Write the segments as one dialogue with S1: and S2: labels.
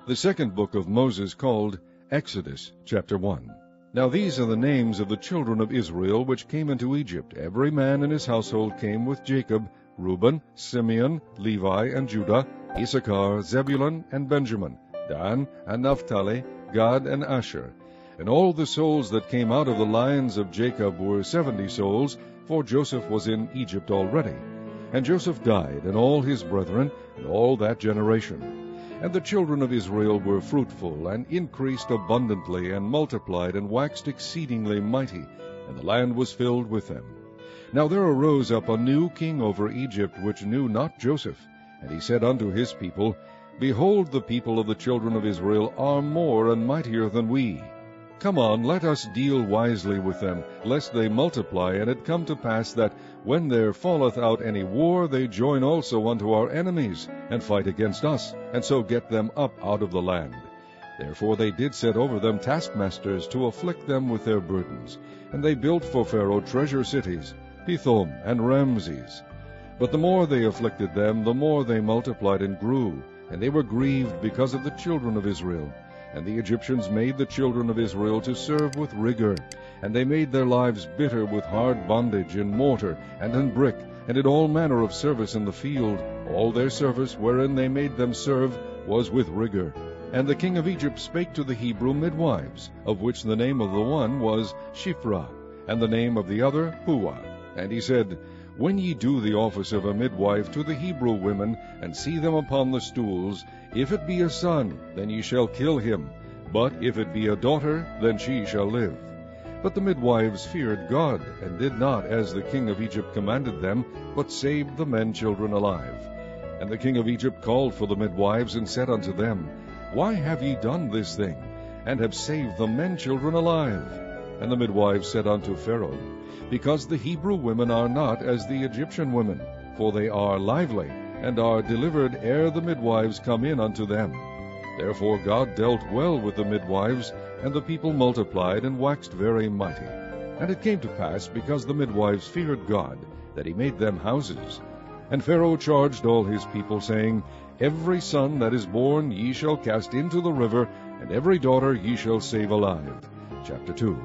S1: The second book of Moses, called Exodus, chapter 1. Now these are the names of the children of Israel which came into Egypt. Every man in his household came with Jacob: Reuben, Simeon, Levi, and Judah, Issachar, Zebulun, and Benjamin, Dan, and Naphtali, Gad, and Asher. And all the souls that came out of the lions of Jacob were 70 souls, for Joseph was in Egypt already. And Joseph died, and all his brethren, and all that generation. And the children of Israel were fruitful, and increased abundantly, and multiplied, and waxed exceedingly mighty, and the land was filled with them. Now there arose up a new king over Egypt, which knew not Joseph. And he said unto his people, Behold, the people of the children of Israel are more and mightier than we. Come on, let us deal wisely with them, lest they multiply. And it come to pass that, when there falleth out any war, they join also unto our enemies, and fight against us, and so get them up out of the land. Therefore they did set over them taskmasters, to afflict them with their burdens. And they built for Pharaoh treasure cities, Pithom and Ramses. But the more they afflicted them, the more they multiplied and grew, and they were grieved because of the children of Israel. And the Egyptians made the children of Israel to serve with rigor, and they made their lives bitter with hard bondage in mortar and in brick, and in all manner of service in the field. All their service wherein they made them serve was with rigor. And the king of Egypt spake to the Hebrew midwives, of which the name of the one was Shiphrah, and the name of the other Puah. And he said, When ye do the office of a midwife to the Hebrew women, and see them upon the stools, if it be a son, then ye shall kill him, but if it be a daughter, then she shall live. But the midwives feared God, and did not as the king of Egypt commanded them, but saved the men children alive. And the king of Egypt called for the midwives, and said unto them, Why have ye done this thing, and have saved the men children alive? And the midwives said unto Pharaoh, Because the Hebrew women are not as the Egyptian women, for they are lively, and are delivered ere the midwives come in unto them. Therefore God dealt well with the midwives, and the people multiplied, and waxed very mighty. And it came to pass, because the midwives feared God, that he made them houses. And Pharaoh charged all his people, saying, Every son that is born ye shall cast into the river, and every daughter ye shall save alive. Chapter 2.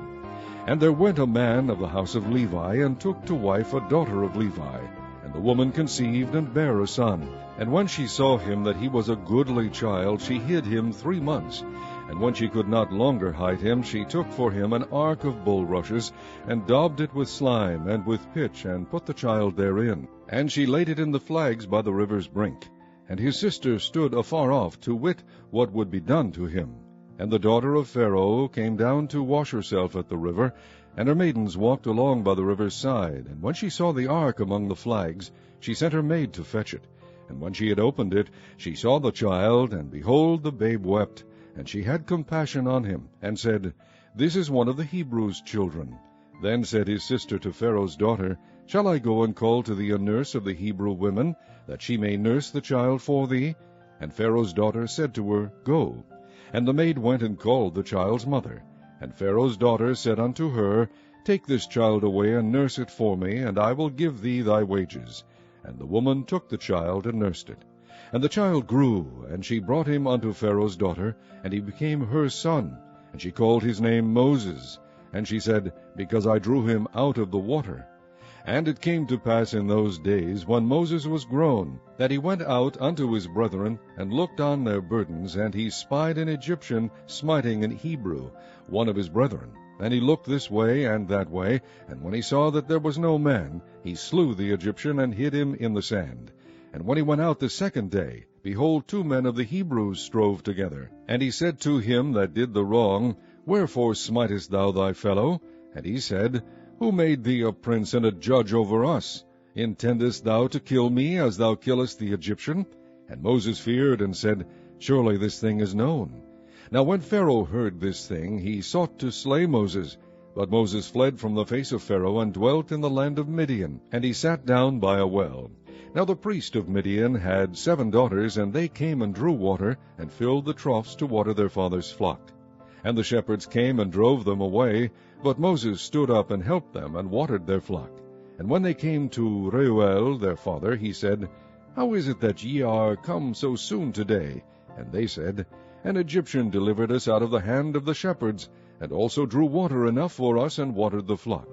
S1: And there went a man of the house of Levi, and took to wife a daughter of Levi. And the woman conceived, and bare a son. And when she saw him that he was a goodly child, she hid him 3 months. And when she could not longer hide him, she took for him an ark of bulrushes, and daubed it with slime, and with pitch, and put the child therein. And she laid it in the flags by the river's brink. And his sister stood afar off, to wit what would be done to him. And the daughter of Pharaoh came down to wash herself at the river, and her maidens walked along by the river's side. And when she saw the ark among the flags, she sent her maid to fetch it. And when she had opened it, she saw the child, and behold, the babe wept. And she had compassion on him, and said, This is one of the Hebrews' children. Then said his sister to Pharaoh's daughter, Shall I go and call to thee a nurse of the Hebrew women, that she may nurse the child for thee? And Pharaoh's daughter said to her, Go. And the maid went and called the child's mother. And Pharaoh's daughter said unto her, Take this child away, and nurse it for me, and I will give thee thy wages. And the woman took the child, and nursed it. And the child grew, and she brought him unto Pharaoh's daughter, and he became her son. And she called his name Moses. And she said, Because I drew him out of the water. And it came to pass in those days, when Moses was grown, that he went out unto his brethren, and looked on their burdens, and he spied an Egyptian smiting an Hebrew, one of his brethren. And he looked this way and that way, and when he saw that there was no man, he slew the Egyptian, and hid him in the sand. And when he went out the second day, behold, 2 men of the Hebrews strove together. And he said to him that did the wrong, Wherefore smitest thou thy fellow? And he said, Who made thee a prince and a judge over us? Intendest thou to kill me, as thou killest the Egyptian? And Moses feared, and said, Surely this thing is known. Now when Pharaoh heard this thing, he sought to slay Moses. But Moses fled from the face of Pharaoh, and dwelt in the land of Midian, and he sat down by a well. Now the priest of Midian had 7 daughters, and they came and drew water, and filled the troughs to water their father's flock. And the shepherds came and drove them away, but Moses stood up and helped them, and watered their flock. And when they came to Reuel their father, he said, How is it that ye are come so soon today? And they said, An Egyptian delivered us out of the hand of the shepherds, and also drew water enough for us, and watered the flock.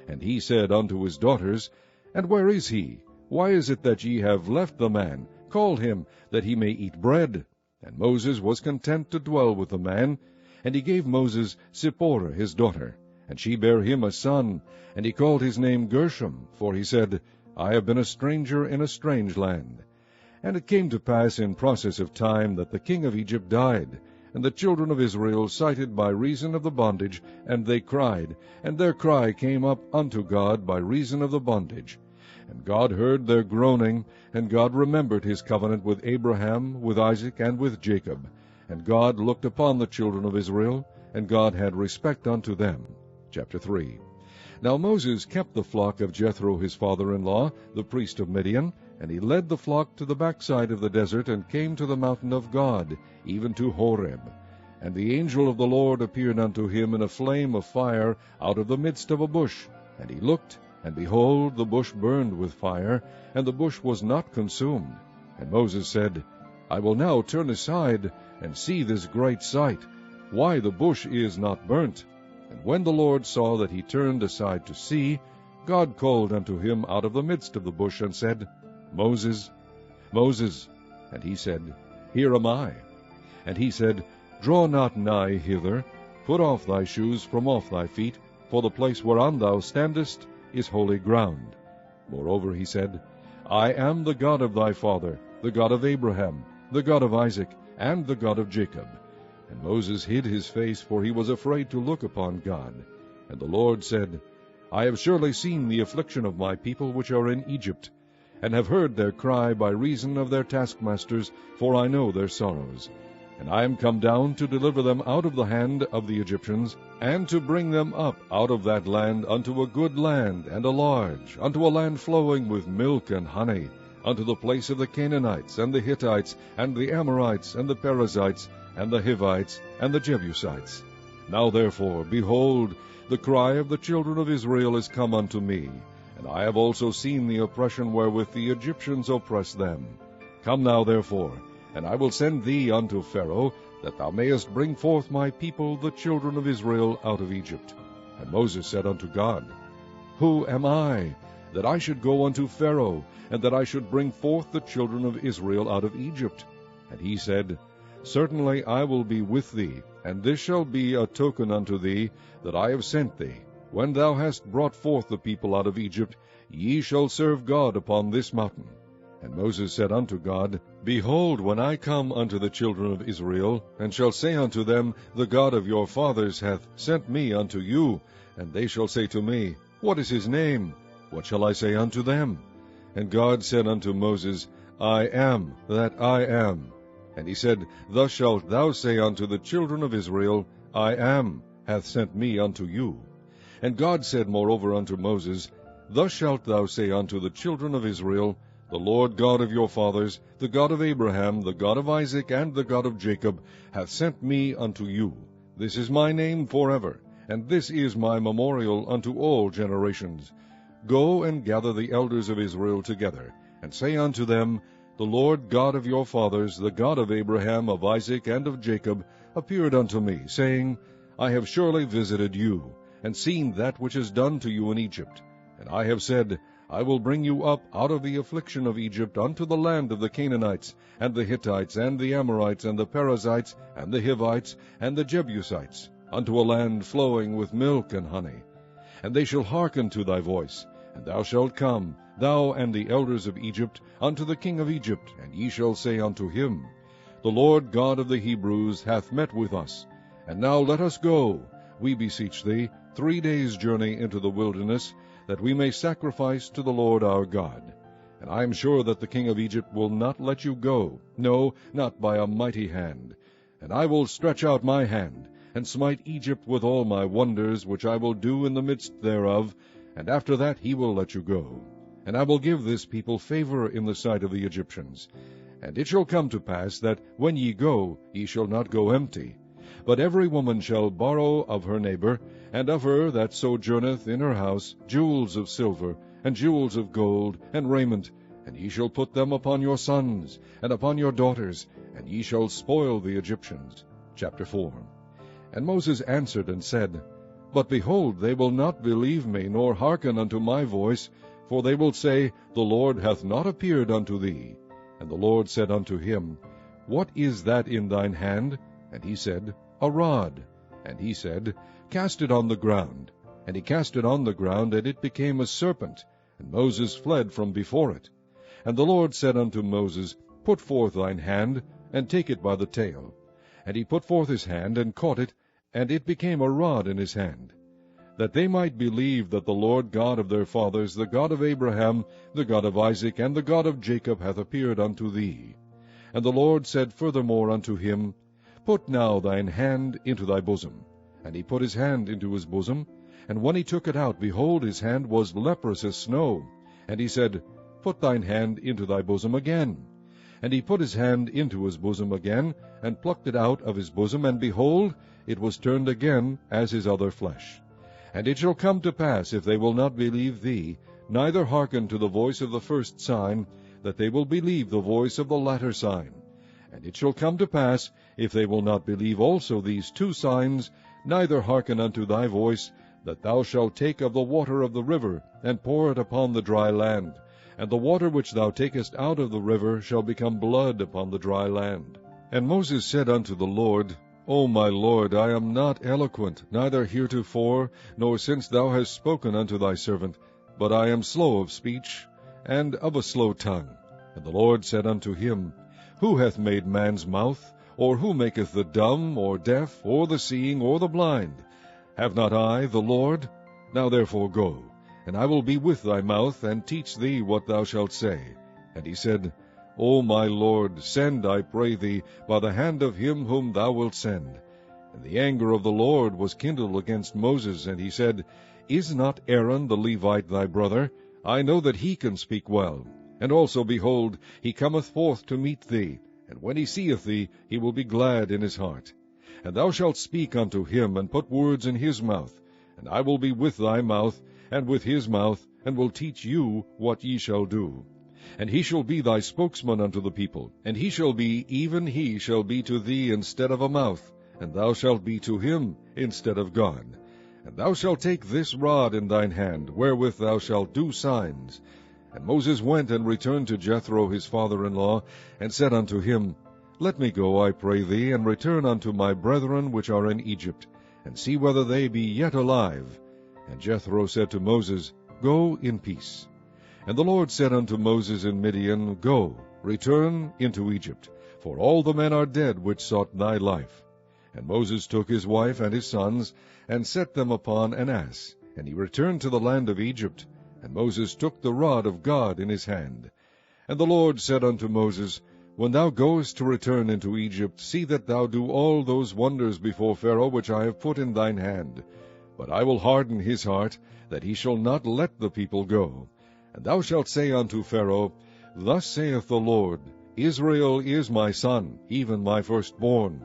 S1: And he said unto his daughters, And where is he? Why is it that ye have left the man? Call him, that he may eat bread. And Moses was content to dwell with the man. And he gave Moses Zipporah his daughter, and she bare him a son, and he called his name Gershom, for he said, I have been a stranger in a strange land. And it came to pass in process of time that the king of Egypt died, and the children of Israel sighted by reason of the bondage, and they cried, and their cry came up unto God by reason of the bondage. And God heard their groaning, and God remembered his covenant with Abraham, with Isaac, and with Jacob. And God looked upon the children of Israel, and God had respect unto them. Chapter 3. Now Moses kept the flock of Jethro his father-in-law, the priest of Midian, and he led the flock to the backside of the desert, and came to the mountain of God, even to Horeb. And the angel of the Lord appeared unto him in a flame of fire out of the midst of a bush. And he looked, and behold, the bush burned with fire, and the bush was not consumed. And Moses said, I will now turn aside, and see this great sight, why the bush is not burnt. And when the Lord saw that he turned aside to see, God called unto him out of the midst of the bush, and said, Moses, Moses. And he said, Here am I. And he said, Draw not nigh hither, put off thy shoes from off thy feet, for the place whereon thou standest is holy ground. Moreover he said, I am the God of thy father, the God of Abraham, the God of Isaac, and the God of Jacob. And Moses hid his face, for he was afraid to look upon God. And the Lord said, I have surely seen the affliction of my people which are in Egypt, and have heard their cry by reason of their taskmasters, for I know their sorrows. And I am come down to deliver them out of the hand of the Egyptians, and to bring them up out of that land unto a good land, and a large, unto a land flowing with milk and honey, unto the place of the Canaanites, and the Hittites, and the Amorites, and the Perizzites, and the Hivites, and the Jebusites. Now therefore, behold, the cry of the children of Israel is come unto me, and I have also seen the oppression wherewith the Egyptians oppress them. Come now therefore, and I will send thee unto Pharaoh, that thou mayest bring forth my people, the children of Israel, out of Egypt. And Moses said unto God, Who am I, that I should go unto Pharaoh, and that I should bring forth the children of Israel out of Egypt? And he said, Certainly I will be with thee, and this shall be a token unto thee, that I have sent thee. When thou hast brought forth the people out of Egypt, ye shall serve God upon this mountain. And Moses said unto God, Behold, when I come unto the children of Israel, and shall say unto them, The God of your fathers hath sent me unto you, and they shall say to me, What is his name? What shall I say unto them? And God said unto Moses, I am that I am. And he said, Thus shalt thou say unto the children of Israel, I am hath sent me unto you. And God said moreover unto Moses, Thus shalt thou say unto the children of Israel, The Lord God of your fathers, the God of Abraham, the God of Isaac, and the God of Jacob, hath sent me unto you. This is my name forever, and this is my memorial unto all generations. Go and gather the elders of Israel together, and say unto them, The Lord God of your fathers, the God of Abraham, of Isaac, and of Jacob, appeared unto me, saying, I have surely visited you, and seen that which is done to you in Egypt. And I have said, I will bring you up out of the affliction of Egypt unto the land of the Canaanites, and the Hittites, and the Amorites, and the Perizzites, and the Hivites, and the Jebusites, unto a land flowing with milk and honey. And they shall hearken to thy voice, and thou shalt come, thou and the elders of Egypt, unto the king of Egypt, and ye shall say unto him, The Lord God of the Hebrews hath met with us. And now let us go, we beseech thee, 3 days' journey into the wilderness, that we may sacrifice to the Lord our God. And I am sure that the king of Egypt will not let you go, no, not by a mighty hand. And I will stretch out my hand, and smite Egypt with all my wonders, which I will do in the midst thereof, and after that he will let you go. And I will give this people favor in the sight of the Egyptians. And it shall come to pass that, when ye go, ye shall not go empty. But every woman shall borrow of her neighbor, and of her that sojourneth in her house, jewels of silver, and jewels of gold, and raiment, and ye shall put them upon your sons, and upon your daughters, and ye shall spoil the Egyptians. Chapter 4. And Moses answered and said, But behold, they will not believe me, nor hearken unto my voice, for they will say, The Lord hath not appeared unto thee. And the Lord said unto him, What is that in thine hand? And he said, A rod. And he said, Cast it on the ground. And he cast it on the ground, and it became a serpent, and Moses fled from before it. And the Lord said unto Moses, Put forth thine hand, and take it by the tail. And he put forth his hand, and caught it, and it became a rod in his hand, that they might believe that the Lord God of their fathers, the God of Abraham, the God of Isaac, and the God of Jacob, hath appeared unto thee. And the Lord said furthermore unto him, Put now thine hand into thy bosom. And he put his hand into his bosom, and when he took it out, behold, his hand was leprous as snow. And he said, Put thine hand into thy bosom again. And he put his hand into his bosom again, and plucked it out of his bosom, and behold, it was turned again as his other flesh. And it shall come to pass, if they will not believe thee, neither hearken to the voice of the first sign, that they will believe the voice of the latter sign. And it shall come to pass, if they will not believe also these two signs, neither hearken unto thy voice, that thou shalt take of the water of the river, and pour it upon the dry land. And the water which thou takest out of the river shall become blood upon the dry land. And Moses said unto the Lord, O my Lord, I am not eloquent, neither heretofore, nor since thou hast spoken unto thy servant, but I am slow of speech, and of a slow tongue. And the Lord said unto him, Who hath made man's mouth? Or who maketh the dumb, or deaf, or the seeing, or the blind? Have not I, the Lord? Now therefore go, and I will be with thy mouth, and teach thee what thou shalt say. And he said, O my Lord, send, I pray thee, by the hand of him whom thou wilt send. And the anger of the Lord was kindled against Moses, and he said, Is not Aaron the Levite thy brother? I know that he can speak well. And also, behold, he cometh forth to meet thee, and when he seeth thee, he will be glad in his heart. And thou shalt speak unto him, and put words in his mouth. And I will be with thy mouth, and with his mouth, and will teach you what ye shall do. And he shall be thy spokesman unto the people, and he shall be, even he shall be to thee instead of a mouth, and thou shalt be to him instead of God. And thou shalt take this rod in thine hand, wherewith thou shalt do signs. And Moses went and returned to Jethro his father-in-law, and said unto him, Let me go, I pray thee, and return unto my brethren which are in Egypt, and see whether they be yet alive. And Jethro said to Moses, Go in peace. And the Lord said unto Moses in Midian, Go, return into Egypt, for all the men are dead which sought thy life. And Moses took his wife and his sons, and set them upon an ass, and he returned to the land of Egypt. And Moses took the rod of God in his hand. And the Lord said unto Moses, When thou goest to return into Egypt, see that thou do all those wonders before Pharaoh which I have put in thine hand. But I will harden his heart, that he shall not let the people go. And thou shalt say unto Pharaoh, Thus saith the Lord, Israel is my son, even my firstborn.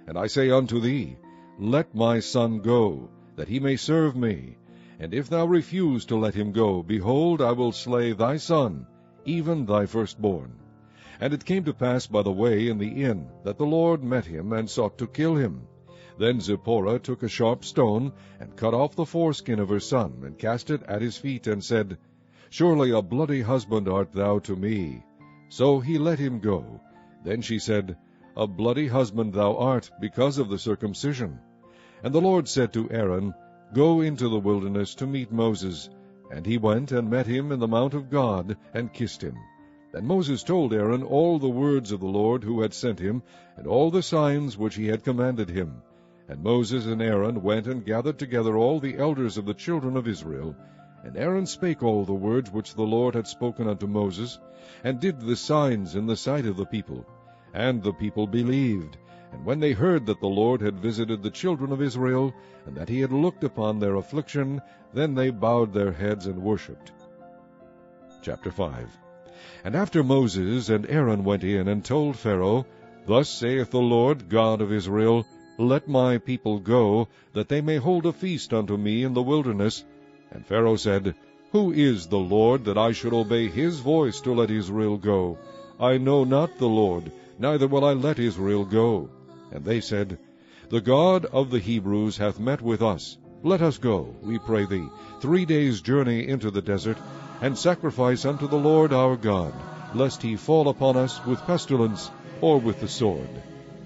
S1: And I say unto thee, Let my son go, that he may serve me. And if thou refuse to let him go, behold, I will slay thy son, even thy firstborn. And it came to pass by the way in the inn, that the Lord met him, and sought to kill him. Then Zipporah took a sharp stone, and cut off the foreskin of her son, and cast it at his feet, and said, Surely a bloody husband art thou to me. So he let him go. Then she said, A bloody husband thou art, because of the circumcision. And the Lord said to Aaron, Go into the wilderness to meet Moses. And he went and met him in the mount of God, and kissed him. Then Moses told Aaron all the words of the Lord who had sent him, and all the signs which he had commanded him. And Moses and Aaron went and gathered together all the elders of the children of Israel. And Aaron spake all the words which the Lord had spoken unto Moses, and did the signs in the sight of the people. And the people believed. And when they heard that the Lord had visited the children of Israel, and that he had looked upon their affliction, then they bowed their heads and worshipped. Chapter 5. And after Moses and Aaron went in and told Pharaoh, Thus saith the Lord God of Israel, Let my people go, that they may hold a feast unto me in the wilderness. And Pharaoh said, Who is the Lord, that I should obey his voice to let Israel go? I know not the Lord, neither will I let Israel go. And they said, The God of the Hebrews hath met with us. Let us go, we pray thee, 3 days' journey into the desert, and sacrifice unto the Lord our God, lest he fall upon us with pestilence, or with the sword.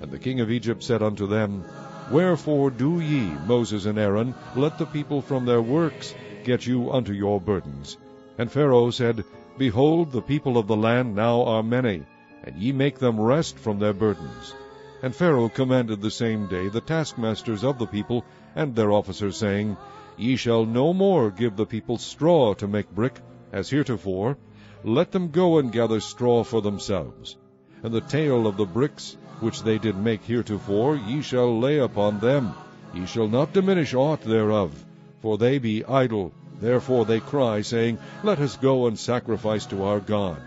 S1: And the king of Egypt said unto them, Wherefore do ye, Moses and Aaron, let the people from their works get you unto your burdens? And Pharaoh said, Behold, the people of the land now are many, and ye make them rest from their burdens. And Pharaoh commanded the same day the taskmasters of the people and their officers, saying, Ye shall no more give the people straw to make brick, as heretofore. Let them go and gather straw for themselves. And the tale of the bricks which they did make heretofore ye shall lay upon them. Ye shall not diminish aught thereof, for they be idle. Therefore they cry, saying, Let us go and sacrifice to our God.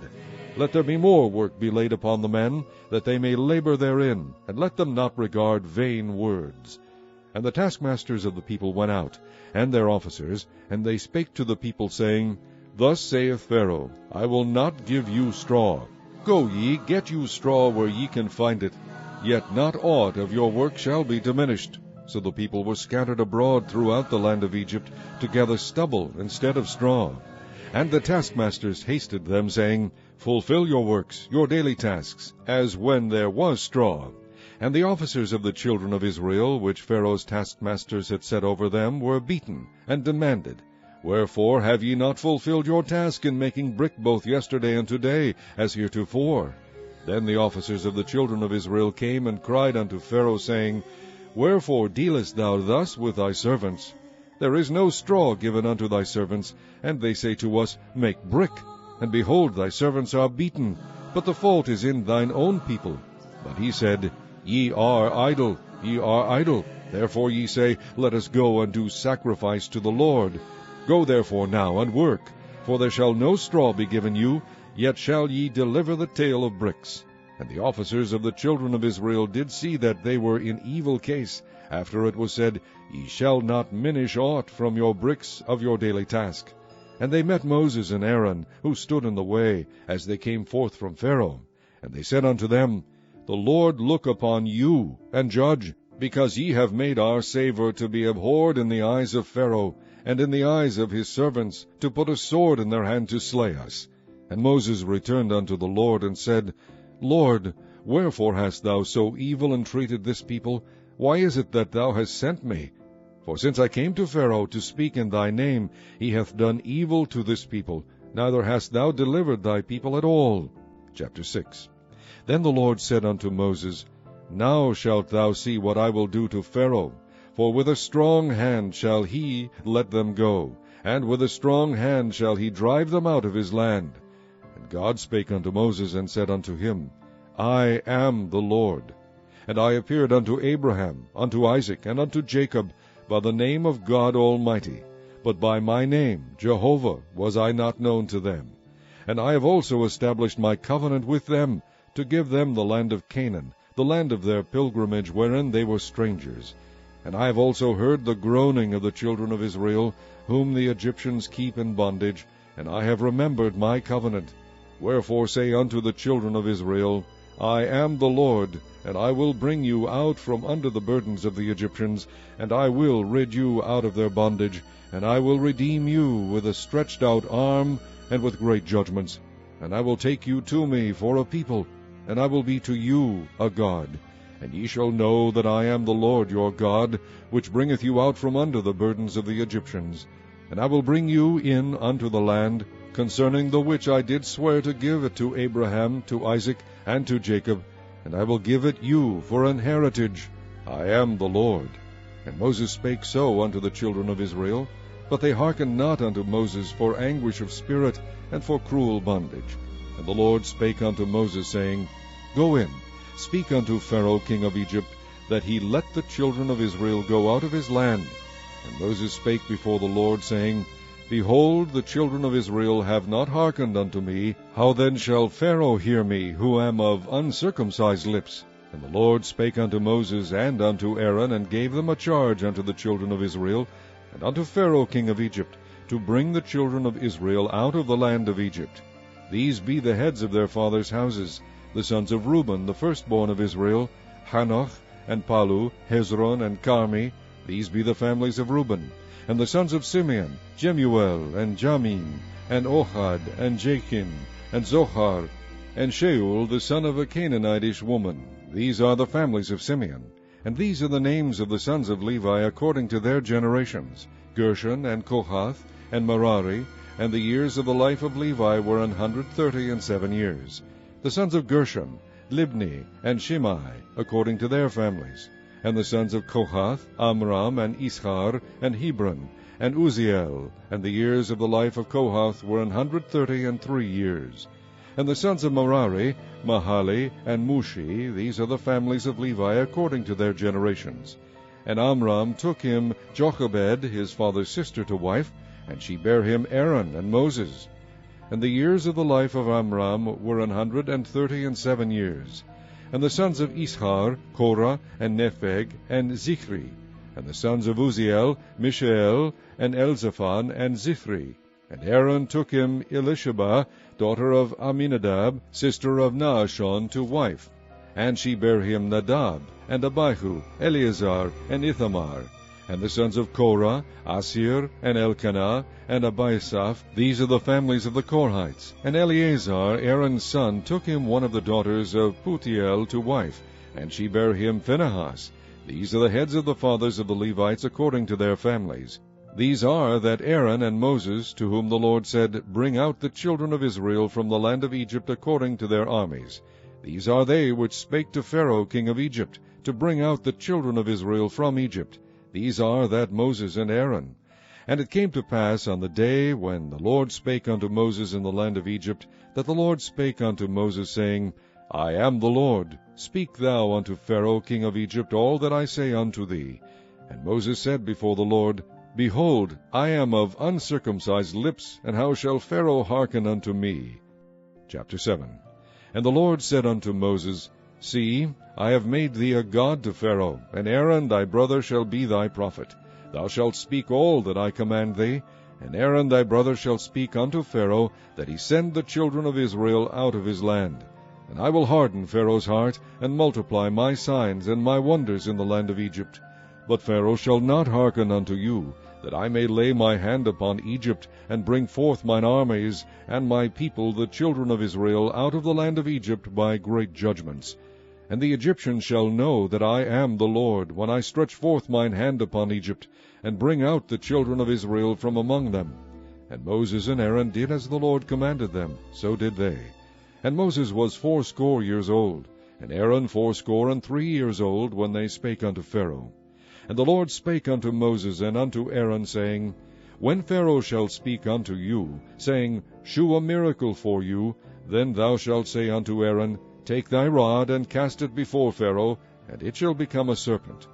S1: Let there be more work be laid upon the men, that they may labor therein, and let them not regard vain words. And the taskmasters of the people went out, and their officers, and they spake to the people, saying, Thus saith Pharaoh, I will not give you straw. Go ye, get you straw where ye can find it, yet not aught of your work shall be diminished. So the people were scattered abroad throughout the land of Egypt, to gather stubble instead of straw. And the taskmasters hasted them, saying, Fulfill your works, your daily tasks, as when there was straw. And the officers of the children of Israel, which Pharaoh's taskmasters had set over them, were beaten, and demanded, Wherefore have ye not fulfilled your task in making brick both yesterday and today, as heretofore? Then the officers of the children of Israel came and cried unto Pharaoh, saying, Wherefore dealest thou thus with thy servants? There is no straw given unto thy servants, and they say to us, Make brick. And behold, thy servants are beaten, but the fault is in thine own people. But he said, Ye are idle, ye are idle. Therefore ye say, Let us go and do sacrifice to the Lord. Go therefore now and work, for there shall no straw be given you, yet shall ye deliver the tale of bricks. And the officers of the children of Israel did see that they were in evil case, after it was said, Ye shall not minish aught from your bricks of your daily task. And they met Moses and Aaron, who stood in the way, as they came forth from Pharaoh. And they said unto them, The Lord look upon you, and judge, because ye have made our savour to be abhorred in the eyes of Pharaoh, and in the eyes of his servants, to put a sword in their hand to slay us. And Moses returned unto the Lord, and said, Lord, wherefore hast thou so evil entreated this people? Why is it that thou hast sent me? For since I came to Pharaoh to speak in thy name, he hath done evil to this people, neither hast thou delivered thy people at all. Chapter 6. Then the Lord said unto Moses, Now shalt thou see what I will do to Pharaoh. For with a strong hand shall he let them go, and with a strong hand shall he drive them out of his land. And God spake unto Moses, and said unto him, I am the Lord. And I appeared unto Abraham, unto Isaac, and unto Jacob, by the name of God Almighty. But by my name, Jehovah, was I not known to them. And I have also established my covenant with them, to give them the land of Canaan, the land of their pilgrimage, wherein they were strangers. And I have also heard the groaning of the children of Israel, whom the Egyptians keep in bondage, and I have remembered my covenant. Wherefore say unto the children of Israel, I am the Lord, and I will bring you out from under the burdens of the Egyptians, and I will rid you out of their bondage, and I will redeem you with a stretched out arm, and with great judgments. And I will take you to me for a people, and I will be to you a God. And ye shall know that I am the Lord your God, which bringeth you out from under the burdens of the Egyptians. And I will bring you in unto the land, concerning the which I did swear to give it to Abraham, to Isaac, and to Jacob, and I will give it you for an heritage. I am the Lord. And Moses spake so unto the children of Israel, but they hearkened not unto Moses for anguish of spirit, and for cruel bondage. And the Lord spake unto Moses, saying, Go in, speak unto Pharaoh king of Egypt, that he let the children of Israel go out of his land. And Moses spake before the Lord, saying, Behold, the children of Israel have not hearkened unto me. How then shall Pharaoh hear me, who am of uncircumcised lips? And the Lord spake unto Moses and unto Aaron, and gave them a charge unto the children of Israel, and unto Pharaoh king of Egypt, to bring the children of Israel out of the land of Egypt. These be the heads of their fathers' houses, the sons of Reuben, the firstborn of Israel, Hanoch, and Palu, Hezron, and Carmi. These be the families of Reuben. And the sons of Simeon, Jemuel, and Jamin, and Ohad, and Jachin, and Zohar, and Shaul, the son of a Canaanitish woman. These are the families of Simeon. And these are the names of the sons of Levi according to their generations, Gershon, and Kohath, and Merari. And the years of the life of Levi were 137 years. The sons of Gershon, Libni, and Shimei, according to their families. And the sons of Kohath, Amram, and Ishar, and Hebron, and Uzziel. And the years of the life of Kohath were 133 years. And the sons of Merari, Mahali, and Mushi. These are the families of Levi according to their generations. And Amram took him Jochebed, his father's sister, to wife, and she bare him Aaron and Moses. And the years of the life of Amram were 137 years. And the sons of Ishar, Korah, and Nepheg, and Zichri. And the sons of Uzziel, Mishael, and Elzaphan, and Zithri. And Aaron took him Elisheba, daughter of Aminadab, sister of Naashon, to wife. And she bare him Nadab, and Abihu, Eleazar, and Ithamar. And the sons of Korah, Asir, and Elkanah, and Abiasaph. These are the families of the Korhites. And Eleazar, Aaron's son, took him one of the daughters of Putiel to wife, and she bare him Phinehas. These are the heads of the fathers of the Levites according to their families. These are that Aaron and Moses, to whom the Lord said, Bring out the children of Israel from the land of Egypt according to their armies. These are they which spake to Pharaoh king of Egypt, to bring out the children of Israel from Egypt. These are that Moses and Aaron. And it came to pass on the day when the Lord spake unto Moses in the land of Egypt, that the Lord spake unto Moses, saying, I am the Lord. Speak thou unto Pharaoh king of Egypt all that I say unto thee. And Moses said before the Lord, Behold, I am of uncircumcised lips, and how shall Pharaoh hearken unto me? Chapter 7. And the Lord said unto Moses, See, I have made thee a god to Pharaoh, and Aaron thy brother shall be thy prophet. Thou shalt speak all that I command thee, and Aaron thy brother shall speak unto Pharaoh, that he send the children of Israel out of his land. And I will harden Pharaoh's heart, and multiply my signs and my wonders in the land of Egypt. But Pharaoh shall not hearken unto you, that I may lay my hand upon Egypt, and bring forth mine armies, and my people the children of Israel, out of the land of Egypt by great judgments. And the Egyptians shall know that I am the Lord, when I stretch forth mine hand upon Egypt, and bring out the children of Israel from among them. And Moses and Aaron did as the Lord commanded them, so did they. And Moses was 80 years old, and Aaron 83 years old, when they spake unto Pharaoh. And the Lord spake unto Moses and unto Aaron, saying, When Pharaoh shall speak unto you, saying, Shew a miracle for you, then thou shalt say unto Aaron, Take thy rod, and cast it before Pharaoh, and it shall become a serpent.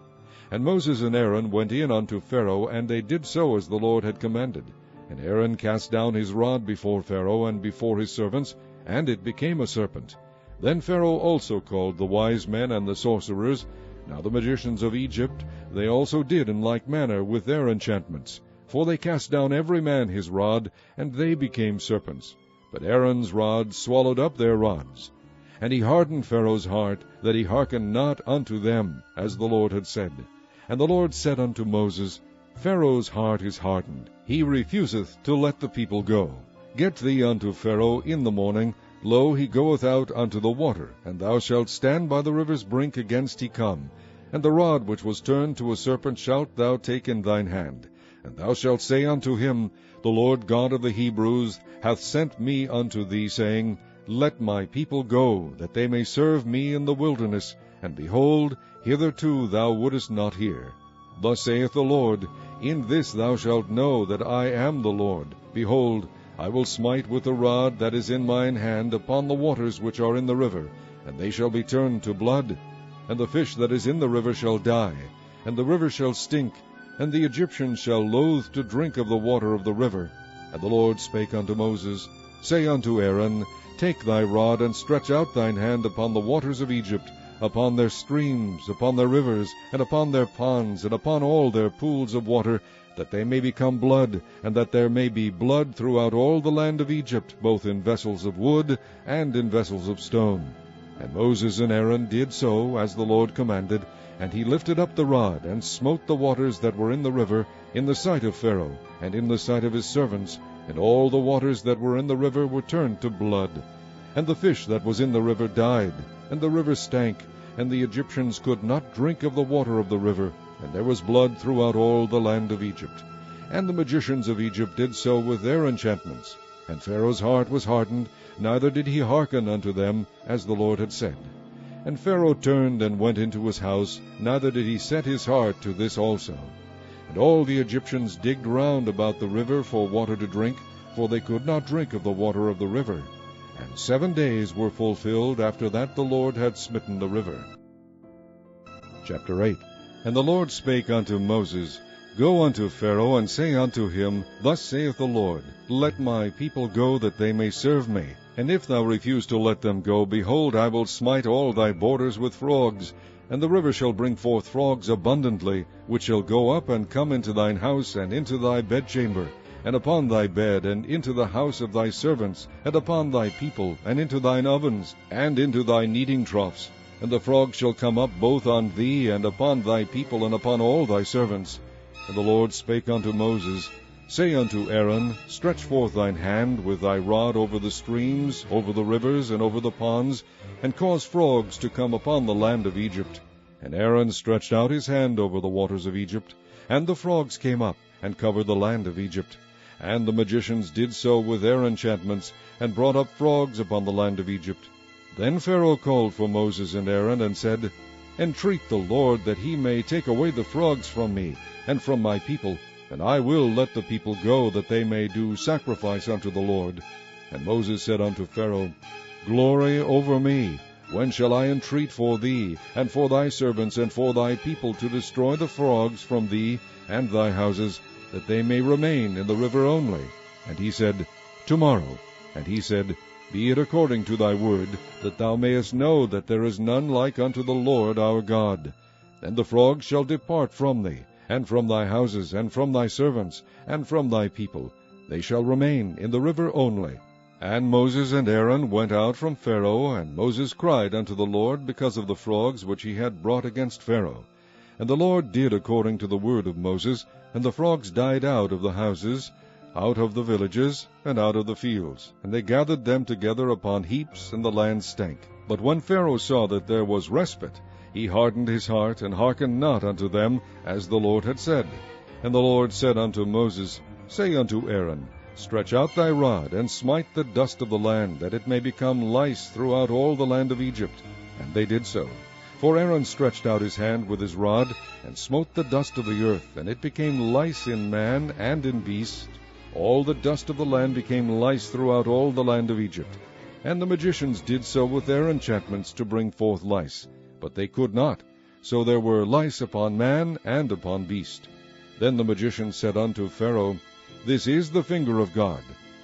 S1: And Moses and Aaron went in unto Pharaoh, and they did so as the Lord had commanded. And Aaron cast down his rod before Pharaoh and before his servants, and it became a serpent. Then Pharaoh also called the wise men and the sorcerers. Now the magicians of Egypt, they also did in like manner with their enchantments. For they cast down every man his rod, and they became serpents. But Aaron's rod swallowed up their rods. And he hardened Pharaoh's heart, that he hearkened not unto them, as the Lord had said. And the Lord said unto Moses, Pharaoh's heart is hardened, he refuseth to let the people go. Get thee unto Pharaoh in the morning. Lo, he goeth out unto the water, and thou shalt stand by the river's brink against he come. And the rod which was turned to a serpent shalt thou take in thine hand. And thou shalt say unto him, The Lord God of the Hebrews hath sent me unto thee, saying, Let my people go, that they may serve me in the wilderness. And behold, hitherto thou wouldest not hear. Thus saith the Lord, In this thou shalt know that I am the Lord. Behold, I will smite with the rod that is in mine hand upon the waters which are in the river, and they shall be turned to blood. And the fish that is in the river shall die, and the river shall stink, and the Egyptians shall loathe to drink of the water of the river. And the Lord spake unto Moses, Say unto Aaron, Take thy rod, and stretch out thine hand upon the waters of Egypt, upon their streams, upon their rivers, and upon their ponds, and upon all their pools of water, that they may become blood, and that there may be blood throughout all the land of Egypt, both in vessels of wood and in vessels of stone. And Moses and Aaron did so, as the Lord commanded, and he lifted up the rod, and smote the waters that were in the river, in the sight of Pharaoh, and in the sight of his servants, and all the waters that were in the river were turned to blood. And the fish that was in the river died, and the river stank, and the Egyptians could not drink of the water of the river, and there was blood throughout all the land of Egypt. And the magicians of Egypt did so with their enchantments. And Pharaoh's heart was hardened, neither did he hearken unto them, as the Lord had said. And Pharaoh turned and went into his house, neither did he set his heart to this also. And all the Egyptians digged round about the river for water to drink, for they could not drink of the water of the river. And 7 days were fulfilled after that the Lord had smitten the river. Chapter 8. And the Lord spake unto Moses, Go unto Pharaoh, and say unto him, Thus saith the Lord, Let my people go, that they may serve me. And if thou refuse to let them go, behold, I will smite all thy borders with frogs, and the river shall bring forth frogs abundantly, which shall go up and come into thine house, and into thy bedchamber, and upon thy bed, and into the house of thy servants, and upon thy people, and into thine ovens, and into thy kneading troughs. And the frogs shall come up both on thee, and upon thy people, and upon all thy servants. And the Lord spake unto Moses, Say unto Aaron, Stretch forth thine hand with thy rod over the streams, over the rivers, and over the ponds, and cause frogs to come upon the land of Egypt. And Aaron stretched out his hand over the waters of Egypt, and the frogs came up, and covered the land of Egypt. And the magicians did so with their enchantments, and brought up frogs upon the land of Egypt. Then Pharaoh called for Moses and Aaron, and said, Entreat the Lord that he may take away the frogs from me, and from my people, and I will let the people go, that they may do sacrifice unto the Lord. And Moses said unto Pharaoh, Glory over me, when shall I entreat for thee, and for thy servants, and for thy people, to destroy the frogs from thee and thy houses, that they may remain in the river only? And he said, Tomorrow. And he said, Be it according to thy word, that thou mayest know that there is none like unto the Lord our God. And the frogs shall depart from thee, and from thy houses, and from thy servants, and from thy people. They shall remain in the river only. And Moses and Aaron went out from Pharaoh, and Moses cried unto the Lord because of the frogs which he had brought against Pharaoh. And the Lord did according to the word of Moses, and the frogs died out of the houses, out of the villages, and out of the fields. And they gathered them together upon heaps, and the land stank. But when Pharaoh saw that there was respite, he hardened his heart, and hearkened not unto them, as the Lord had said. And the Lord said unto Moses, Say unto Aaron, Stretch out thy rod, and smite the dust of the land, that it may become lice throughout all the land of Egypt. And they did so. For Aaron stretched out his hand with his rod, and smote the dust of the earth, and it became lice in man and in beast. All the dust of the land became lice throughout all the land of Egypt. And the magicians did so with their enchantments to bring forth lice. But they could not. So there were lice upon man and upon beast. Then the magicians said unto Pharaoh, This is the finger of God.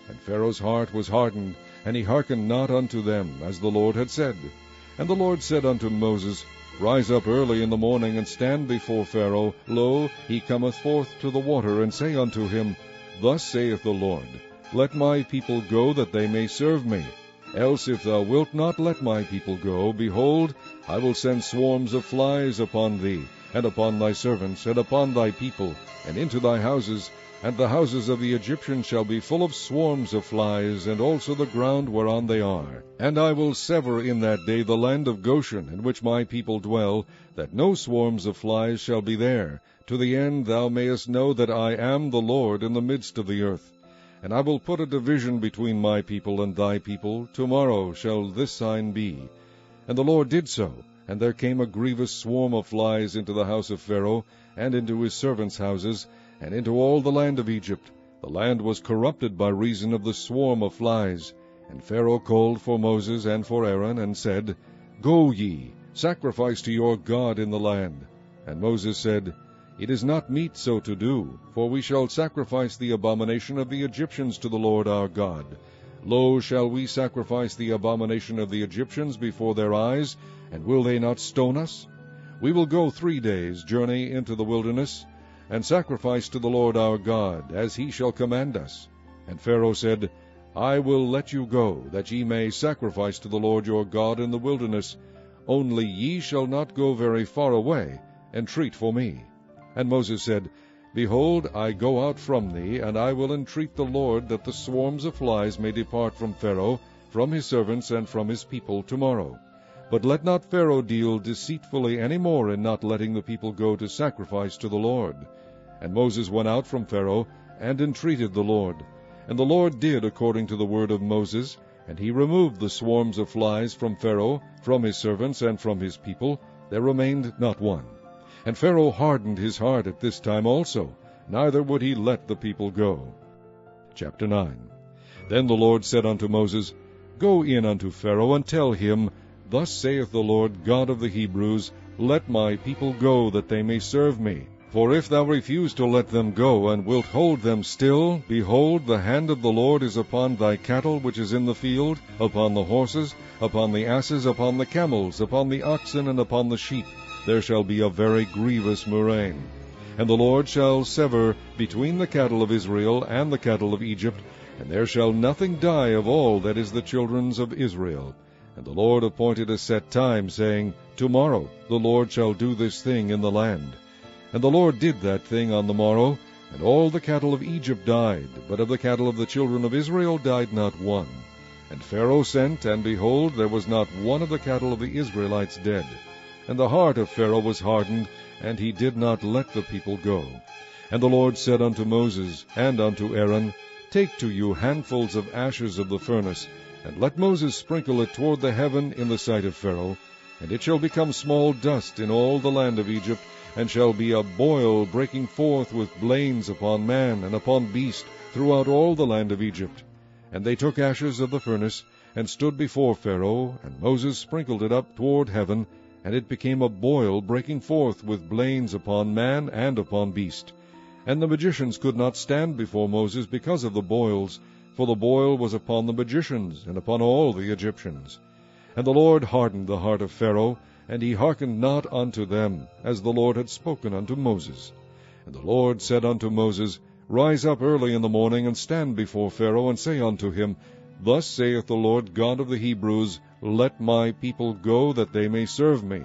S1: And Pharaoh's heart was hardened, and he hearkened not unto them, as the Lord had said. And the Lord said unto Moses, Rise up early in the morning, and stand before Pharaoh. Lo, he cometh forth to the water, and say unto him, Thus saith the Lord, Let my people go, that they may serve me. Else if thou wilt not let my people go, behold, I will send swarms of flies upon thee, and upon thy servants, and upon thy people, and into thy houses, and the houses of the Egyptians shall be full of swarms of flies, and also the ground whereon they are. And I will sever in that day the land of Goshen, in which my people dwell, that no swarms of flies shall be there, to the end thou mayest know that I am the Lord in the midst of the earth. And I will put a division between my people and thy people. Tomorrow shall this sign be. And the Lord did so, and there came a grievous swarm of flies into the house of Pharaoh, and into his servants' houses, and into all the land of Egypt. The land was corrupted by reason of the swarm of flies. And Pharaoh called for Moses and for Aaron, and said, Go ye, sacrifice to your God in the land. And Moses said, It is not meet so to do, for we shall sacrifice the abomination of the Egyptians to the Lord our God. Lo, shall we sacrifice the abomination of the Egyptians before their eyes, and will they not stone us? We will go 3 days' journey into the wilderness, and sacrifice to the Lord our God, as he shall command us. And Pharaoh said, I will let you go, that ye may sacrifice to the Lord your God in the wilderness. Only ye shall not go very far away, entreat for me. And Moses said, Behold, I go out from thee, and I will entreat the Lord that the swarms of flies may depart from Pharaoh, from his servants, and from his people tomorrow. But let not Pharaoh deal deceitfully any more in not letting the people go to sacrifice to the Lord. And Moses went out from Pharaoh, and entreated the Lord. And the Lord did according to the word of Moses, and he removed the swarms of flies from Pharaoh, from his servants, and from his people. There remained not one. And Pharaoh hardened his heart at this time also, neither would he let the people go. Chapter 9. Then the Lord said unto Moses, Go in unto Pharaoh, and tell him, Thus saith the Lord God of the Hebrews, Let my people go, that they may serve me. For if thou refuse to let them go, and wilt hold them still, behold, the hand of the Lord is upon thy cattle which is in the field, upon the horses, upon the asses, upon the camels, upon the oxen, and upon the sheep. There shall be a very grievous murrain. And the Lord shall sever between the cattle of Israel and the cattle of Egypt, and there shall nothing die of all that is the children's of Israel. And the Lord appointed a set time, saying, Tomorrow the Lord shall do this thing in the land. And the Lord did that thing on the morrow, and all the cattle of Egypt died, but of the cattle of the children of Israel died not one. And Pharaoh sent, and behold, there was not one of the cattle of the Israelites dead. And the heart of Pharaoh was hardened, and he did not let the people go. And the Lord said unto Moses and unto Aaron, Take to you handfuls of ashes of the furnace, and let Moses sprinkle it toward the heaven in the sight of Pharaoh, and it shall become small dust in all the land of Egypt, and shall be a boil breaking forth with blains upon man and upon beast throughout all the land of Egypt. And they took ashes of the furnace, and stood before Pharaoh, and Moses sprinkled it up toward heaven, and it became a boil breaking forth with blains upon man and upon beast. And the magicians could not stand before Moses because of the boils, for the boil was upon the magicians, and upon all the Egyptians. And the Lord hardened the heart of Pharaoh, and he hearkened not unto them, as the Lord had spoken unto Moses. And the Lord said unto Moses, Rise up early in the morning, and stand before Pharaoh, and say unto him, Thus saith the Lord God of the Hebrews, Let my people go, that they may serve me.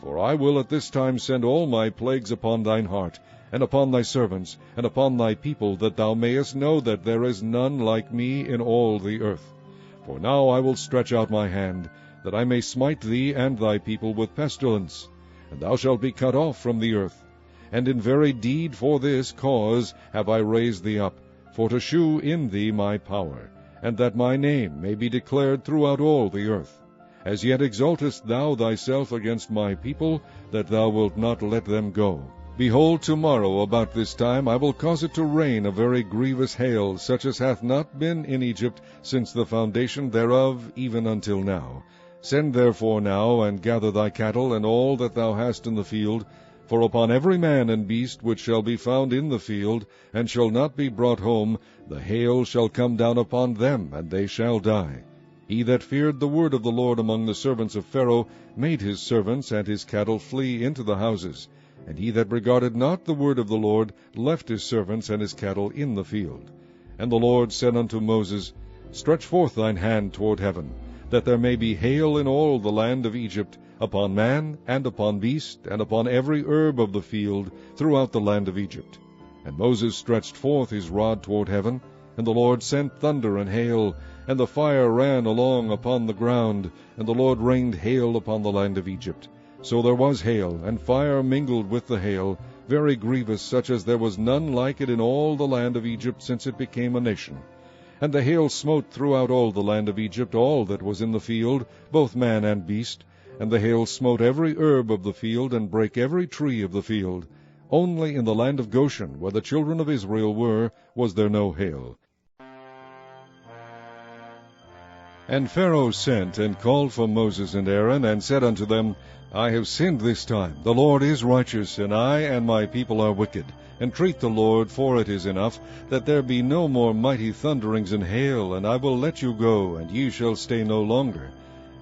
S1: For I will at this time send all my plagues upon thine heart, and upon thy servants, and upon thy people, that thou mayest know that there is none like me in all the earth. For now I will stretch out my hand, that I may smite thee and thy people with pestilence, and thou shalt be cut off from the earth. And in very deed for this cause have I raised thee up, for to shew in thee my power, and that my name may be declared throughout all the earth. As yet exaltest thou thyself against my people, that thou wilt not let them go. Behold, tomorrow about this time I will cause it to rain a very grievous hail, such as hath not been in Egypt since the foundation thereof even until now. Send therefore now, and gather thy cattle, and all that thou hast in the field, for upon every man and beast which shall be found in the field, and shall not be brought home, the hail shall come down upon them, and they shall die. He that feared the word of the Lord among the servants of Pharaoh made his servants and his cattle flee into the houses. And he that regarded not the word of the Lord left his servants and his cattle in the field. And the Lord said unto Moses, Stretch forth thine hand toward heaven, that there may be hail in all the land of Egypt, upon man, and upon beast, and upon every herb of the field, throughout the land of Egypt. And Moses stretched forth his rod toward heaven, and the Lord sent thunder and hail, and the fire ran along upon the ground, and the Lord rained hail upon the land of Egypt. So there was hail, and fire mingled with the hail, very grievous, such as there was none like it in all the land of Egypt since it became a nation. And the hail smote throughout all the land of Egypt all that was in the field, both man and beast. And the hail smote every herb of the field, and brake every tree of the field. Only in the land of Goshen, where the children of Israel were, was there no hail. And Pharaoh sent and called for Moses and Aaron, and said unto them, I have sinned this time. The Lord is righteous, and I and my people are wicked. Entreat the Lord, for it is enough, that there be no more mighty thunderings and hail, and I will let you go, and ye shall stay no longer.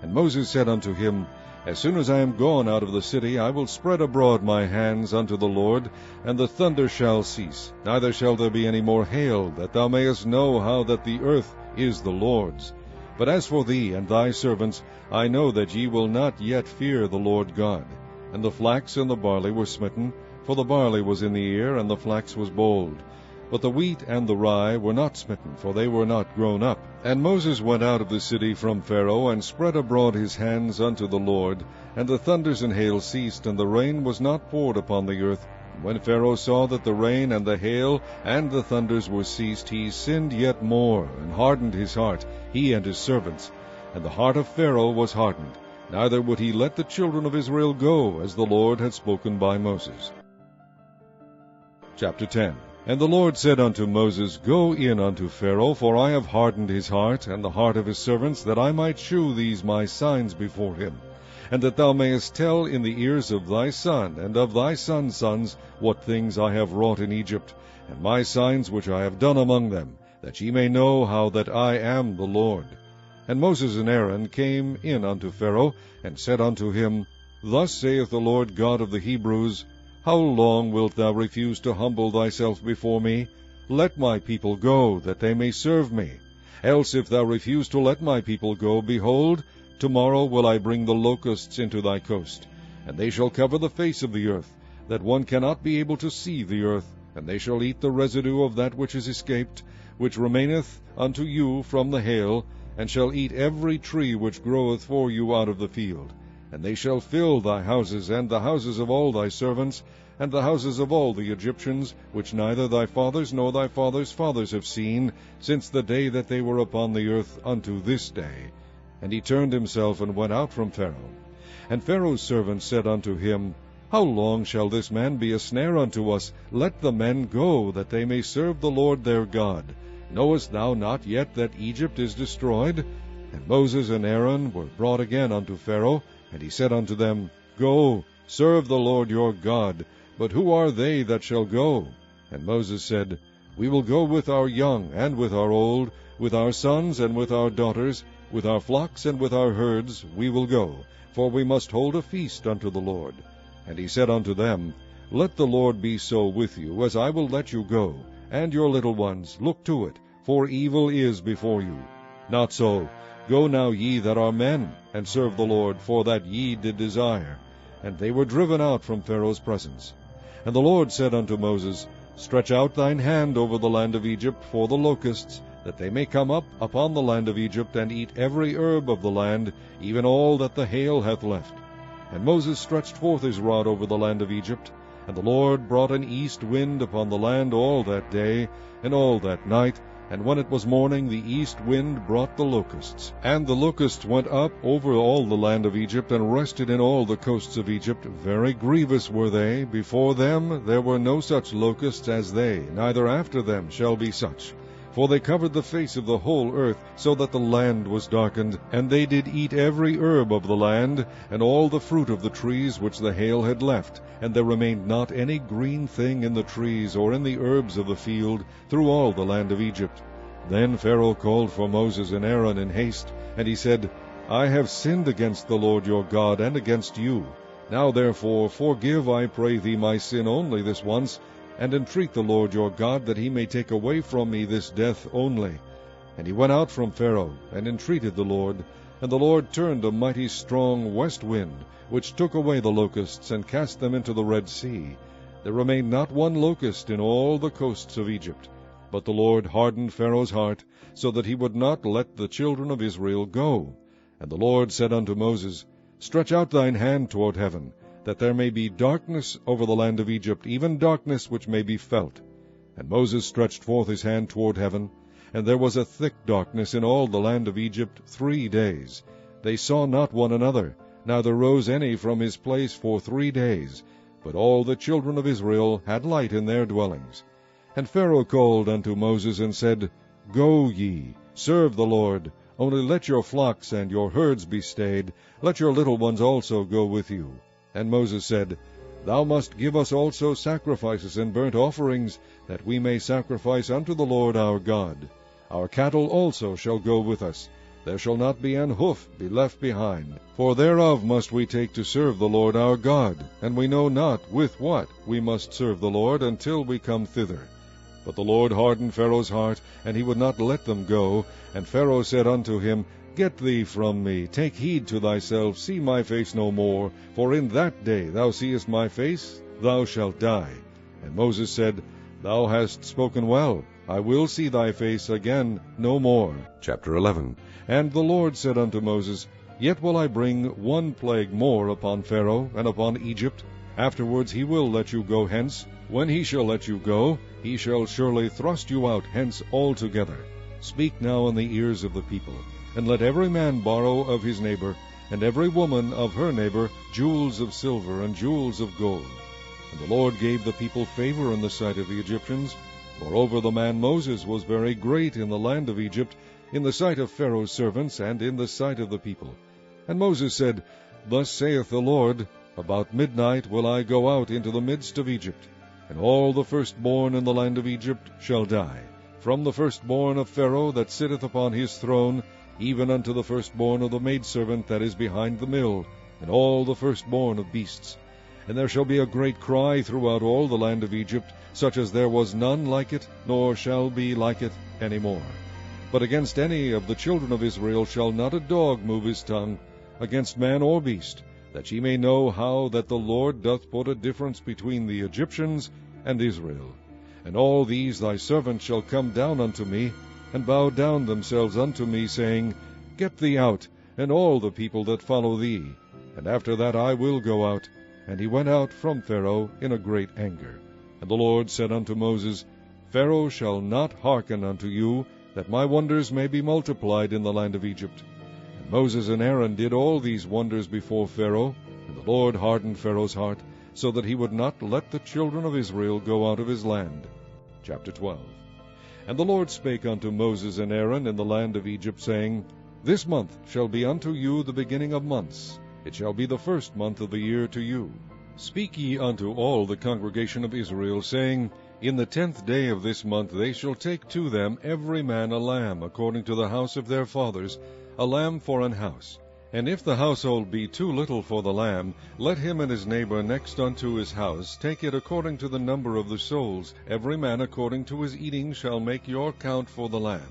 S1: And Moses said unto him, As soon as I am gone out of the city, I will spread abroad my hands unto the Lord, and the thunder shall cease, neither shall there be any more hail, that thou mayest know how that the earth is the Lord's. But as for thee and thy servants, I know that ye will not yet fear the Lord God. And the flax and the barley were smitten, for the barley was in the ear, and the flax was bold. But the wheat and the rye were not smitten, for they were not grown up. And Moses went out of the city from Pharaoh, and spread abroad his hands unto the Lord, and the thunders and hail ceased, and the rain was not poured upon the earth. When Pharaoh saw that the rain and the hail and the thunders were ceased, he sinned yet more, and hardened his heart, he and his servants. And the heart of Pharaoh was hardened, neither would he let the children of Israel go, as the Lord had spoken by Moses. Chapter 10. And the Lord said unto Moses, Go in unto Pharaoh, for I have hardened his heart, and the heart of his servants, that I might shew these my signs before him, and that thou mayest tell in the ears of thy son and of thy son's sons what things I have wrought in Egypt, and my signs which I have done among them, that ye may know how that I am the Lord. And Moses and Aaron came in unto Pharaoh, and said unto him, Thus saith the Lord God of the Hebrews, How long wilt thou refuse to humble thyself before me? Let my people go, that they may serve me. Else if thou refuse to let my people go, behold, tomorrow will I bring the locusts into thy coast, and they shall cover the face of the earth, that one cannot be able to see the earth, and they shall eat the residue of that which is escaped, which remaineth unto you from the hail, and shall eat every tree which groweth for you out of the field. And they shall fill thy houses, and the houses of all thy servants, and the houses of all the Egyptians, which neither thy fathers nor thy fathers' fathers have seen, since the day that they were upon the earth unto this day. And he turned himself and went out from Pharaoh. And Pharaoh's servants said unto him, How long shall this man be a snare unto us? Let the men go, that they may serve the Lord their God. Knowest thou not yet that Egypt is destroyed? And Moses and Aaron were brought again unto Pharaoh, and he said unto them, Go, serve the Lord your God. But who are they that shall go? And Moses said, We will go with our young and with our old, with our sons and with our daughters, with our flocks and with our herds we will go, for we must hold a feast unto the Lord. And he said unto them, Let the Lord be so with you, as I will let you go, and your little ones, look to it, for evil is before you. Not so. Go now ye that are men, and serve the Lord, for that ye did desire. And they were driven out from Pharaoh's presence. And the Lord said unto Moses, Stretch out thine hand over the land of Egypt for the locusts, that they may come up upon the land of Egypt, and eat every herb of the land, even all that the hail hath left. And Moses stretched forth his rod over the land of Egypt, and the Lord brought an east wind upon the land all that day, and all that night, and when it was morning, the east wind brought the locusts. And the locusts went up over all the land of Egypt, and rested in all the coasts of Egypt. Very grievous were they. Before them there were no such locusts as they, neither after them shall be such. For they covered the face of the whole earth, so that the land was darkened. And they did eat every herb of the land, and all the fruit of the trees which the hail had left. And there remained not any green thing in the trees, or in the herbs of the field, through all the land of Egypt. Then Pharaoh called for Moses and Aaron in haste, and he said, I have sinned against the Lord your God, and against you. Now therefore forgive, I pray thee, my sin only this once, and entreat the Lord your God, that he may take away from me this death only. And he went out from Pharaoh, and entreated the Lord. And the Lord turned a mighty strong west wind, which took away the locusts, and cast them into the Red Sea. There remained not one locust in all the coasts of Egypt. But the Lord hardened Pharaoh's heart, so that he would not let the children of Israel go. And the Lord said unto Moses, Stretch out thine hand toward heaven, that there may be darkness over the land of Egypt, even darkness which may be felt. And Moses stretched forth his hand toward heaven, and there was a thick darkness in all the land of Egypt 3 days. They saw not one another, neither rose any from his place for 3 days. But all the children of Israel had light in their dwellings. And Pharaoh called unto Moses, and said, Go ye, serve the Lord. Only let your flocks and your herds be stayed, let your little ones also go with you. And Moses said, Thou must give us also sacrifices and burnt offerings, that we may sacrifice unto the Lord our God. Our cattle also shall go with us. There shall not be an hoof be left behind. For thereof must we take to serve the Lord our God, and we know not with what we must serve the Lord until we come thither. But the Lord hardened Pharaoh's heart, and he would not let them go. And Pharaoh said unto him, Get thee from me, take heed to thyself, see my face no more, for in that day thou seest my face, thou shalt die. And Moses said, Thou hast spoken well, I will see thy face again no more. Chapter 11. And the Lord said unto Moses, Yet will I bring one plague more upon Pharaoh and upon Egypt. Afterwards he will let you go hence. When he shall let you go, he shall surely thrust you out hence altogether. Speak now in the ears of the people, and let every man borrow of his neighbor, and every woman of her neighbor, jewels of silver and jewels of gold. And the Lord gave the people favor in the sight of the Egyptians. Moreover, the man Moses was very great in the land of Egypt, in the sight of Pharaoh's servants, and in the sight of the people. And Moses said, Thus saith the Lord, About midnight will I go out into the midst of Egypt, and all the firstborn in the land of Egypt shall die, from the firstborn of Pharaoh that sitteth upon his throne, even unto the firstborn of the maidservant that is behind the mill, and all the firstborn of beasts. And there shall be a great cry throughout all the land of Egypt, such as there was none like it, nor shall be like it any more. But against any of the children of Israel shall not a dog move his tongue, against man or beast, that ye may know how that the Lord doth put a difference between the Egyptians and Israel. And all these thy servants shall come down unto me, and bow down themselves unto me, saying, Get thee out, and all the people that follow thee. And after that I will go out. And he went out from Pharaoh in a great anger. And the Lord said unto Moses, Pharaoh shall not hearken unto you, that my wonders may be multiplied in the land of Egypt. And Moses and Aaron did all these wonders before Pharaoh, and the Lord hardened Pharaoh's heart, so that he would not let the children of Israel go out of his land. Chapter 12. And the Lord spake unto Moses and Aaron in the land of Egypt, saying, This month shall be unto you the beginning of months. It shall be the first month of the year to you. Speak ye unto all the congregation of Israel, saying, In the 10th day of this month they shall take to them every man a lamb, according to the house of their fathers, a lamb for an house. And if the household be too little for the lamb, let him and his neighbor next unto his house take it according to the number of the souls. Every man according to his eating shall make your count for the lamb.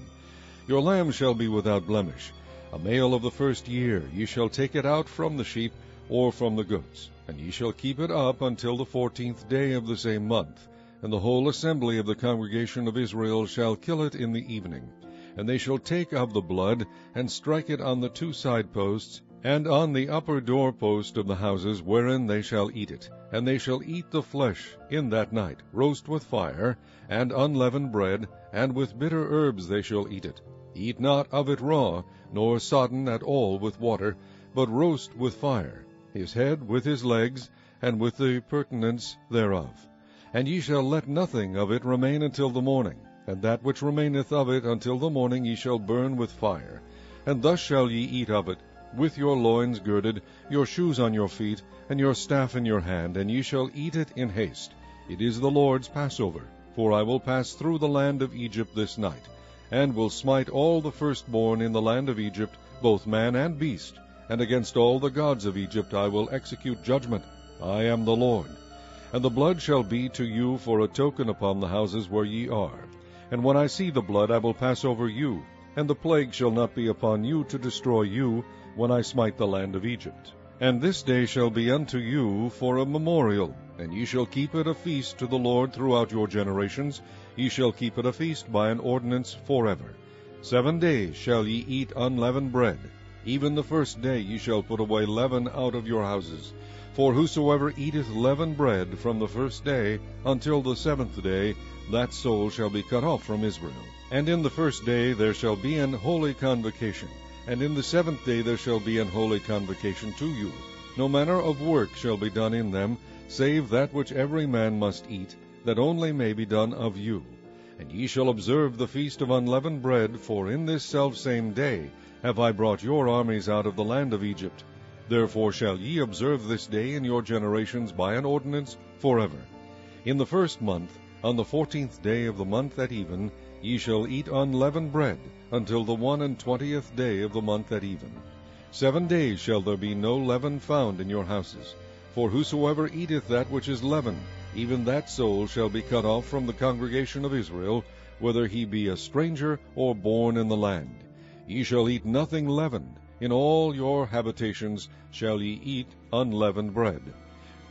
S1: Your lamb shall be without blemish. A male of the first year, ye shall take it out from the sheep, or from the goats, and ye shall keep it up until the 14th day of the same month. And the whole assembly of the congregation of Israel shall kill it in the evening. And they shall take of the blood, and strike it on the 2 side posts, and on the upper door post of the houses wherein they shall eat it. And they shall eat the flesh in that night, roast with fire, and unleavened bread, and with bitter herbs they shall eat it. Eat not of it raw, nor sodden at all with water, but roast with fire, his head with his legs, and with the purtenance thereof. And ye shall let nothing of it remain until the morning, and that which remaineth of it until the morning ye shall burn with fire. And thus shall ye eat of it, with your loins girded, your shoes on your feet, and your staff in your hand, and ye shall eat it in haste. It is the Lord's Passover. For I will pass through the land of Egypt this night, and will smite all the firstborn in the land of Egypt, both man and beast, and against all the gods of Egypt I will execute judgment. I am the Lord. And the blood shall be to you for a token upon the houses where ye are. And when I see the blood I will pass over you, and the plague shall not be upon you to destroy you, when I smite the land of Egypt. And this day shall be unto you for a memorial, and ye shall keep it a feast to the Lord throughout your generations. Ye shall keep it a feast by an ordinance forever. 7 days shall ye eat unleavened bread. Even the first day ye shall put away leaven out of your houses. For whosoever eateth leavened bread from the first day until the 7th day, that soul shall be cut off from Israel. And in the first day there shall be an holy convocation, and in the 7th day there shall be an holy convocation to you. No manner of work shall be done in them, save that which every man must eat, that only may be done of you. And ye shall observe the feast of unleavened bread, for in this selfsame day have I brought your armies out of the land of Egypt. Therefore shall ye observe this day in your generations by an ordinance forever. In the 1st month, on the 14th day of the month at even, ye shall eat unleavened bread, until the 21st day of the month at even. 7 days shall there be no leaven found in your houses. For whosoever eateth that which is leavened, even that soul shall be cut off from the congregation of Israel, whether he be a stranger or born in the land. Ye shall eat nothing leavened. In all your habitations shall ye eat unleavened bread.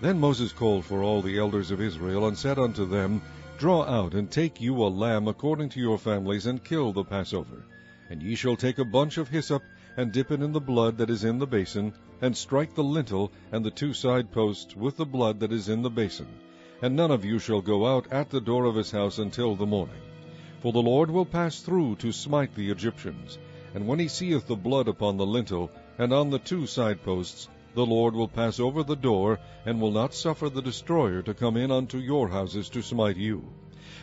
S1: Then Moses called for all the elders of Israel, and said unto them, Draw out, and take you a lamb according to your families, and kill the Passover. And ye shall take a bunch of hyssop, and dip it in the blood that is in the basin, and strike the lintel and the 2 side posts with the blood that is in the basin. And none of you shall go out at the door of his house until the morning. For the Lord will pass through to smite the Egyptians. And when he seeth the blood upon the lintel, and on the 2 side posts, the Lord will pass over the door, and will not suffer the destroyer to come in unto your houses to smite you.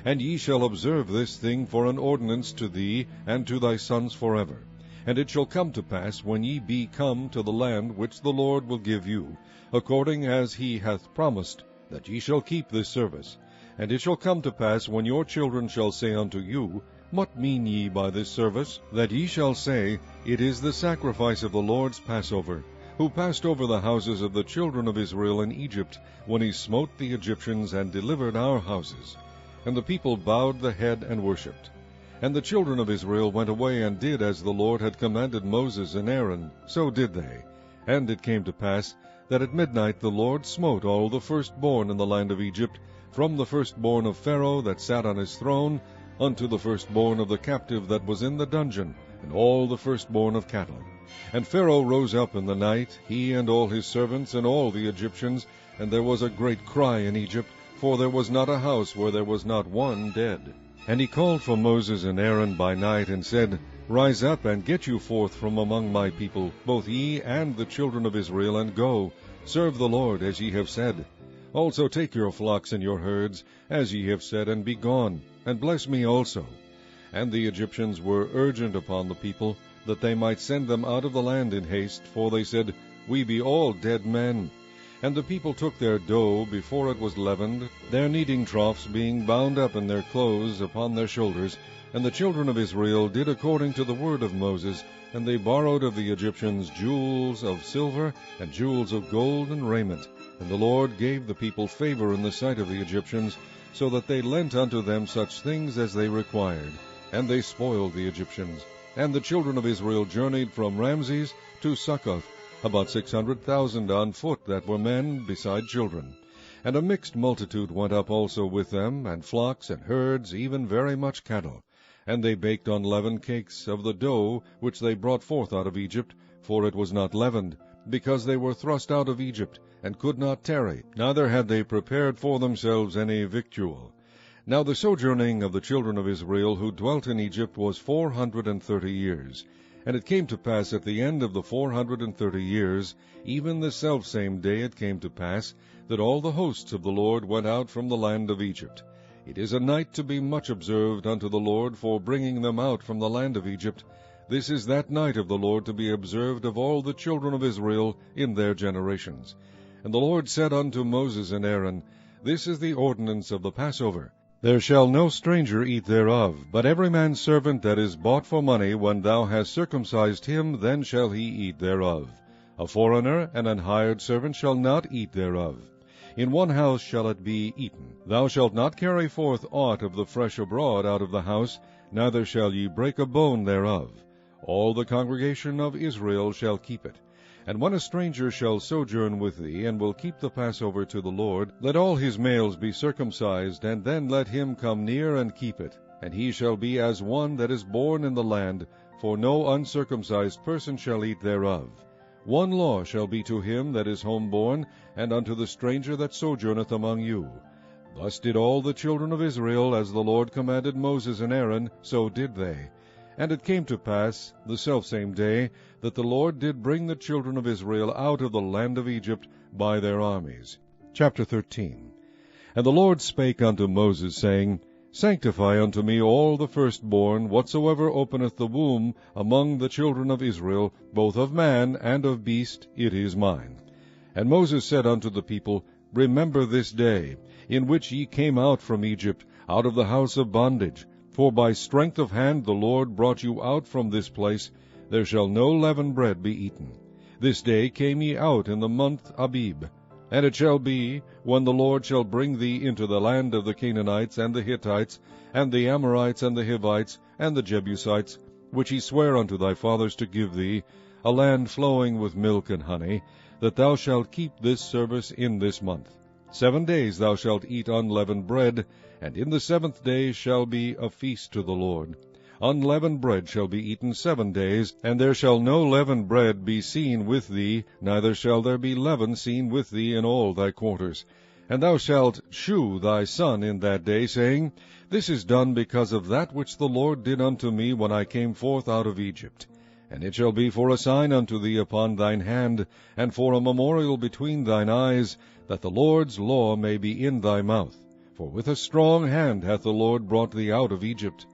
S1: And ye shall observe this thing for an ordinance to thee and to thy sons forever. And it shall come to pass, when ye be come to the land which the Lord will give you, according as he hath promised, that ye shall keep this service. And it shall come to pass, when your children shall say unto you, What mean ye by this service? That ye shall say, It is the sacrifice of the Lord's Passover, who passed over the houses of the children of Israel in Egypt, when he smote the Egyptians and delivered our houses. And the people bowed the head and worshipped. And the children of Israel went away and did as the Lord had commanded Moses and Aaron, so did they. And it came to pass, that at midnight the Lord smote all the firstborn in the land of Egypt, from the firstborn of Pharaoh that sat on his throne, unto the firstborn of the captive that was in the dungeon, and all the firstborn of cattle. And Pharaoh rose up in the night, he and all his servants, and all the Egyptians, and there was a great cry in Egypt, for there was not a house where there was not one dead. And he called for Moses and Aaron by night, and said, Rise up, and get you forth from among my people, both ye and the children of Israel, and go, serve the Lord, as ye have said. Also take your flocks and your herds, as ye have said, and be gone, and bless me also. And the Egyptians were urgent upon the people, that they might send them out of the land in haste, for they said, We be all dead men. And the people took their dough before it was leavened, their kneading troughs being bound up in their clothes upon their shoulders. And the children of Israel did according to the word of Moses, and they borrowed of the Egyptians jewels of silver, and jewels of gold, and raiment. And the Lord gave the people favor in the sight of the Egyptians, so that they lent unto them such things as they required. And they spoiled the Egyptians. And the children of Israel journeyed from Ramses to Succoth, about 600,000 on foot that were men, beside children. And a mixed multitude went up also with them, and flocks and herds, even very much cattle. And they baked unleavened cakes of the dough which they brought forth out of Egypt, for it was not leavened, because they were thrust out of Egypt, and could not tarry, neither had they prepared for themselves any victual. Now the sojourning of the children of Israel who dwelt in Egypt was 430 years. And it came to pass at the end of the 430 years, even the selfsame day it came to pass, that all the hosts of the Lord went out from the land of Egypt. It is a night to be much observed unto the Lord for bringing them out from the land of Egypt. This is that night of the Lord to be observed of all the children of Israel in their generations. And the Lord said unto Moses and Aaron, This is the ordinance of the Passover. There shall no stranger eat thereof, but every man's servant that is bought for money, when thou hast circumcised him, then shall he eat thereof. A foreigner and an hired servant shall not eat thereof. In one house shall it be eaten. Thou shalt not carry forth aught of the fresh abroad out of the house, neither shall ye break a bone thereof. All the congregation of Israel shall keep it. And when a stranger shall sojourn with thee, and will keep the Passover to the Lord, let all his males be circumcised, and then let him come near and keep it. And he shall be as one that is born in the land, for no uncircumcised person shall eat thereof. One law shall be to him that is homeborn, and unto the stranger that sojourneth among you. Thus did all the children of Israel, as the Lord commanded Moses and Aaron, so did they. And it came to pass, the selfsame day, that the Lord did bring the children of Israel out of the land of Egypt by their armies. Chapter 13. And the Lord spake unto Moses, saying, Sanctify unto me all the firstborn, whatsoever openeth the womb among the children of Israel, both of man and of beast, it is mine. And Moses said unto the people, Remember this day, in which ye came out from Egypt, out of the house of bondage. For by strength of hand the Lord brought you out from this place. There shall no leavened bread be eaten. This day came ye out in the month Abib. And it shall be, when the Lord shall bring thee into the land of the Canaanites, and the Hittites, and the Amorites, and the Hivites, and the Jebusites, which he sware unto thy fathers to give thee, a land flowing with milk and honey, that thou shalt keep this service in this month. 7 days thou shalt eat unleavened bread, and in the 7th day shall be a feast to the Lord. Unleavened bread shall be eaten 7 days, and there shall no leavened bread be seen with thee, neither shall there be leaven seen with thee in all thy quarters. And thou shalt shew thy son in that day, saying, This is done because of that which the Lord did unto me when I came forth out of Egypt. And it shall be for a sign unto thee upon thine hand, and for a memorial between thine eyes, that the Lord's law may be in thy mouth. For with a strong hand hath the Lord brought thee out of Egypt.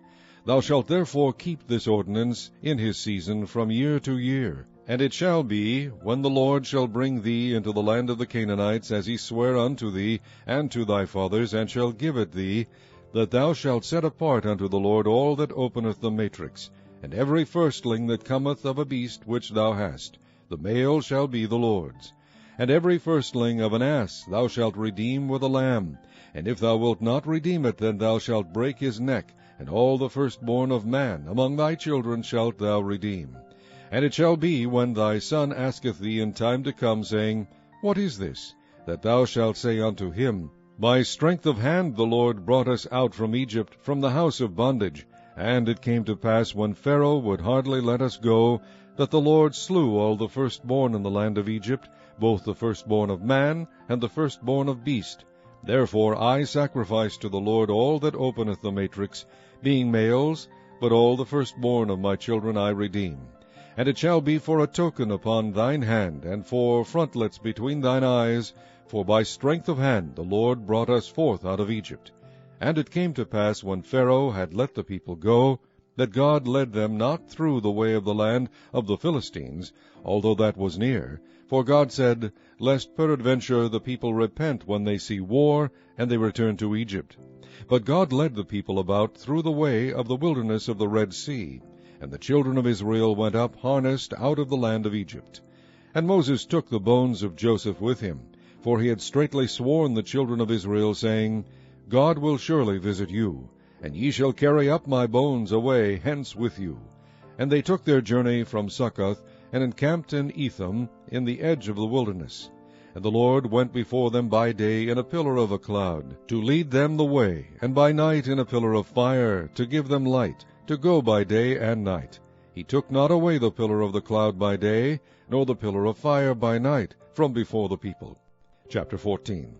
S1: Thou shalt therefore keep this ordinance in his season from year to year. And it shall be, when the Lord shall bring thee into the land of the Canaanites, as he sware unto thee and to thy fathers, and shall give it thee, that thou shalt set apart unto the Lord all that openeth the matrix, and every firstling that cometh of a beast which thou hast. The male shall be the Lord's. And every firstling of an ass thou shalt redeem with a lamb. And if thou wilt not redeem it, then thou shalt break his neck, and all the firstborn of man among thy children shalt thou redeem. And it shall be, when thy son asketh thee in time to come, saying, What is this? That thou shalt say unto him, By strength of hand the Lord brought us out from Egypt, from the house of bondage. And it came to pass, when Pharaoh would hardly let us go, that the Lord slew all the firstborn in the land of Egypt, both the firstborn of man and the firstborn of beast. Therefore I sacrifice to the Lord all that openeth the matrix, being males, but all the firstborn of my children I redeem. And it shall be for a token upon thine hand, and for frontlets between thine eyes, for by strength of hand the Lord brought us forth out of Egypt. And it came to pass, when Pharaoh had let the people go, that God led them not through the way of the land of the Philistines, although that was near. For God said, Lest peradventure the people repent when they see war, and they return to Egypt. But God led the people about through the way of the wilderness of the Red Sea, and the children of Israel went up harnessed out of the land of Egypt. And Moses took the bones of Joseph with him, for he had straitly sworn the children of Israel, saying, God will surely visit you, and ye shall carry up my bones away hence with you. And they took their journey from Succoth, and encamped in Etham, in the edge of the wilderness. And the Lord went before them by day in a pillar of a cloud, to lead them the way, and by night in a pillar of fire, to give them light, to go by day and night. He took not away the pillar of the cloud by day, nor the pillar of fire by night, from before the people. Chapter 14.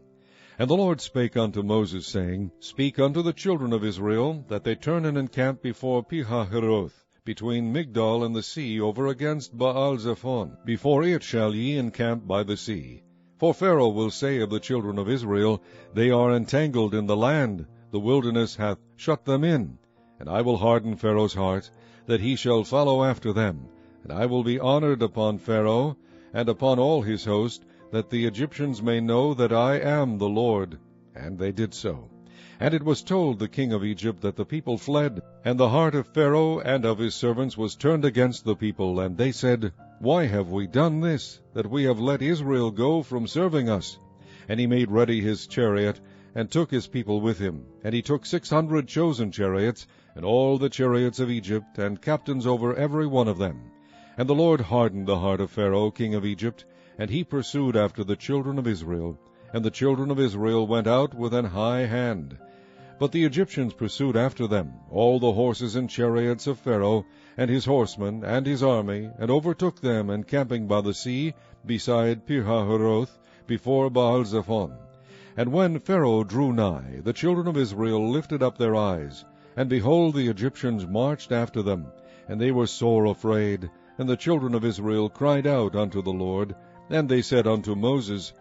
S1: And the Lord spake unto Moses, saying, Speak unto the children of Israel, that they turn and encamp before Pihahiroth, between Migdol and the sea, over against Baal-zephon. Before it shall ye encamp by the sea. For Pharaoh will say of the children of Israel, They are entangled in the land, the wilderness hath shut them in. And I will harden Pharaoh's heart, that he shall follow after them. And I will be honored upon Pharaoh, and upon all his host, that the Egyptians may know that I am the Lord. And they did so. And it was told the king of Egypt that the people fled, and the heart of Pharaoh and of his servants was turned against the people, and they said, Why have we done this, that we have let Israel go from serving us? And he made ready his chariot, and took his people with him. And he took 600 chosen chariots, and all the chariots of Egypt, and captains over every one of them. And the Lord hardened the heart of Pharaoh king of Egypt, and he pursued after the children of Israel. And the children of Israel went out with an high hand. But the Egyptians pursued after them, all the horses and chariots of Pharaoh, and his horsemen, and his army, and overtook them, encamping by the sea, beside Pihahiroth, before Baal-zephon. And when Pharaoh drew nigh, the children of Israel lifted up their eyes, and behold, the Egyptians marched after them, and they were sore afraid. And the children of Israel cried out unto the Lord, and they said unto Moses,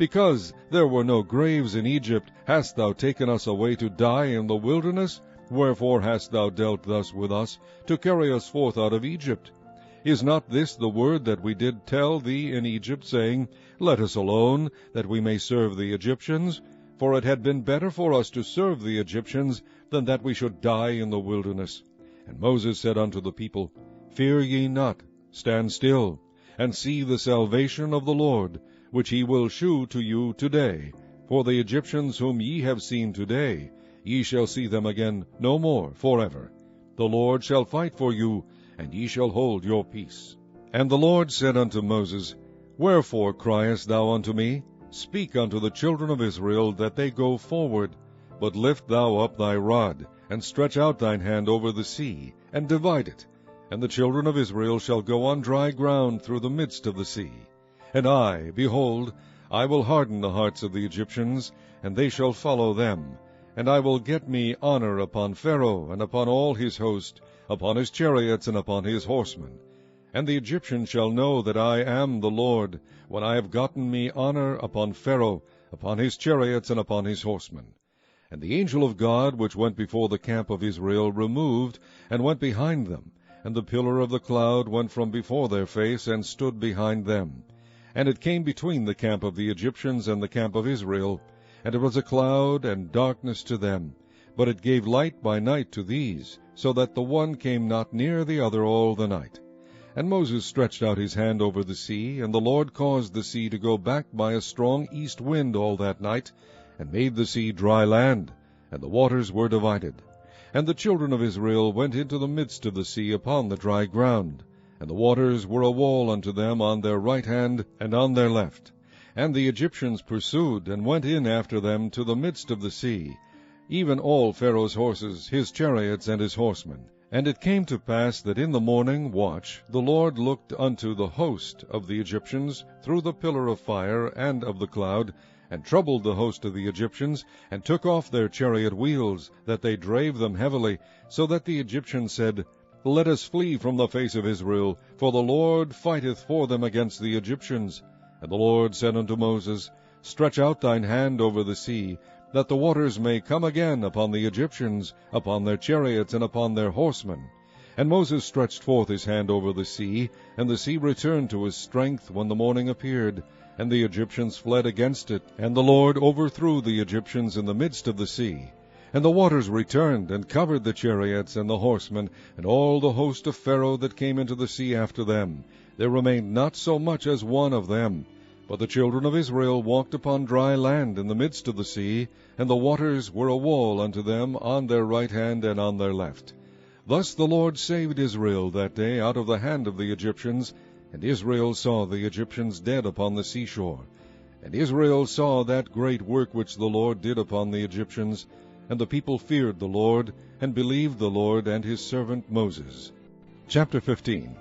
S1: Because there were no graves in Egypt, hast thou taken us away to die in the wilderness? Wherefore hast thou dealt thus with us, to carry us forth out of Egypt? Is not this the word that we did tell thee in Egypt, saying, Let us alone, that we may serve the Egyptians? For it had been better for us to serve the Egyptians, than that we should die in the wilderness. And Moses said unto the people, Fear ye not, stand still, and see the salvation of the Lord, which he will shew to you today. For the Egyptians whom ye have seen today, ye shall see them again no more forever. The Lord shall fight for you, and ye shall hold your peace. And the Lord said unto Moses, Wherefore criest thou unto me? Speak unto the children of Israel, that they go forward. But lift thou up thy rod, and stretch out thine hand over the sea, and divide it. And the children of Israel shall go on dry ground through the midst of the sea. And I, behold, I will harden the hearts of the Egyptians, and they shall follow them. And I will get me honor upon Pharaoh, and upon all his host, upon his chariots, and upon his horsemen. And the Egyptians shall know that I am the Lord, when I have gotten me honor upon Pharaoh, upon his chariots, and upon his horsemen. And the angel of God, which went before the camp of Israel, removed, and went behind them. And the pillar of the cloud went from before their face, and stood behind them. And it came between the camp of the Egyptians and the camp of Israel. And it was a cloud and darkness to them. But it gave light by night to these, so that the one came not near the other all the night. And Moses stretched out his hand over the sea, and the Lord caused the sea to go back by a strong east wind all that night, and made the sea dry land, and the waters were divided. And the children of Israel went into the midst of the sea upon the dry ground, and the waters were a wall unto them on their right hand and on their left. And the Egyptians pursued, and went in after them to the midst of the sea, even all Pharaoh's horses, his chariots, and his horsemen. And it came to pass that in the morning watch the Lord looked unto the host of the Egyptians through the pillar of fire and of the cloud, and troubled the host of the Egyptians, and took off their chariot wheels, that they drave them heavily, so that the Egyptians said, Let us flee from the face of Israel, for the Lord fighteth for them against the Egyptians. And the Lord said unto Moses, Stretch out thine hand over the sea, that the waters may come again upon the Egyptians, upon their chariots, and upon their horsemen. And Moses stretched forth his hand over the sea, and the sea returned to his strength when the morning appeared, and the Egyptians fled against it, and the Lord overthrew the Egyptians in the midst of the sea. And the waters returned, and covered the chariots and the horsemen, and all the host of Pharaoh that came into the sea after them. There remained not so much as one of them. But the children of Israel walked upon dry land in the midst of the sea, and the waters were a wall unto them on their right hand and on their left. Thus the Lord saved Israel that day out of the hand of the Egyptians, and Israel saw the Egyptians dead upon the seashore. And Israel saw that great work which the Lord did upon the Egyptians, and the people feared the Lord, and believed the Lord and his servant Moses. Chapter 15.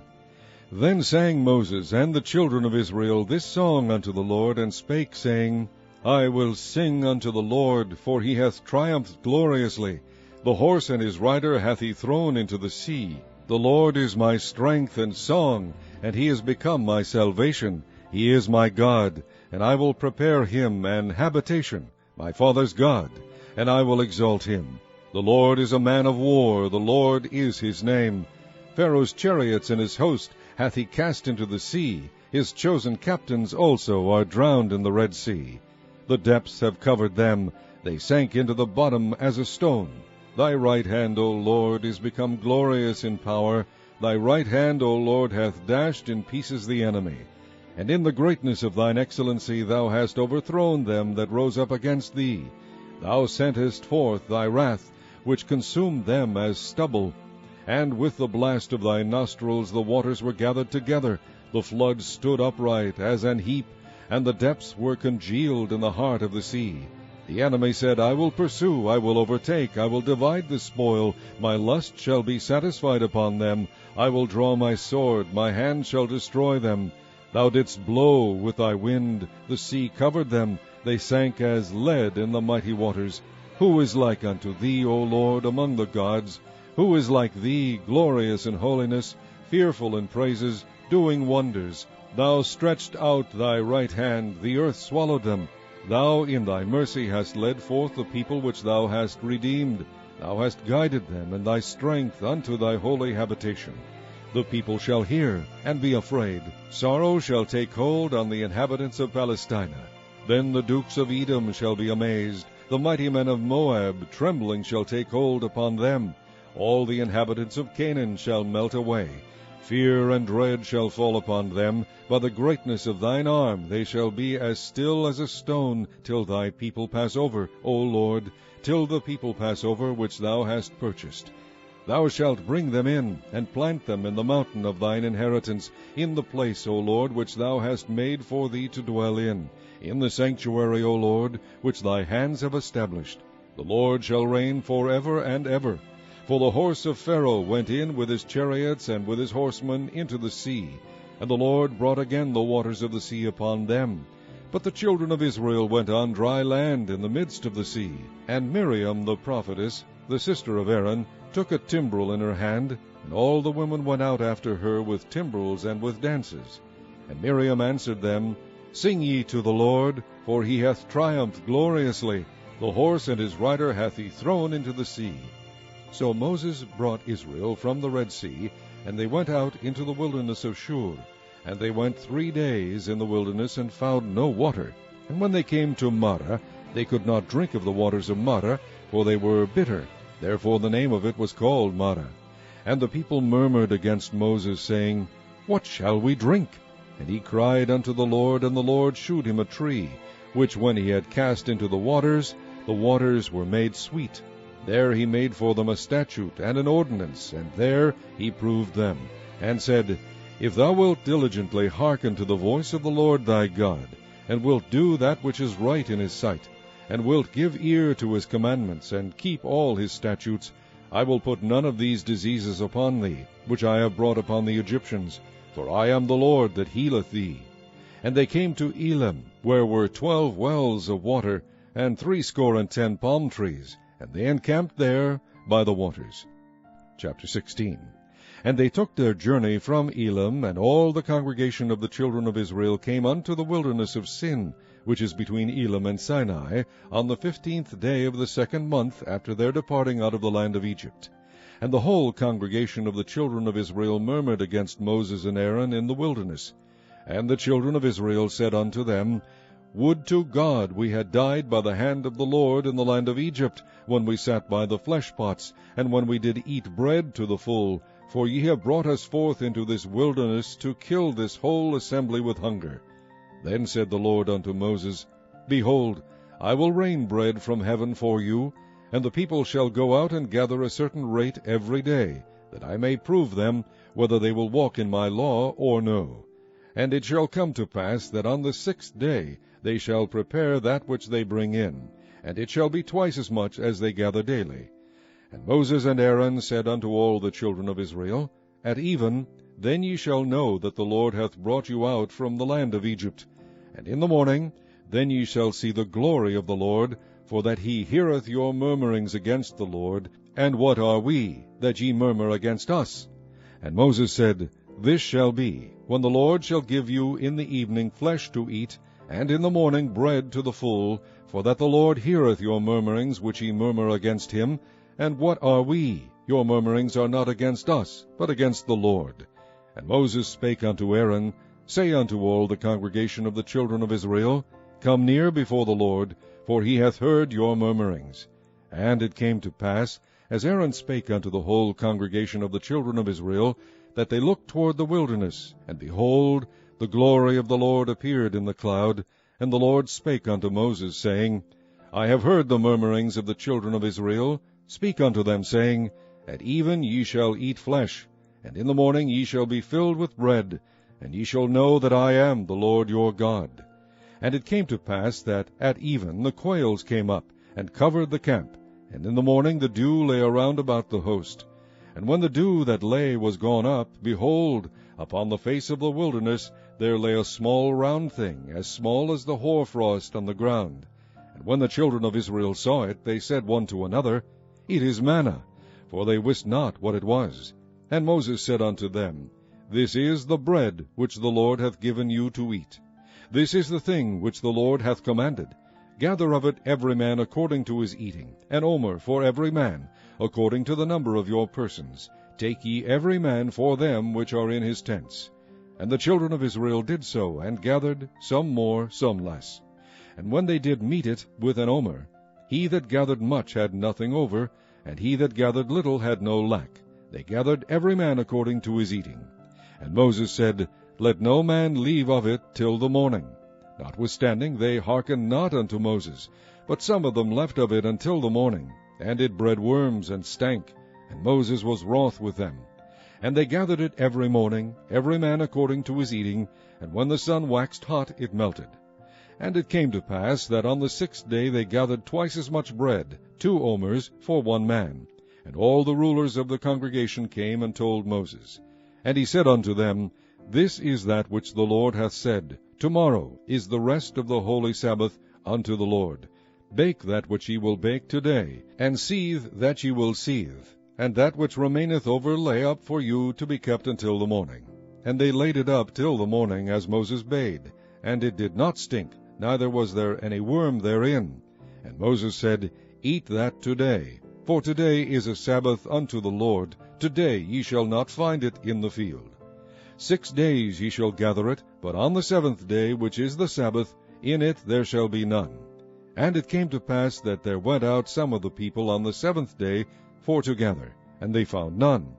S1: Then sang Moses and the children of Israel this song unto the Lord, and spake, saying, I will sing unto the Lord, for he hath triumphed gloriously. The horse and his rider hath he thrown into the sea. The Lord is my strength and song, and he is become my salvation. He is my God, and I will prepare him an habitation, my father's God, and I will exalt him. The Lord is a man of war, the Lord is his name. Pharaoh's chariots and his host hath he cast into the sea. His chosen captains also are drowned in the Red Sea. The depths have covered them. They sank into the bottom as a stone. Thy right hand, O Lord, is become glorious in power. Thy right hand, O Lord, hath dashed in pieces the enemy. And in the greatness of thine excellency thou hast overthrown them that rose up against thee. Thou sentest forth thy wrath, which consumed them as stubble. And with the blast of thy nostrils the waters were gathered together. The floods stood upright as an heap, and the depths were congealed in the heart of the sea. The enemy said, I will pursue, I will overtake, I will divide the spoil. My lust shall be satisfied upon them. I will draw my sword, my hand shall destroy them. Thou didst blow with thy wind, the sea covered them. They sank as lead in the mighty waters. Who is like unto thee, O Lord, among the gods? Who is like thee, glorious in holiness, fearful in praises, doing wonders? Thou stretched out thy right hand, the earth swallowed them. Thou in thy mercy hast led forth the people which thou hast redeemed. Thou hast guided them in thy strength unto thy holy habitation. The people shall hear, and be afraid. Sorrow shall take hold on the inhabitants of Palestina. Then the dukes of Edom shall be amazed. The mighty men of Moab, trembling, shall take hold upon them. All the inhabitants of Canaan shall melt away. Fear and dread shall fall upon them. By the greatness of thine arm they shall be as still as a stone, till thy people pass over, O Lord, till the people pass over which thou hast purchased. Thou shalt bring them in, and plant them in the mountain of thine inheritance, in the place, O Lord, which thou hast made for thee to dwell in the sanctuary, O Lord, which thy hands have established. The Lord shall reign forever and ever. For the horse of Pharaoh went in with his chariots and with his horsemen into the sea, and the Lord brought again the waters of the sea upon them. But the children of Israel went on dry land in the midst of the sea. And Miriam the prophetess, the sister of Aaron, took a timbrel in her hand, and all the women went out after her with timbrels and with dances. And Miriam answered them, Sing ye to the Lord, for he hath triumphed gloriously. The horse and his rider hath he thrown into the sea. So Moses brought Israel from the Red Sea, and they went out into the wilderness of Shur. And they went 3 days in the wilderness, and found no water. And when they came to Marah, they could not drink of the waters of Marah, for they were bitter. Therefore the name of it was called Marah. And the people murmured against Moses, saying, What shall we drink? And he cried unto the Lord, and the Lord shewed him a tree, which when he had cast into the waters were made sweet. There he made for them a statute and an ordinance, and there he proved them, and said, If thou wilt diligently hearken to the voice of the Lord thy God, and wilt do that which is right in his sight, and wilt give ear to his commandments, and keep all his statutes, I will put none of these diseases upon thee, which I have brought upon the Egyptians, for I am the Lord that healeth thee. And they came to Elim, where were 12 wells of water, and 70 palm trees, and they encamped there by the waters. Chapter 16. And they took their journey from Elim, and all the congregation of the children of Israel came unto the wilderness of Sin, which is between Elim and Sinai, on the 15th day of the 2nd month after their departing out of the land of Egypt. And the whole congregation of the children of Israel murmured against Moses and Aaron in the wilderness. And the children of Israel said unto them, Would to God we had died by the hand of the Lord in the land of Egypt, when we sat by the flesh pots, and when we did eat bread to the full, for ye have brought us forth into this wilderness to kill this whole assembly with hunger. Then said the Lord unto Moses, Behold, I will rain bread from heaven for you, and the people shall go out and gather a certain rate every day, that I may prove them whether they will walk in my law or no. And it shall come to pass that on the 6th day they shall prepare that which they bring in, and it shall be twice as much as they gather daily. And Moses and Aaron said unto all the children of Israel, At even, then ye shall know that the Lord hath brought you out from the land of Egypt. And in the morning, then ye shall see the glory of the Lord, for that he heareth your murmurings against the Lord. And what are we, that ye murmur against us? And Moses said, This shall be, when the Lord shall give you in the evening flesh to eat, and in the morning bread to the full, for that the Lord heareth your murmurings which ye murmur against him. And what are we? Your murmurings are not against us, but against the Lord. And Moses spake unto Aaron, Say unto all the congregation of the children of Israel, Come near before the Lord, for he hath heard your murmurings. And it came to pass, as Aaron spake unto the whole congregation of the children of Israel, that they looked toward the wilderness, and behold, the glory of the Lord appeared in the cloud. And the Lord spake unto Moses, saying, I have heard the murmurings of the children of Israel. Speak unto them, saying, At even ye shall eat flesh, and in the morning ye shall be filled with bread, and ye shall know that I am the Lord your God. And it came to pass that at even the quails came up, and covered the camp, and in the morning the dew lay around about the host. And when the dew that lay was gone up, behold, upon the face of the wilderness there lay a small round thing, as small as the hoarfrost on the ground. And when the children of Israel saw it, they said one to another, It is manna, for they wist not what it was. And Moses said unto them, This is the bread which the Lord hath given you to eat. This is the thing which the Lord hath commanded. Gather of it every man according to his eating, an omer for every man, according to the number of your persons. Take ye every man for them which are in his tents. And the children of Israel did so, and gathered, some more, some less. And when they did meet it with an omer, he that gathered much had nothing over, and he that gathered little had no lack. They gathered every man according to his eating. And Moses said, Let no man leave of it till the morning. Notwithstanding they hearkened not unto Moses, but some of them left of it until the morning, and it bred worms and stank, and Moses was wroth with them. And they gathered it every morning, every man according to his eating, and when the sun waxed hot it melted. And it came to pass that on the 6th day they gathered twice as much bread, 2 omers for one man. And all the rulers of the congregation came and told Moses. And he said unto them, This is that which the Lord hath said, Tomorrow is the rest of the holy Sabbath unto the Lord. Bake that which ye will bake today, and seethe that ye will seethe, and that which remaineth over lay up for you to be kept until the morning. And they laid it up till the morning, as Moses bade, and it did not stink, neither was there any worm therein. And Moses said, Eat that today, for today is a Sabbath unto the Lord. Today ye shall not find it in the field. 6 days ye shall gather it, but on the 7th day, which is the Sabbath, in it there shall be none. And it came to pass that there went out some of the people on the 7th day for to gather, and they found none.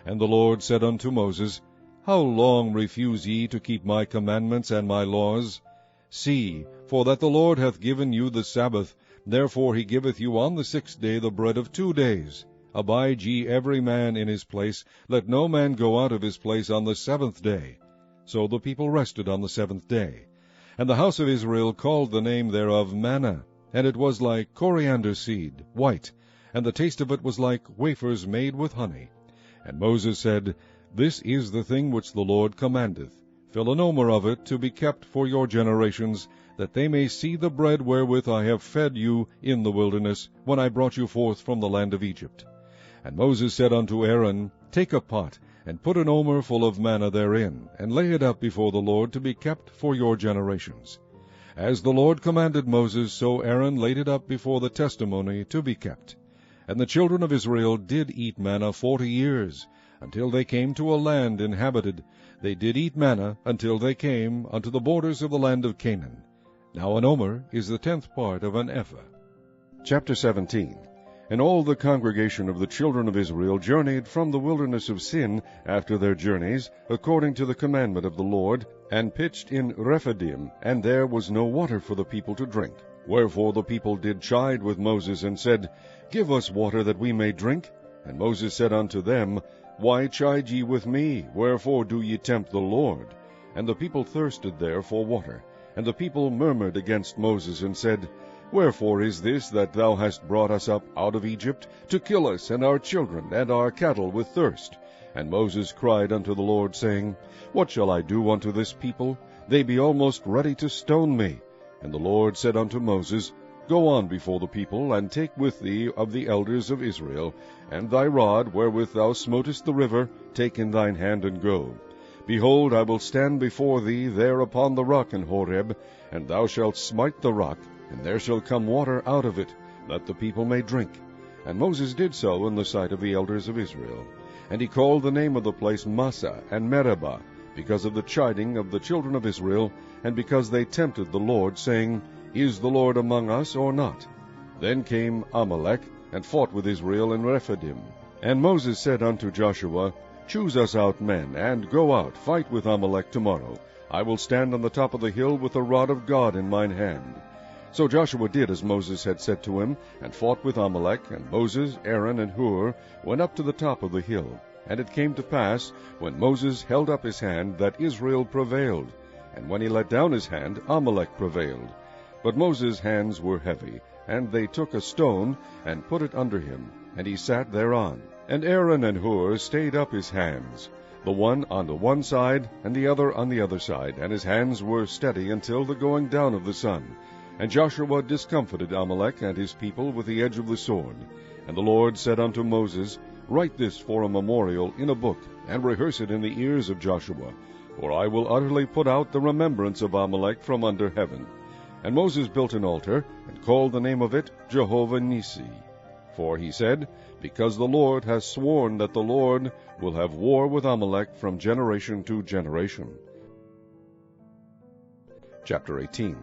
S1: And the Lord said unto Moses, How long refuse ye to keep my commandments and my laws? See, for that the Lord hath given you the Sabbath, therefore he giveth you on the 6th day the bread of 2 days. Abide ye every man in his place, let no man go out of his place on the 7th day. So the people rested on the 7th day. And the house of Israel called the name thereof manna, and it was like coriander seed, white, and the taste of it was like wafers made with honey. And Moses said, This is the thing which the Lord commandeth. Fill an omer of it to be kept for your generations, that they may see the bread wherewith I have fed you in the wilderness, when I brought you forth from the land of Egypt. And Moses said unto Aaron, Take a pot, and put an omer full of manna therein, and lay it up before the Lord to be kept for your generations. As the Lord commanded Moses, so Aaron laid it up before the testimony to be kept. And the children of Israel did eat manna 40 years, until they came to a land inhabited. They did eat manna until they came unto the borders of the land of Canaan. Now an omer is the 10th part of an ephah. Chapter 17. And all the congregation of the children of Israel journeyed from the wilderness of Sin after their journeys, according to the commandment of the Lord, and pitched in Rephidim, and there was no water for the people to drink. Wherefore the people did chide with Moses, and said, Give us water that we may drink. And Moses said unto them, Why chide ye with me? Wherefore do ye tempt the Lord? And the people thirsted there for water. And the people murmured against Moses, and said, Wherefore is this that thou hast brought us up out of Egypt, to kill us and our children and our cattle with thirst? And Moses cried unto the Lord, saying, What shall I do unto this people? They be almost ready to stone me. And the Lord said unto Moses, Go on before the people, and take with thee of the elders of Israel, and thy rod wherewith thou smotest the river, take in thine hand, and go. Behold, I will stand before thee there upon the rock in Horeb, and thou shalt smite the rock, and there shall come water out of it, that the people may drink. And Moses did so in the sight of the elders of Israel. And he called the name of the place Massah and Meribah, because of the chiding of the children of Israel, and because they tempted the Lord, saying, Is the Lord among us or not? Then came Amalek, and fought with Israel in Rephidim. And Moses said unto Joshua, Choose us out men, and go out, fight with Amalek tomorrow. I will stand on the top of the hill with the rod of God in mine hand. So Joshua did as Moses had said to him, and fought with Amalek, and Moses, Aaron, and Hur went up to the top of the hill. And it came to pass, when Moses held up his hand, that Israel prevailed, and when he let down his hand, Amalek prevailed. But Moses' hands were heavy, and they took a stone, and put it under him, and he sat thereon. And Aaron and Hur stayed up his hands, the one on the one side, and the other on the other side, and his hands were steady until the going down of the sun. And Joshua discomfited Amalek and his people with the edge of the sword. And the Lord said unto Moses, Write this for a memorial in a book, and rehearse it in the ears of Joshua, for I will utterly put out the remembrance of Amalek from under heaven. And Moses built an altar, and called the name of it Jehovah Nissi. For he said, Because the Lord has sworn that the Lord will have war with Amalek from generation to generation. Chapter 18.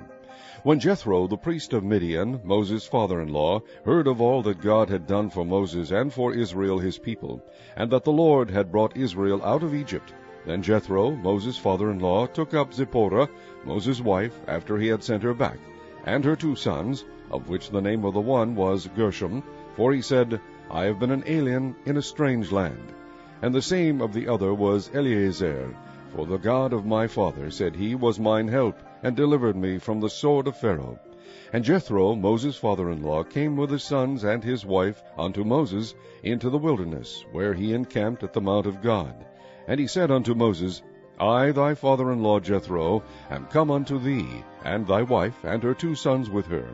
S1: When Jethro, the priest of Midian, Moses' father-in-law, heard of all that God had done for Moses and for Israel his people, and that the Lord had brought Israel out of Egypt, then Jethro, Moses' father-in-law, took up Zipporah, Moses' wife, after he had sent her back, and her 2 sons, of which the name of the one was Gershom, for he said, I have been an alien in a strange land. And the same of the other was Eleazar, for the God of my father, said he, was mine help, and delivered me from the sword of Pharaoh. And Jethro, Moses' father-in-law, came with his sons and his wife unto Moses into the wilderness, where he encamped at the mount of God. And he said unto Moses, I, thy father-in-law Jethro, am come unto thee, and thy wife, and her 2 sons with her.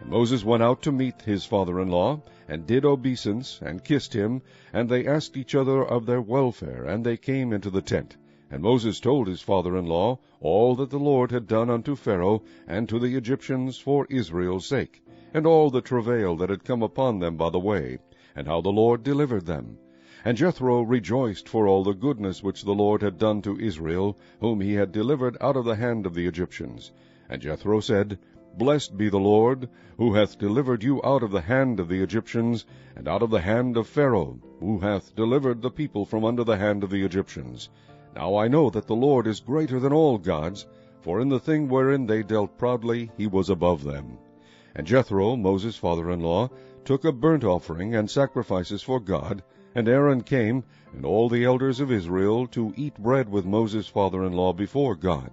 S1: And Moses went out to meet his father-in-law, and did obeisance, and kissed him, and they asked each other of their welfare, and they came into the tent. And Moses told his father-in-law all that the Lord had done unto Pharaoh and to the Egyptians for Israel's sake, and all the travail that had come upon them by the way, and how the Lord delivered them. And Jethro rejoiced for all the goodness which the Lord had done to Israel, whom he had delivered out of the hand of the Egyptians. And Jethro said, Blessed be the Lord, who hath delivered you out of the hand of the Egyptians, and out of the hand of Pharaoh, who hath delivered the people from under the hand of the Egyptians. Now I know that the Lord is greater than all gods, for in the thing wherein they dealt proudly he was above them. And Jethro, Moses' father-in-law, took a burnt offering and sacrifices for God, and Aaron came, and all the elders of Israel, to eat bread with Moses' father-in-law before God.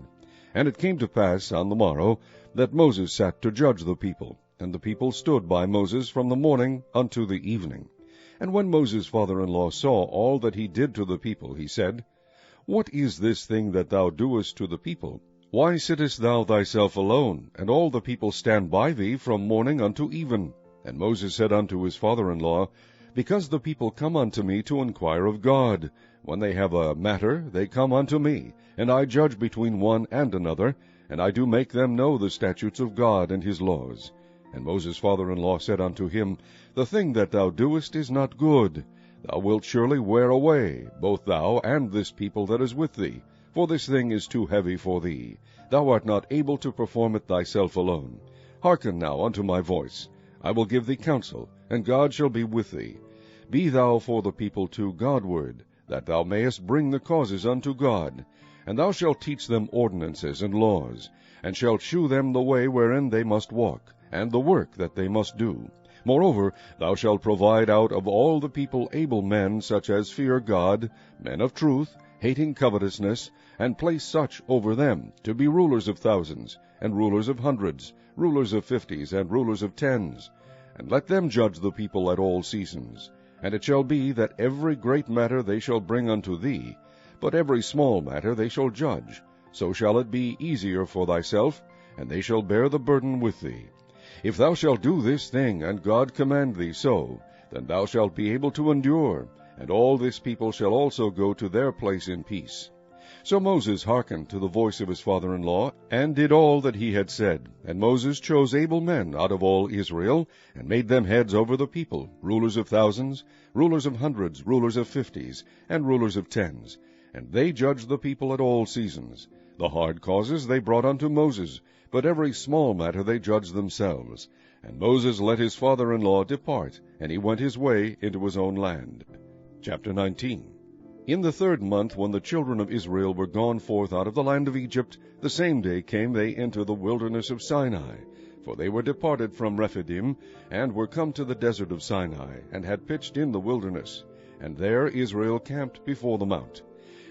S1: And it came to pass on the morrow that Moses sat to judge the people, and the people stood by Moses from the morning unto the evening. And when Moses' father-in-law saw all that he did to the people, he said, What is this thing that thou doest to the people? Why sittest thou thyself alone, and all the people stand by thee from morning unto even? And Moses said unto his father-in-law, Because the people come unto me to inquire of God. When they have a matter, they come unto me, and I judge between one and another, and I do make them know the statutes of God and his laws. And Moses' father-in-law said unto him, The thing that thou doest is not good. Thou wilt surely wear away, both thou and this people that is with thee, for this thing is too heavy for thee. Thou art not able to perform it thyself alone. Hearken now unto my voice. I will give thee counsel, and God shall be with thee. Be thou for the people to Godward, that thou mayest bring the causes unto God. And thou shalt teach them ordinances and laws, and shalt shew them the way wherein they must walk, and the work that they must do. Moreover, thou shalt provide out of all the people able men, such as fear God, men of truth, hating covetousness, and place such over them, to be rulers of thousands, and rulers of hundreds, rulers of 50s, and rulers of 10s. And let them judge the people at all seasons. And it shall be that every great matter they shall bring unto thee, but every small matter they shall judge. So shall it be easier for thyself, and they shall bear the burden with thee. If thou shalt do this thing, and God command thee so, then thou shalt be able to endure, and all this people shall also go to their place in peace. So Moses hearkened to the voice of his father-in-law, and did all that he had said. And Moses chose able men out of all Israel, and made them heads over the people, rulers of thousands, rulers of hundreds, rulers of 50s, and rulers of 10s. And they judged the people at all seasons. The hard causes they brought unto Moses, but every small matter they judged themselves. And Moses let his father-in-law depart, and he went his way into his own land. Chapter 19. In the 3rd month, when the children of Israel were gone forth out of the land of Egypt, the same day came they into the wilderness of Sinai. For they were departed from Rephidim, and were come to the desert of Sinai, and had pitched in the wilderness. And there Israel camped before the mount.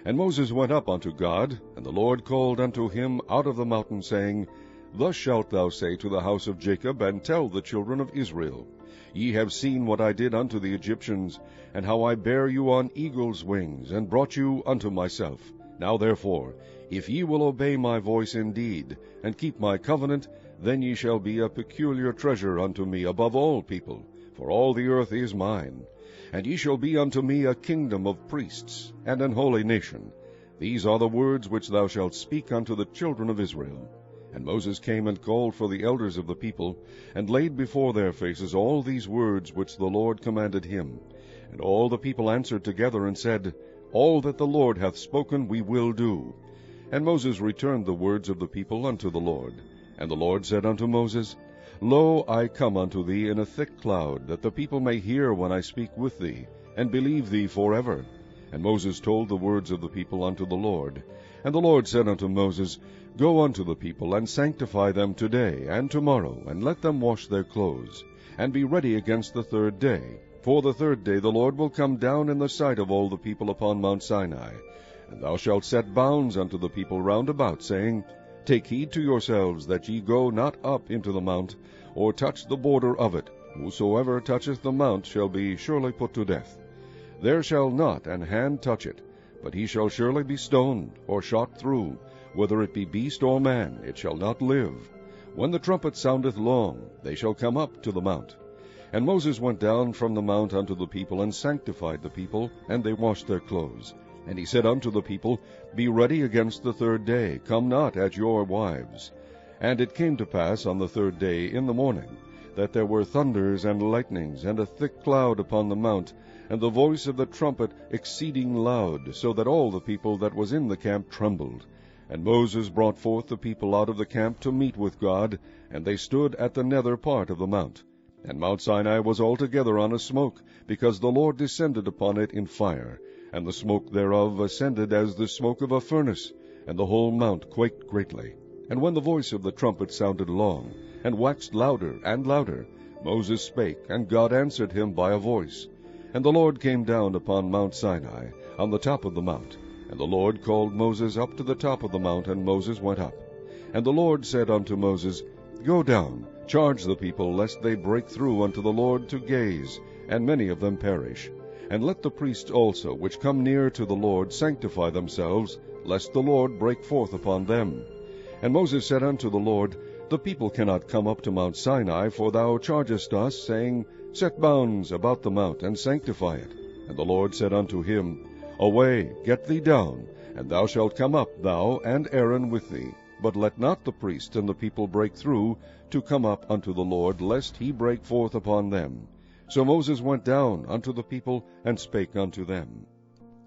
S1: And Moses went up unto God, and the Lord called unto him out of the mountain, saying, Thus shalt thou say to the house of Jacob, and tell the children of Israel, Ye have seen what I did unto the Egyptians, and how I bare you on eagle's wings, and brought you unto myself. Now therefore, if ye will obey my voice indeed, and keep my covenant, then ye shall be a peculiar treasure unto me above all people, for all the earth is mine. And ye shall be unto me a kingdom of priests, and an holy nation. These are the words which thou shalt speak unto the children of Israel. And Moses came and called for the elders of the people, and laid before their faces all these words which the Lord commanded him. And all the people answered together and said, All that the Lord hath spoken we will do. And Moses returned the words of the people unto the Lord. And the Lord said unto Moses, Lo, I come unto thee in a thick cloud, that the people may hear when I speak with thee, and believe thee forever. And Moses told the words of the people unto the Lord. And the Lord said unto Moses, Go unto the people, and sanctify them today and tomorrow, and let them wash their clothes, and be ready against the third day. For the third day the Lord will come down in the sight of all the people upon Mount Sinai. And thou shalt set bounds unto the people round about, saying, Take heed to yourselves that ye go not up into the mount, or touch the border of it. Whosoever toucheth the mount shall be surely put to death. There shall not an hand touch it, but he shall surely be stoned, or shot through. Whether it be beast or man, it shall not live. When the trumpet soundeth long, they shall come up to the mount. And Moses went down from the mount unto the people, and sanctified the people, and they washed their clothes. And he said unto the people, Be ready against the third day, come not at your wives. And it came to pass on the third day in the morning, that there were thunders and lightnings, and a thick cloud upon the mount, and the voice of the trumpet exceeding loud, so that all the people that was in the camp trembled. And Moses brought forth the people out of the camp to meet with God, and they stood at the nether part of the mount. And Mount Sinai was altogether on a smoke, because the Lord descended upon it in fire, and the smoke thereof ascended as the smoke of a furnace, and the whole mount quaked greatly. And when the voice of the trumpet sounded long, and waxed louder and louder, Moses spake, and God answered him by a voice. And the Lord came down upon Mount Sinai, on the top of the mount. And the Lord called Moses up to the top of the mount, and Moses went up. And the Lord said unto Moses, Go down, charge the people, lest they break through unto the Lord to gaze, and many of them perish. And let the priests also, which come near to the Lord, sanctify themselves, lest the Lord break forth upon them. And Moses said unto the Lord, The people cannot come up to Mount Sinai, for thou chargest us, saying, Set bounds about the mount, and sanctify it. And the Lord said unto him, Away, get thee down, and thou shalt come up, thou and Aaron with thee. But let not the priests and the people break through to come up unto the Lord, lest he break forth upon them. So Moses went down unto the people, and spake unto them.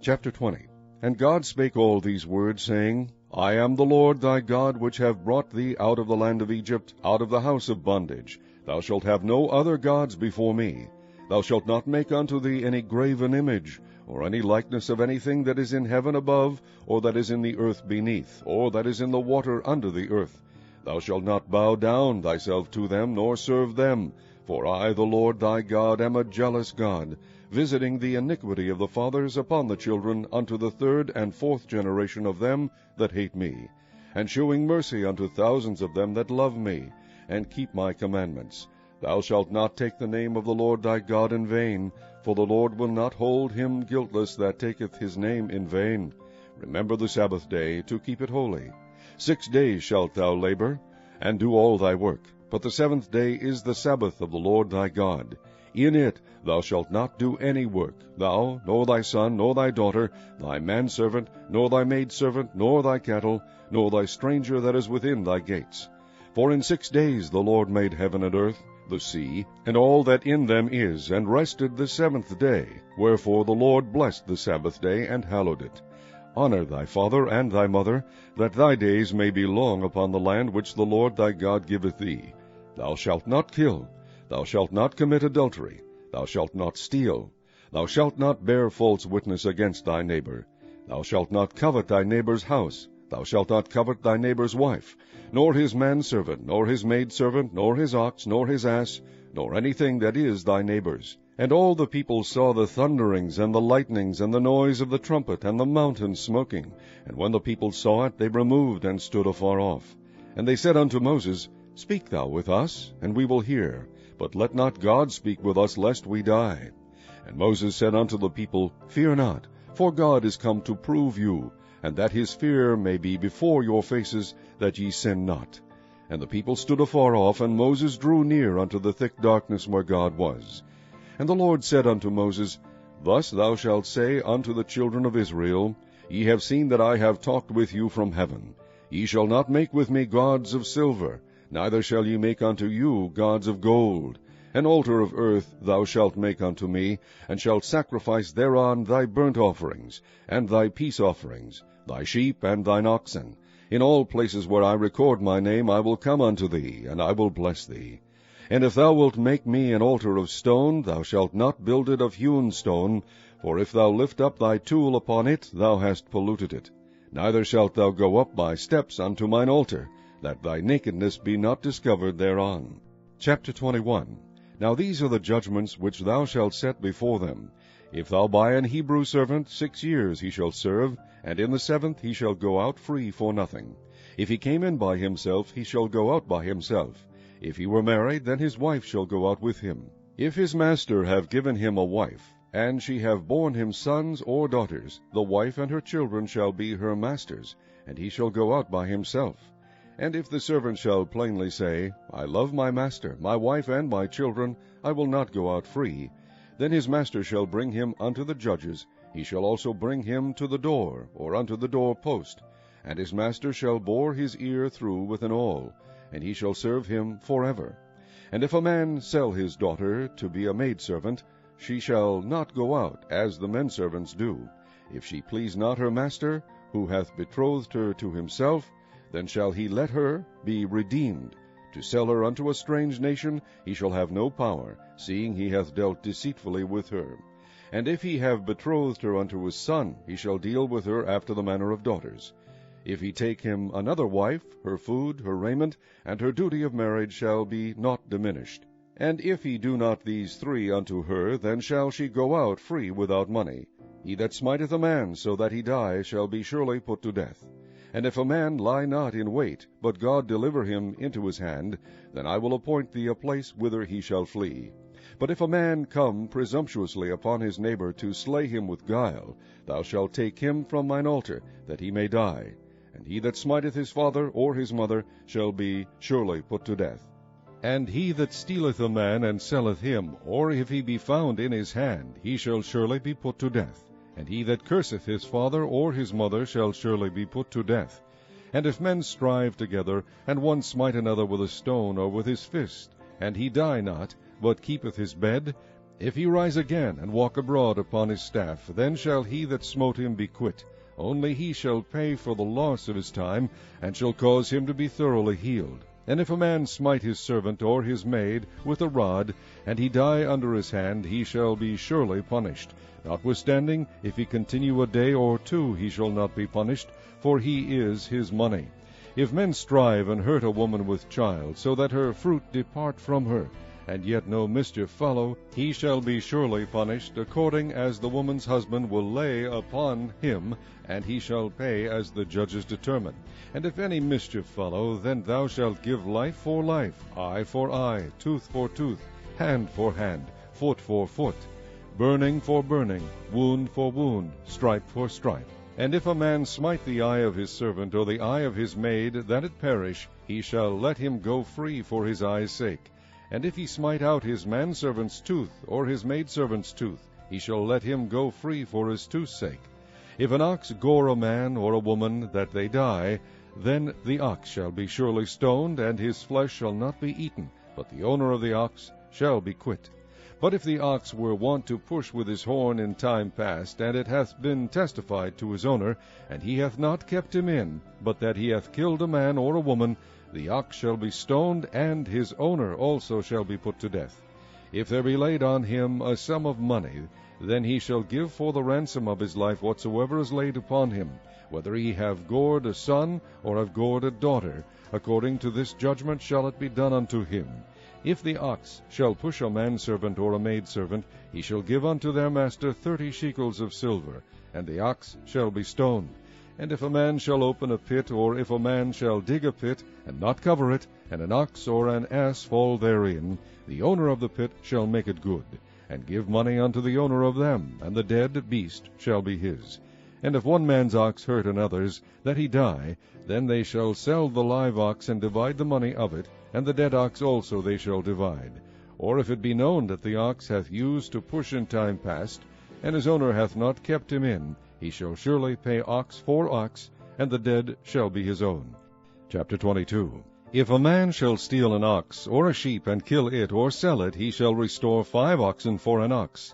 S1: Chapter 20. And God spake all these words, saying, I am the Lord thy God, which have brought thee out of the land of Egypt, out of the house of bondage. Thou shalt have no other gods before me. Thou shalt not make unto thee any graven image, or any likeness of anything that is in heaven above, or that is in the earth beneath, or that is in the water under the earth. Thou shalt not bow down thyself to them, nor serve them. For I, the Lord thy God, am a jealous God, visiting the iniquity of the fathers upon the children unto the third and fourth generation of them that hate me, and shewing mercy unto thousands of them that love me, and keep my commandments. Thou shalt not take the name of the Lord thy God in vain, for the Lord will not hold him guiltless that taketh his name in vain. Remember the Sabbath day, to keep it holy. 6 days shalt thou labor, and do all thy work. But the seventh day is the Sabbath of the Lord thy God. In it thou shalt not do any work, thou, nor thy son, nor thy daughter, thy manservant, nor thy maidservant, nor thy cattle, nor thy stranger that is within thy gates. For in 6 days the Lord made heaven and earth, the sea, and all that in them is, and rested the seventh day. Wherefore the Lord blessed the Sabbath day, and hallowed it. Honor thy father and thy mother, that thy days may be long upon the land which the Lord thy God giveth thee. Thou shalt not kill. Thou shalt not commit adultery. Thou shalt not steal. Thou shalt not bear false witness against thy neighbor. Thou shalt not covet thy neighbor's house. Thou shalt not covet thy neighbor's wife, nor his manservant, nor his maidservant, nor his ox, nor his ass, nor anything that is thy neighbor's. And all the people saw the thunderings, and the lightnings, and the noise of the trumpet, and the mountain smoking. And when the people saw it, they removed, and stood afar off. And they said unto Moses, Speak thou with us, and we will hear. But let not God speak with us, lest we die. And Moses said unto the people, Fear not, for God is come to prove you, and that his fear may be before your faces, that ye sin not. And the people stood afar off, and Moses drew near unto the thick darkness where God was. And the Lord said unto Moses, Thus thou shalt say unto the children of Israel, Ye have seen that I have talked with you from heaven. Ye shall not make with me gods of silver, neither shall ye make unto you gods of gold. An altar of earth thou shalt make unto me, and shalt sacrifice thereon thy burnt offerings, and thy peace offerings, thy sheep and thine oxen. In all places where I record my name I will come unto thee, and I will bless thee. And if thou wilt make me an altar of stone, thou shalt not build it of hewn stone, for if thou lift up thy tool upon it, thou hast polluted it. Neither shalt thou go up by steps unto mine altar, that thy nakedness be not discovered thereon. Chapter 21. Now these are the judgments which thou shalt set before them. If thou buy an Hebrew servant, 6 years he shall serve, and in the 7th he shall go out free for nothing. If he came in by himself, he shall go out by himself. If he were married, then his wife shall go out with him. If his master have given him a wife, and she have borne him sons or daughters, the wife and her children shall be her master's, and he shall go out by himself. And if the servant shall plainly say, I love my master, my wife, and my children, I will not go out free, then his master shall bring him unto the judges. He shall also bring him to the door, or unto the door post, and his master shall bore his ear through with an awl, and he shall serve him forever. And if a man sell his daughter to be a maidservant, she shall not go out, as the menservants do. If she please not her master, who hath betrothed her to himself, then shall he let her be redeemed. To sell her unto a strange nation he shall have no power, seeing he hath dealt deceitfully with her. And if he have betrothed her unto his son, he shall deal with her after the manner of daughters. If he take him another wife, her food, her raiment, and her duty of marriage shall be not diminished. And if he do not these 3 unto her, then shall she go out free without money. He that smiteth a man so that he die shall be surely put to death. And if a man lie not in wait, but God deliver him into his hand, then I will appoint thee a place whither he shall flee. But if a man come presumptuously upon his neighbor to slay him with guile, thou shalt take him from mine altar, that he may die. And he that smiteth his father or his mother shall be surely put to death. And he that stealeth a man and selleth him, or if he be found in his hand, he shall surely be put to death. And he that curseth his father or his mother shall surely be put to death. And if men strive together, and one smite another with a stone or with his fist, and he die not, but keepeth his bed, if he rise again and walk abroad upon his staff, then shall he that smote him be quit. Only he shall pay for the loss of his time, and shall cause him to be thoroughly healed. And if a man smite his servant or his maid with a rod, and he die under his hand, he shall be surely punished. Notwithstanding, if he continue a day or 2, he shall not be punished, for he is his money. If men strive and hurt a woman with child, so that her fruit depart from her, and yet no mischief follow, he shall be surely punished, according as the woman's husband will lay upon him, and he shall pay as the judges determine. And if any mischief follow, then thou shalt give life for life, eye for eye, tooth for tooth, hand for hand, foot for foot, burning for burning, wound for wound, stripe for stripe. And if a man smite the eye of his servant or the eye of his maid, that it perish, he shall let him go free for his eye's sake. And if he smite out his manservant's tooth or his maidservant's tooth, he shall let him go free for his tooth's sake. If an ox gore a man or a woman, that they die, then the ox shall be surely stoned, and his flesh shall not be eaten, but the owner of the ox shall be quit. But if the ox were wont to push with his horn in time past, and it hath been testified to his owner, and he hath not kept him in, but that he hath killed a man or a woman, the ox shall be stoned, and his owner also shall be put to death. If there be laid on him a sum of money, then he shall give for the ransom of his life whatsoever is laid upon him, whether he have gored a son or have gored a daughter. According to this judgment shall it be done unto him. If the ox shall push a manservant or a maidservant, he shall give unto their master 30 shekels of silver, and the ox shall be stoned. And if a man shall open a pit, or if a man shall dig a pit, and not cover it, and an ox or an ass fall therein, the owner of the pit shall make it good, and give money unto the owner of them, and the dead beast shall be his. And if one man's ox hurt another's, that he die, then they shall sell the live ox, and divide the money of it, and the dead ox also they shall divide. or if it be known that the ox hath used to push in time past, and his owner hath not kept him in, he shall surely pay ox for ox, and the dead shall be his own. Chapter 22. If a man shall steal an ox or a sheep, and kill it, or sell it, he shall restore 5 oxen for an ox,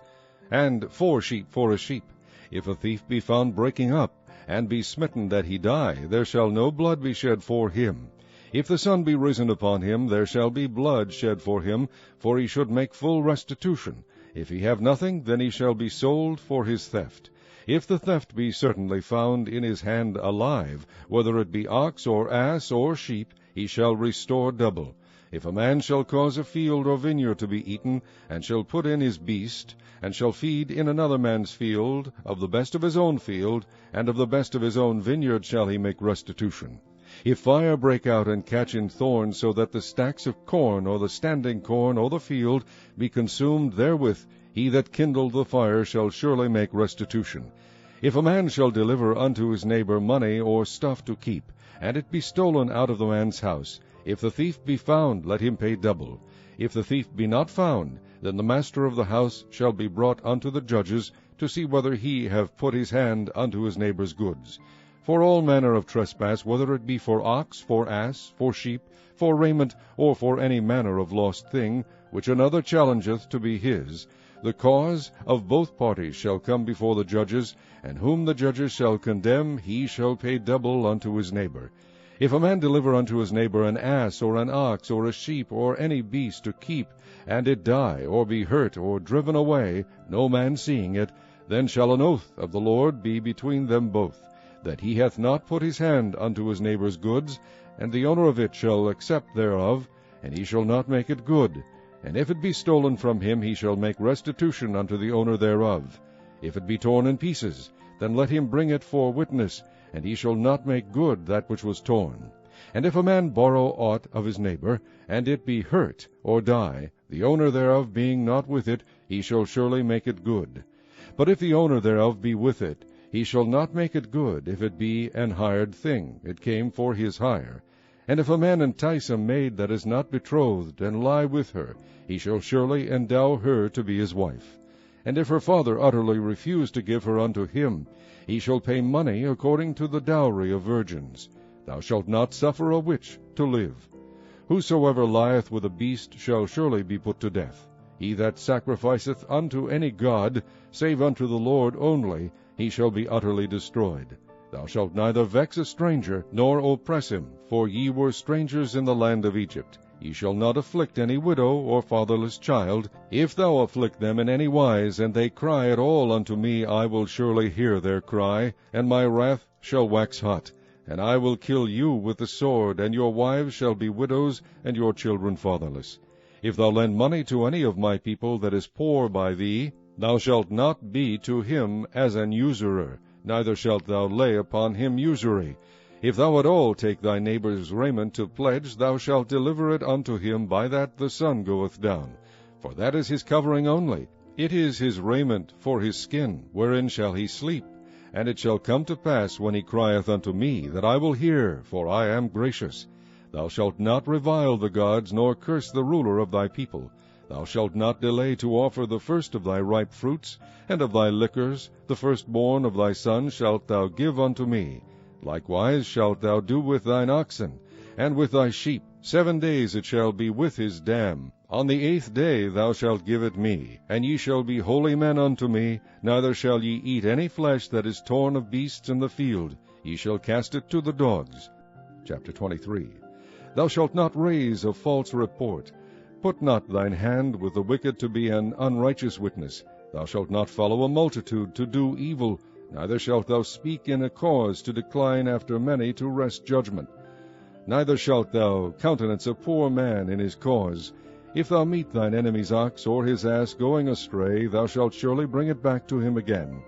S1: and 4 sheep for a sheep. If a thief be found breaking up, and be smitten that he die, there shall no blood be shed for him. If the sun be risen upon him, there shall be blood shed for him, for he should make full restitution. If he have nothing, then he shall be sold for his theft. If the theft be certainly found in his hand alive, whether it be ox or ass or sheep, he shall restore double. If a man shall cause a field or vineyard to be eaten, and shall put in his beast, and shall feed in another man's field, of the best of his own field, and of the best of his own vineyard shall he make restitution. If fire break out and catch in thorns, so that the stacks of corn, or the standing corn, or the field, be consumed therewith, he that kindled the fire shall surely make restitution. If a man shall deliver unto his neighbor money or stuff to keep, and it be stolen out of the man's house, if the thief be found, let him pay double. If the thief be not found, then the master of the house shall be brought unto the judges, to see whether he have put his hand unto his neighbor's goods. For all manner of trespass, whether it be for ox, for ass, for sheep, for raiment, or for any manner of lost thing, which another challengeth to be his, the cause of both parties shall come before the judges, and whom the judges shall condemn, he shall pay double unto his neighbor. If a man deliver unto his neighbor an ass, or an ox, or a sheep, or any beast to keep, and it die, or be hurt, or driven away, no man seeing it, then shall an oath of the Lord be between them both, that he hath not put his hand unto his neighbor's goods, and the owner of it shall accept thereof, and he shall not make it good. And if it be stolen from him, he shall make restitution unto the owner thereof. If it be torn in pieces, then let him bring it for witness, and he shall not make good that which was torn. And if a man borrow aught of his neighbor, and it be hurt, or die, the owner thereof being not with it, he shall surely make it good. But if the owner thereof be with it, he shall not make it good, if it be an hired thing, it came for his hire. And if a man entice a maid that is not betrothed, and lie with her, he shall surely endow her to be his wife. And if her father utterly refuse to give her unto him, he shall pay money according to the dowry of virgins. Thou shalt not suffer a witch to live. Whosoever lieth with a beast shall surely be put to death. He that sacrificeth unto any god, save unto the Lord only, he shall be utterly destroyed. Thou shalt neither vex a stranger, nor oppress him, for ye were strangers in the land of Egypt. Ye shall not afflict any widow or fatherless child. If thou afflict them in any wise, and they cry at all unto me, I will surely hear their cry, and my wrath shall wax hot. And I will kill you with the sword, and your wives shall be widows, and your children fatherless. If thou lend money to any of my people that is poor by thee, thou shalt not be to him as an usurer, neither shalt thou lay upon him usury. If thou at all take thy neighbor's raiment to pledge, thou shalt deliver it unto him by that the sun goeth down. For that is his covering only. It is his raiment for his skin, wherein shall he sleep. And it shall come to pass, when he crieth unto me, that I will hear, for I am gracious. Thou shalt not revile the gods, nor curse the ruler of thy people. Thou shalt not delay to offer the first of thy ripe fruits, and of thy liquors, the firstborn of thy sons shalt thou give unto me. Likewise shalt thou do with thine oxen, and with thy sheep. 7 days it shall be with his dam. On the 8th day thou shalt give it me, and ye shall be holy men unto me, neither shall ye eat any flesh that is torn of beasts in the field. Ye shall cast it to the dogs. Chapter 23. Thou shalt not raise a false report. Put not thine hand with the wicked to be an unrighteous witness. Thou shalt not follow a multitude to do evil, neither shalt thou speak in a cause to decline after many to wrest judgment. Neither shalt thou countenance a poor man in his cause. If thou meet thine enemy's ox or his ass going astray, thou shalt surely bring it back to him again.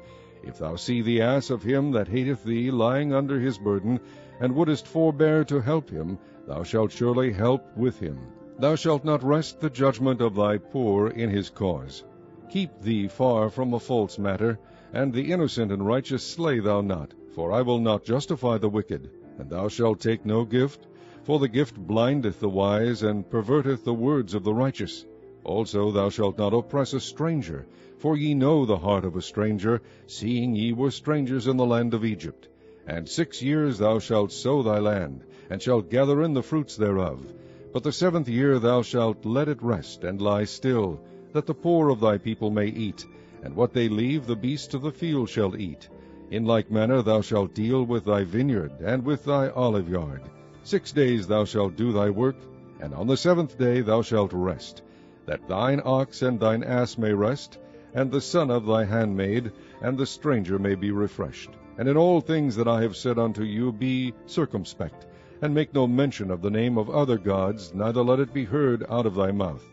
S1: If thou see the ass of him that hateth thee lying under his burden, and wouldest forbear to help him, thou shalt surely help with him. Thou shalt not wrest the judgment of thy poor in his cause. Keep thee far from a false matter, and the innocent and righteous slay thou not, for I will not justify the wicked. And thou shalt take no gift, for the gift blindeth the wise, and perverteth the words of the righteous. Also thou shalt not oppress a stranger, for ye know the heart of a stranger, seeing ye were strangers in the land of Egypt. And 6 years thou shalt sow thy land, and shalt gather in the fruits thereof. But the 7th year thou shalt let it rest, and lie still, that the poor of thy people may eat, and what they leave the beasts of the field shall eat. In like manner thou shalt deal with thy vineyard, and with thy olive yard. 6 days thou shalt do thy work, and on the 7th day thou shalt rest, that thine ox and thine ass may rest, and the son of thy handmaid, and the stranger may be refreshed. And in all things that I have said unto you be circumspect, and make no mention of the name of other gods, neither let it be heard out of thy mouth.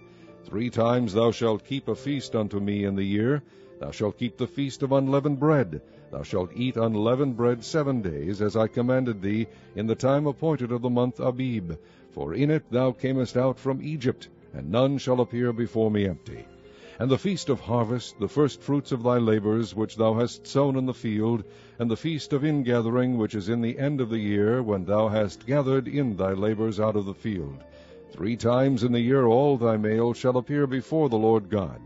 S1: 3 times thou shalt keep a feast unto me in the year. Thou shalt keep the feast of unleavened bread. Thou shalt eat unleavened bread 7 days, as I commanded thee, in the time appointed of the month Abib. For in it thou camest out from Egypt, and none shall appear before me empty. And the feast of harvest, the firstfruits of thy labors, which thou hast sown in the field, and the feast of ingathering, which is in the end of the year, when thou hast gathered in thy labors out of the field. 3 times in the year all thy male shall appear before the Lord God.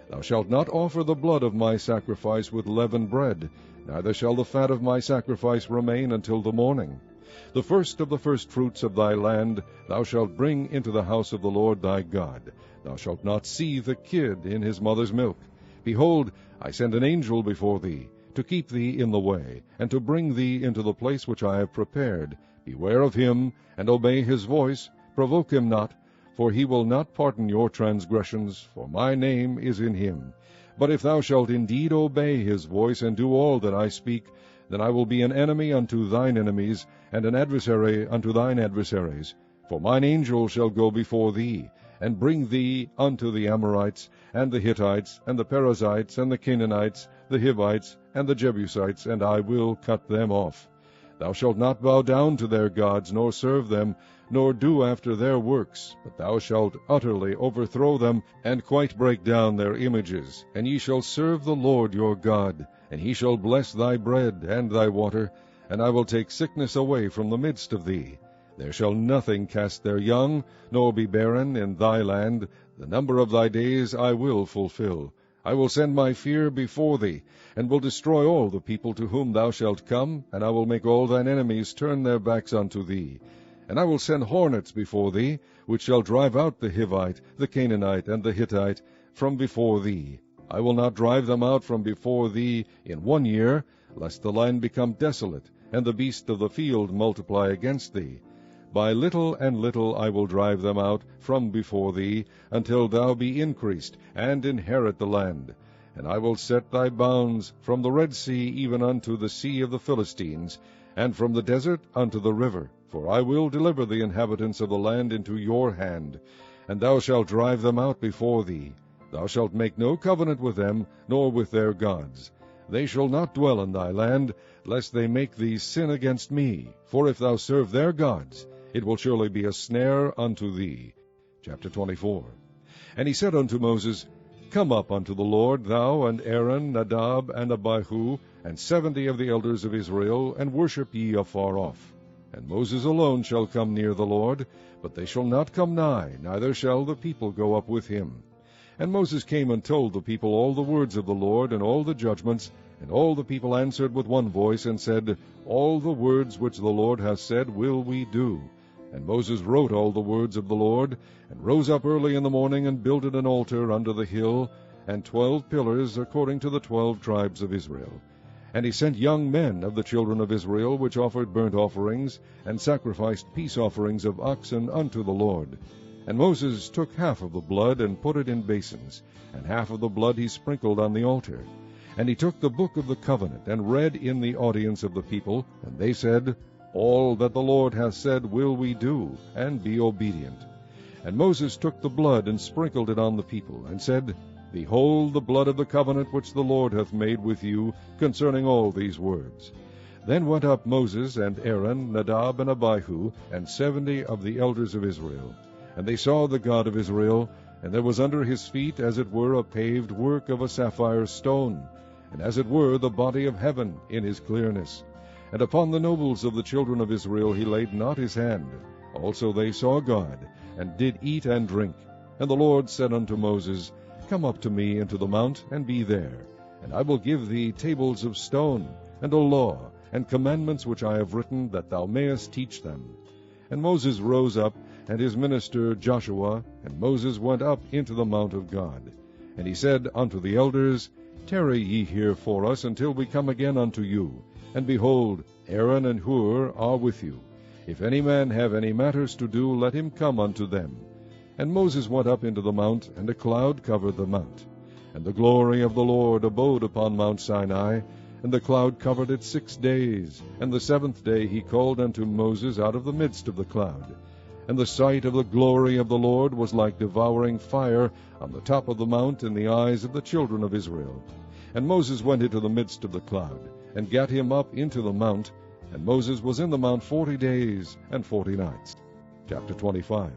S1: Thou shalt not offer the blood of my sacrifice with leavened bread, neither shall the fat of my sacrifice remain until the morning. The first of the firstfruits of thy land thou shalt bring into the house of the Lord thy God. Thou shalt not seethe the kid in his mother's milk. Behold, I send an angel before thee, to keep thee in the way, and to bring thee into the place which I have prepared. Beware of him, and obey his voice. Provoke him not, for he will not pardon your transgressions, for my name is in him. But if thou shalt indeed obey his voice, and do all that I speak, then I will be an enemy unto thine enemies, and an adversary unto thine adversaries. For mine angel shall go before thee, and bring thee unto the Amorites, and the Hittites, and the Perizzites, and the Canaanites, the Hivites, and the Jebusites, and I will cut them off. Thou shalt not bow down to their gods, nor serve them, nor do after their works, but thou shalt utterly overthrow them, and quite break down their images. And ye shall serve the Lord your God, and he shall bless thy bread and thy water, and I will take sickness away from the midst of thee. There shall nothing cast their young, nor be barren in thy land. The number of thy days I will fulfill. I will send my fear before thee, and will destroy all the people to whom thou shalt come, and I will make all thine enemies turn their backs unto thee. And I will send hornets before thee, which shall drive out the Hivite, the Canaanite, and the Hittite from before thee. I will not drive them out from before thee in 1 year, lest the land become desolate, and the beasts of the field multiply against thee. By little and little I will drive them out from before thee, until thou be increased, and inherit the land. And I will set thy bounds from the Red Sea even unto the sea of the Philistines, and from the desert unto the river. For I will deliver the inhabitants of the land into your hand, and thou shalt drive them out before thee. Thou shalt make no covenant with them, nor with their gods. They shall not dwell in thy land, lest they make thee sin against me. For if thou serve their gods, it will surely be a snare unto thee. Chapter 24. And he said unto Moses, Come up unto the Lord, thou and Aaron, Nadab, and Abihu, and 70 of the elders of Israel, and worship ye afar off. And Moses alone shall come near the Lord, but they shall not come nigh, neither shall the people go up with him. And Moses came and told the people all the words of the Lord, and all the judgments. And all the people answered with one voice, and said, All the words which the Lord hath said will we do. And Moses wrote all the words of the Lord, and rose up early in the morning, and builded an altar under the hill, and 12 pillars according to the 12 tribes of Israel. And he sent young men of the children of Israel, which offered burnt offerings, and sacrificed peace offerings of oxen unto the Lord. And Moses took half of the blood, and put it in basins, and half of the blood he sprinkled on the altar. And he took the book of the covenant, and read in the audience of the people, and they said, All that the Lord hath said will we do, and be obedient. And Moses took the blood, and sprinkled it on the people, and said, Behold the blood of the covenant which the Lord hath made with you concerning all these words. Then went up Moses and Aaron, Nadab and Abihu, and 70 of the elders of Israel. And they saw the God of Israel, and there was under his feet as it were a paved work of a sapphire stone, and as it were the body of heaven in his clearness. And upon the nobles of the children of Israel he laid not his hand. Also they saw God, and did eat and drink. And the Lord said unto Moses, Come up to me into the mount, and be there. And I will give thee tables of stone, and a law, and commandments which I have written, that thou mayest teach them. And Moses rose up, and his minister Joshua, and Moses went up into the mount of God. And he said unto the elders, Tarry ye here for us until we come again unto you. And behold, Aaron and Hur are with you. If any man have any matters to do, let him come unto them. And Moses went up into the mount, and a cloud covered the mount. And the glory of the Lord abode upon Mount Sinai, and the cloud covered it 6 days. And the 7th day he called unto Moses out of the midst of the cloud. And the sight of the glory of the Lord was like devouring fire on the top of the mount in the eyes of the children of Israel. And Moses went into the midst of the cloud, and gat him up into the mount. And Moses was in the mount 40 days and 40 nights. Chapter 25.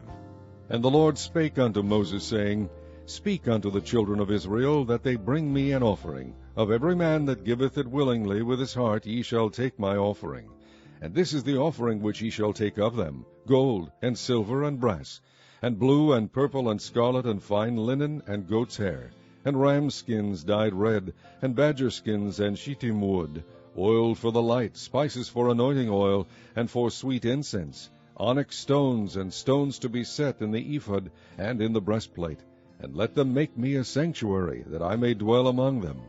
S1: And the Lord spake unto Moses, saying, Speak unto the children of Israel, that they bring me an offering. Of every man that giveth it willingly with his heart ye shall take my offering. And this is the offering which ye shall take of them, gold, and silver, and brass, and blue, and purple, and scarlet, and fine linen, and goat's hair, and ram skins dyed red, and badger skins, and shittim wood, oil for the light, spices for anointing oil, and for sweet incense, onyx stones, and stones to be set in the ephod and in the breastplate. And let them make me a sanctuary, that I may dwell among them.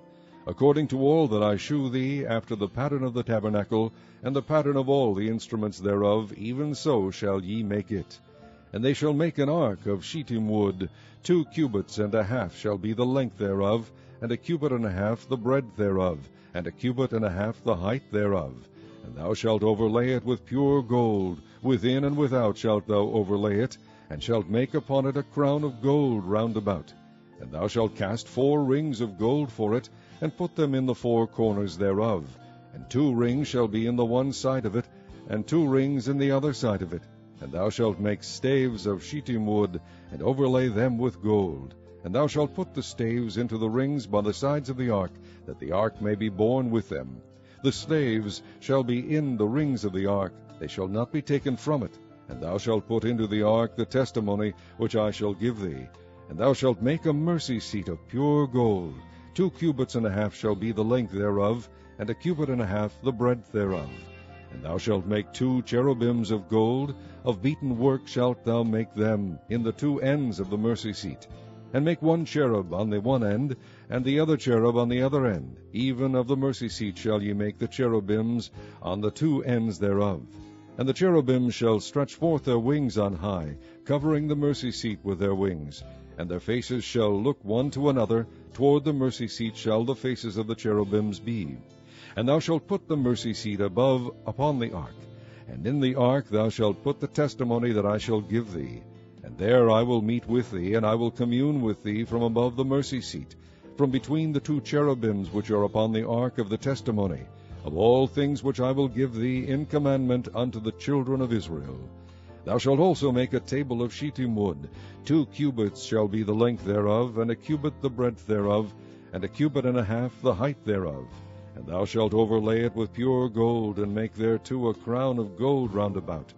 S1: According to all that I shew thee, after the pattern of the tabernacle, and the pattern of all the instruments thereof, even so shall ye make it. And they shall make an ark of shittim wood, 2 cubits and a half shall be the length thereof, and a cubit and a half the breadth thereof, and a cubit and a half the height thereof. And thou shalt overlay it with pure gold, within and without shalt thou overlay it, and shalt make upon it a crown of gold round about. And thou shalt cast 4 rings of gold for it, and put them in the 4 corners thereof. And 2 rings shall be in the one side of it, and 2 rings in the other side of it. And thou shalt make staves of shittim wood, and overlay them with gold. And thou shalt put the staves into the rings by the sides of the ark, that the ark may be borne with them. The staves shall be in the rings of the ark, they shall not be taken from it. And thou shalt put into the ark the testimony which I shall give thee. And thou shalt make a mercy seat of pure gold. 2 cubits and a half shall be the length thereof, and a cubit and a half the breadth thereof. And thou shalt make 2 cherubims of gold, of beaten work shalt thou make them, in the 2 ends of the mercy seat. And make 1 cherub on the one end, and the other cherub on the other end. Even of the mercy seat shall ye make the cherubims on the 2 ends thereof. And the cherubims shall stretch forth their wings on high, covering the mercy seat with their wings. And their faces shall look one to another, toward the mercy seat shall the faces of the cherubims be. And thou shalt put the mercy seat above upon the ark. And in the ark thou shalt put the testimony that I shall give thee. And there I will meet with thee, and I will commune with thee from above the mercy seat, from between the 2 cherubims which are upon the ark of the testimony, of all things which I will give thee in commandment unto the children of Israel. Thou shalt also make a table of shittim wood. 2 cubits shall be the length thereof, and a cubit the breadth thereof, and a cubit and a half the height thereof. And thou shalt overlay it with pure gold, and make thereto a crown of gold round about.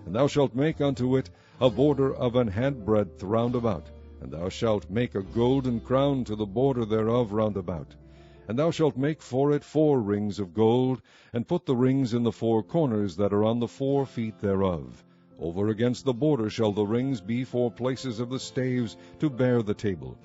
S1: And thou shalt make unto it a border of an handbreadth round about. And thou shalt make a golden crown to the border thereof round about. And thou shalt make for it 4 rings of gold, and put the rings in the 4 corners that are on the 4 feet thereof. Over against the border shall the rings be for places of the staves to bear the table.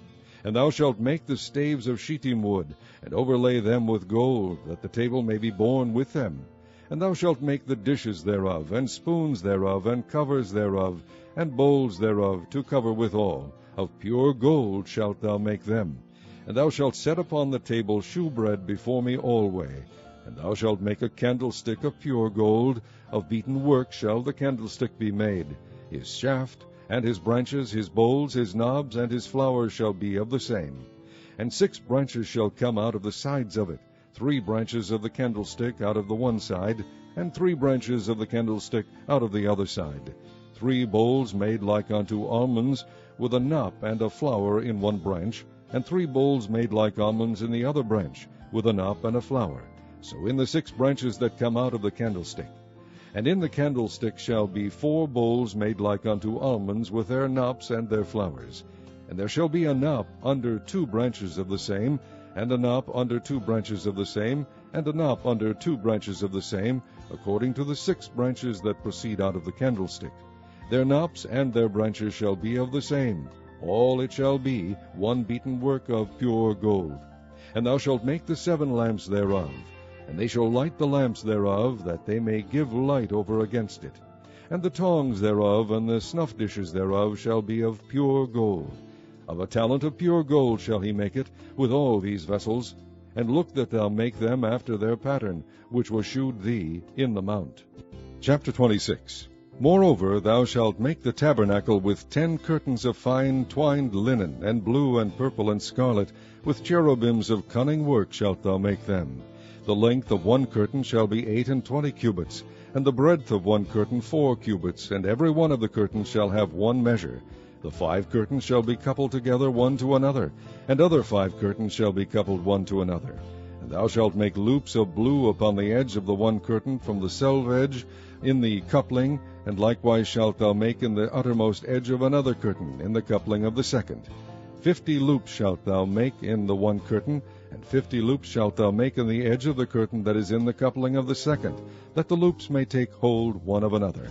S1: And thou shalt make the staves of shittim wood, and overlay them with gold, that the table may be borne with them. And thou shalt make the dishes thereof, and spoons thereof, and covers thereof, and bowls thereof, to cover withal. Of pure gold shalt thou make them. And thou shalt set upon the table shewbread before me alway. And thou shalt make a candlestick of pure gold, of beaten work shall the candlestick be made. His shaft, and his branches, his bowls, his knobs, and his flowers shall be of the same. And 6 branches shall come out of the sides of it, 3 branches of the candlestick out of the one side, and 3 branches of the candlestick out of the other side. 3 bowls made like unto almonds, with a knop and a flower in one branch, and 3 bowls made like almonds in the other branch, with a knop and a flower. So in the 6 branches that come out of the candlestick. And in the candlestick shall be 4 bowls made like unto almonds, with their knops and their flowers. And there shall be a knop under 2 branches of the same, and a knop under 2 branches of the same, and a knop under 2 branches of the same, according to the 6 branches that proceed out of the candlestick. Their knops and their branches shall be of the same. All it shall be one beaten work of pure gold. And thou shalt make the 7 lamps thereof, and they shall light the lamps thereof, that they may give light over against it. And the tongs thereof and the snuff dishes thereof shall be of pure gold. Of a talent of pure gold shall he make it, with all these vessels. And look that thou make them after their pattern, which was shewed thee in the mount. Chapter 26. Moreover, thou shalt make the tabernacle with 10 curtains of fine twined linen, and blue and purple and scarlet, with cherubims of cunning work shalt thou make them. The length of 1 curtain shall be 28 cubits, and the breadth of 1 curtain 4 cubits, and every one of the curtains shall have 1 measure. The 5 curtains shall be coupled together one to another, and other 5 curtains shall be coupled one to another. And thou shalt make loops of blue upon the edge of the 1 curtain from the selve edge in the coupling, and likewise shalt thou make in the uttermost edge of another curtain in the coupling of the 2nd. 50 loops shalt thou make in the 1 curtain, and 50 loops shalt thou make in the edge of the curtain that is in the coupling of the 2nd, that the loops may take hold one of another.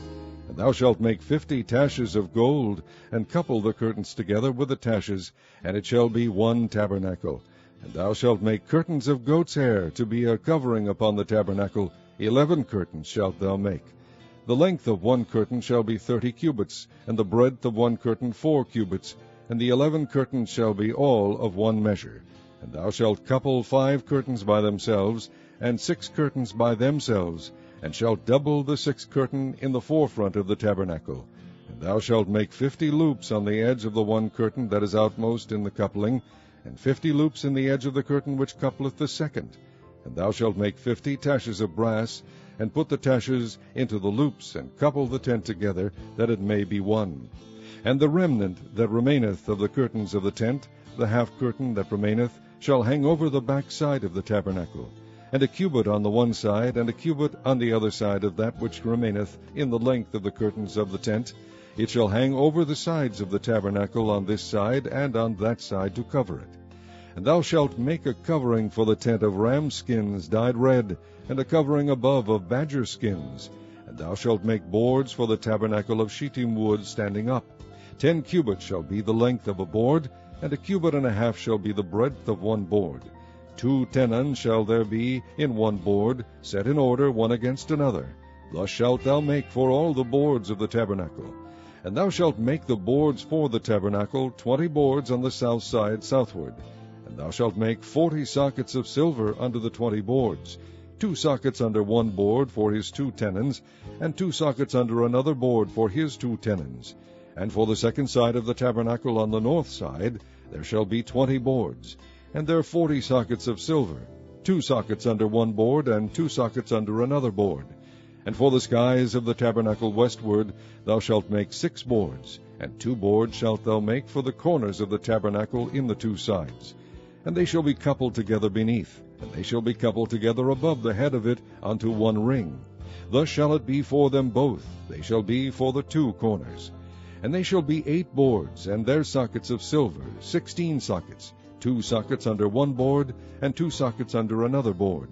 S1: And thou shalt make 50 taches of gold, and couple the curtains together with the taches, and it shall be 1 tabernacle. And thou shalt make curtains of goat's hair to be a covering upon the tabernacle. 11 curtains shalt thou make. The length of 1 curtain shall be 30 cubits, and the breadth of 1 curtain 4 cubits, and the 11 curtains shall be all of 1 measure. And thou shalt couple 5 curtains by themselves, and 6 curtains by themselves, and shalt double the 6th curtain in the forefront of the tabernacle. And thou shalt make 50 loops on the edge of the 1 curtain that is outmost in the coupling, and 50 loops in the edge of the curtain which coupleth the 2nd. And thou shalt make 50 taches of brass, and put the taches into the loops, and couple the tent together, that it may be one. And the remnant that remaineth of the curtains of the tent, the half curtain that remaineth, shall hang over the back side of the tabernacle, and a cubit on the one side, and a cubit on the other side of that which remaineth in the length of the curtains of the tent. It shall hang over the sides of the tabernacle on this side and on that side to cover it. And thou shalt make a covering for the tent of ram skins dyed red, and a covering above of badger skins. And thou shalt make boards for the tabernacle of shittim wood standing up. 10 cubits shall be the length of a board, and a cubit and a half shall be the breadth of 1 board. 2 tenons shall there be in 1 board, set in order one against another. Thus shalt thou make for all the boards of the tabernacle. And thou shalt make the boards for the tabernacle, 20 boards on the south side southward. And thou shalt make 40 sockets of silver under the 20 boards, 2 sockets under 1 board for his 2 tenons, and 2 sockets under another board for his 2 tenons. And for the 2nd side of the tabernacle on the north side there shall be 20 boards, and there 40 sockets of silver, 2 sockets under 1 board, and 2 sockets under another board. And for the skies of the tabernacle westward thou shalt make 6 boards, and 2 boards shalt thou make for the corners of the tabernacle in the 2 sides. And they shall be coupled together beneath, and they shall be coupled together above the head of it unto 1 ring. Thus shall it be for them both, they shall be for the 2 corners. And they shall be 8 boards, and their sockets of silver, 16 sockets, 2 sockets under 1 board, and 2 sockets under another board.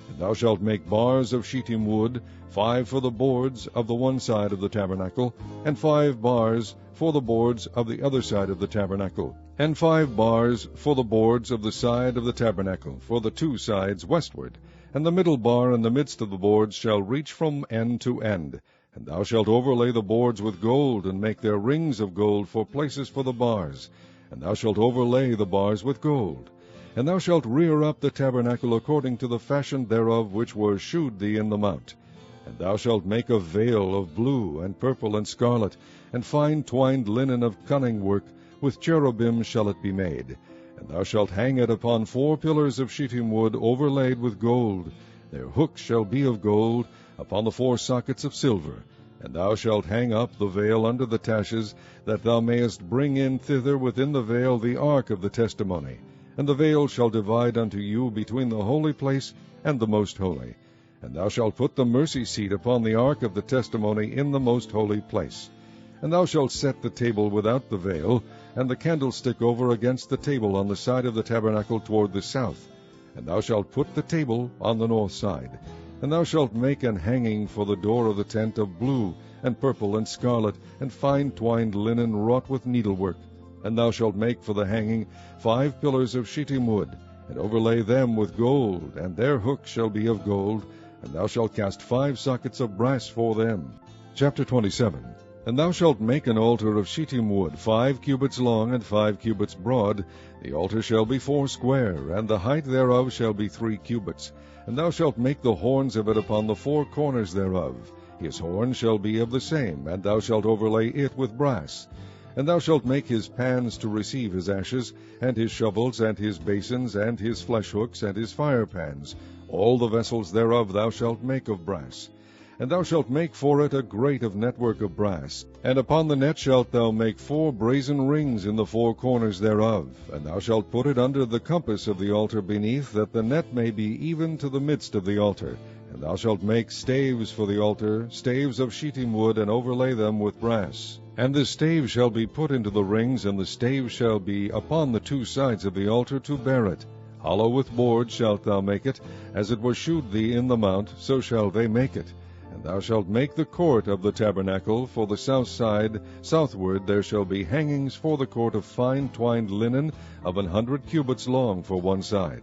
S1: And thou shalt make bars of shittim wood, 5 for the boards of the one side of the tabernacle, and 5 bars for the boards of the other side of the tabernacle, and 5 bars for the boards of the side of the tabernacle, for the 2 sides westward. And the middle bar in the midst of the boards shall reach from end to end. And thou shalt overlay the boards with gold, and make their rings of gold for places for the bars. And thou shalt overlay the bars with gold. And thou shalt rear up the tabernacle according to the fashion thereof which was shewed thee in the mount. And thou shalt make a veil of blue, and purple, and scarlet, and fine twined linen of cunning work, with cherubim shall it be made. And thou shalt hang it upon 4 pillars of shittim wood overlaid with gold. Their hooks shall be of gold, upon the 4 sockets of silver. And thou shalt hang up the veil under the taches, that thou mayest bring in thither within the veil the ark of the testimony. And the veil shall divide unto you between the holy place and the most holy. And thou shalt put the mercy seat upon the ark of the testimony in the most holy place. And thou shalt set the table without the veil, and the candlestick over against the table on the side of the tabernacle toward the south. And thou shalt put the table on the north side. And thou shalt make an hanging for the door of the tent of blue, and purple, and scarlet, and fine twined linen wrought with needlework. And thou shalt make for the hanging 5 pillars of shittim wood, and overlay them with gold, and their hooks shall be of gold, and thou shalt cast 5 sockets of brass for them. Chapter 27. And thou shalt make an altar of shittim wood, 5 cubits long and 5 cubits broad. The altar shall be 4 square, and the height thereof shall be 3 cubits. And thou shalt make the horns of it upon the 4 corners thereof. His horn shall be of the same, and thou shalt overlay it with brass. And thou shalt make his pans to receive his ashes, and his shovels, and his basins, and his flesh hooks, and his fire pans. All the vessels thereof thou shalt make of brass. And thou shalt make for it a grate of network of brass. And upon the net shalt thou make 4 brazen rings in the 4 corners thereof. And thou shalt put it under the compass of the altar beneath, that the net may be even to the midst of the altar. And thou shalt make staves for the altar, staves of shittim wood, and overlay them with brass. And the stave shall be put into the rings, and the stave shall be upon the 2 sides of the altar to bear it. Hollow with boards shalt thou make it, as it was shewed thee in the mount, so shall they make it. And thou shalt make the court of the tabernacle for the south side. Southward there shall be hangings for the court of fine twined linen of 100 cubits long for one side.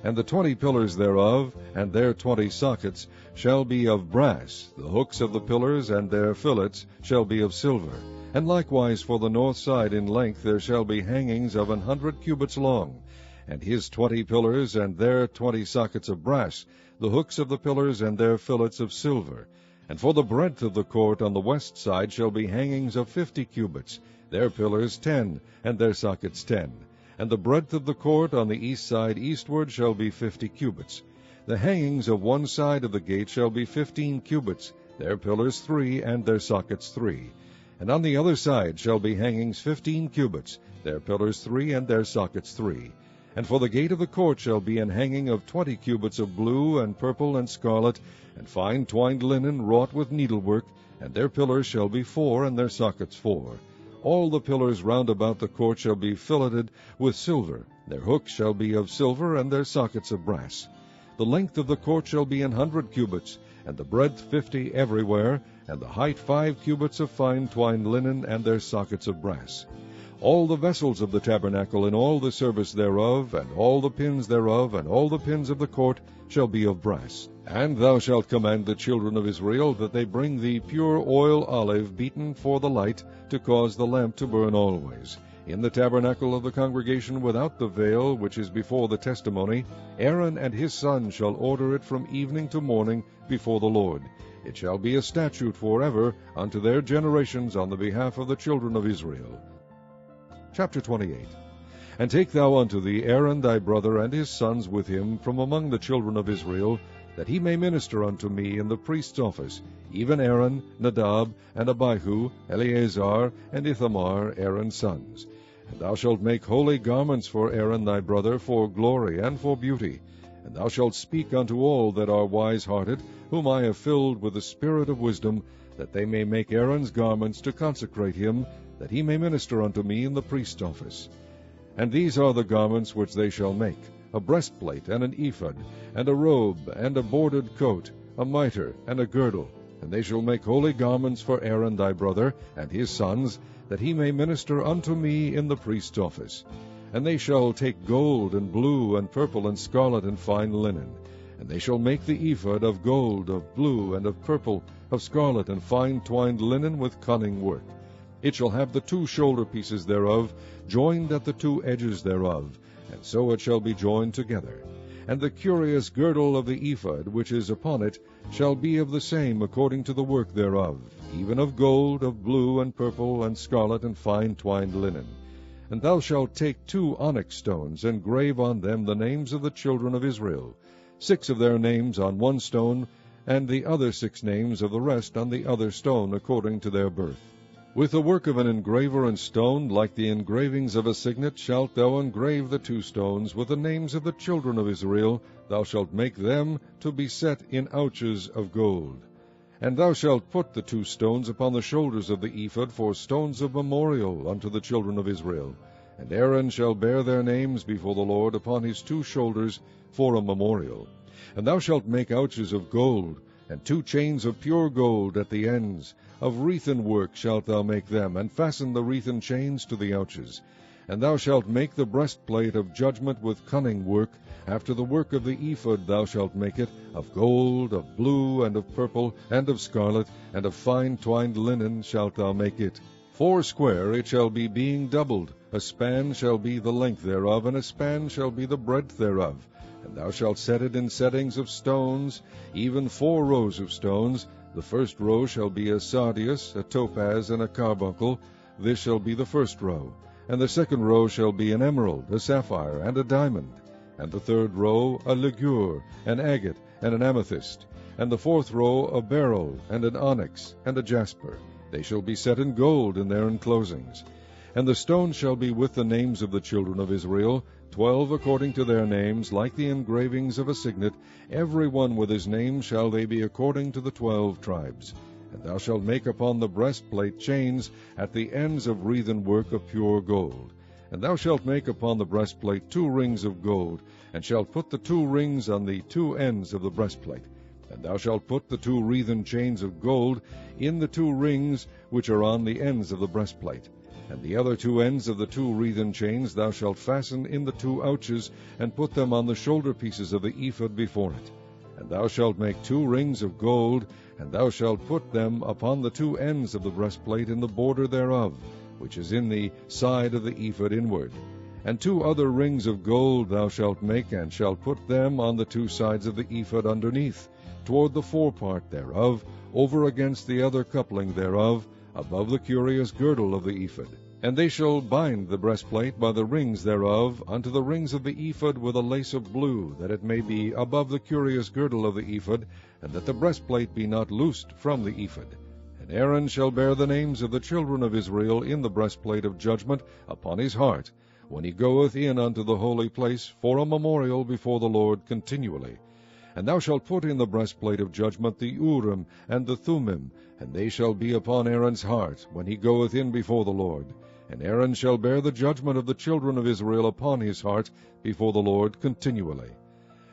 S1: And the 20 pillars thereof, and their 20 sockets, shall be of brass. The hooks of the pillars and their fillets shall be of silver. And likewise for the north side in length there shall be hangings of 100 cubits long. And his 20 pillars and their 20 sockets of brass, the hooks of the pillars and their fillets of silver. And for the breadth of the court on the west side shall be hangings of 50 cubits, their pillars 10, and their sockets 10. And the breadth of the court on the east side eastward shall be 50 cubits. The hangings of one side of the gate shall be 15 cubits, their pillars 3, and their sockets 3. And on the other side shall be hangings 15 cubits, their pillars 3, and their sockets 3. And for the gate of the court shall be an hanging of 20 cubits of blue, and purple, and scarlet, and fine twined linen wrought with needlework, and their pillars shall be 4, and their sockets 4. All the pillars round about the court shall be filleted with silver. Their hooks shall be of silver, and their sockets of brass. The length of the court shall be 100 cubits, and the breadth 50 everywhere, and the height 5 cubits of fine twined linen, and their sockets of brass. All the vessels of the tabernacle in all the service thereof, and all the pins thereof, and all the pins of the court shall be of brass. And thou shalt command the children of Israel that they bring thee pure oil olive beaten for the light, to cause the lamp to burn always. In the tabernacle of the congregation without the veil, which is before the testimony, Aaron and his sons shall order it from evening to morning before the Lord. It shall be a statute forever unto their generations on the behalf of the children of Israel. Chapter 28. And take thou unto thee Aaron thy brother and his sons with him from among the children of Israel, that he may minister unto me in the priest's office, even Aaron, Nadab, and Abihu, Eleazar, and Ithamar, Aaron's sons. And thou shalt make holy garments for Aaron thy brother, for glory and for beauty. And thou shalt speak unto all that are wise-hearted, whom I have filled with the spirit of wisdom, that they may make Aaron's garments to consecrate him, that he may minister unto me in the priest's office. And these are the garments which they shall make: a breastplate, and an ephod, and a robe, and a bordered coat, a mitre, and a girdle. And they shall make holy garments for Aaron thy brother, and his sons, that he may minister unto me in the priest's office. And they shall take gold, and blue, and purple, and scarlet, and fine linen. And they shall make the ephod of gold, of blue, and of purple, of scarlet, and fine twined linen with cunning work. It shall have the 2 shoulder pieces thereof, joined at the 2 edges thereof, and so it shall be joined together. And the curious girdle of the ephod, which is upon it, shall be of the same according to the work thereof, even of gold, of blue, and purple, and scarlet, and fine twined linen. And thou shalt take 2 onyx stones, and grave on them the names of the children of Israel, 6 of their names on one stone, and the other 6 names of the rest on the other stone, according to their birth. With the work of an engraver and stone, like the engravings of a signet, shalt thou engrave the 2 stones with the names of the children of Israel, thou shalt make them to be set in ouches of gold. And thou shalt put the 2 stones upon the shoulders of the ephod for stones of memorial unto the children of Israel. And Aaron shall bear their names before the Lord upon his 2 shoulders for a memorial. And thou shalt make ouches of gold, and 2 chains of pure gold at the ends. Of wreathen work shalt thou make them, and fasten the wreathen chains to the ouches. And thou shalt make the breastplate of judgment with cunning work. After the work of the ephod thou shalt make it, of gold, of blue, and of purple, and of scarlet, and of fine twined linen shalt thou make it. 4 square it shall be, being doubled. A span shall be the length thereof, and a span shall be the breadth thereof. And thou shalt set it in settings of stones, even 4 rows of stones. The first row shall be a sardius, a topaz, and a carbuncle. This shall be the first row. And the second row shall be an emerald, a sapphire, and a diamond. And the third row a ligure, an agate, and an amethyst. And the 4th row a beryl, and an onyx, and a jasper. They shall be set in gold in their enclosings. And the stones shall be with the names of the children of Israel, 12 according to their names, like the engravings of a signet. Every one with his name shall they be according to the 12 tribes. And thou shalt make upon the breastplate chains at the ends of wreathen work of pure gold. And thou shalt make upon the breastplate 2 rings of gold, and shalt put the 2 rings on the 2 ends of the breastplate. And thou shalt put the 2 wreathen chains of gold in the 2 rings which are on the ends of the breastplate. And the other 2 ends of the 2 wreathen chains thou shalt fasten in the 2 ouches, and put them on the shoulder pieces of the ephod before it. And thou shalt make 2 rings of gold, and thou shalt put them upon the 2 ends of the breastplate in the border thereof, which is in the side of the ephod inward. And 2 other rings of gold thou shalt make, and shalt put them on the 2 sides of the ephod underneath, toward the forepart thereof, over against the other coupling thereof, above the curious girdle of the ephod. And they shall bind the breastplate by the rings thereof unto the rings of the ephod with a lace of blue, that it may be above the curious girdle of the ephod, and that the breastplate be not loosed from the ephod. And Aaron shall bear the names of the children of Israel in the breastplate of judgment upon his heart, when he goeth in unto the holy place, for a memorial before the Lord continually. And thou shalt put in the breastplate of judgment the Urim and the Thummim, and they shall be upon Aaron's heart, when he goeth in before the Lord. And Aaron shall bear the judgment of the children of Israel upon his heart before the Lord continually.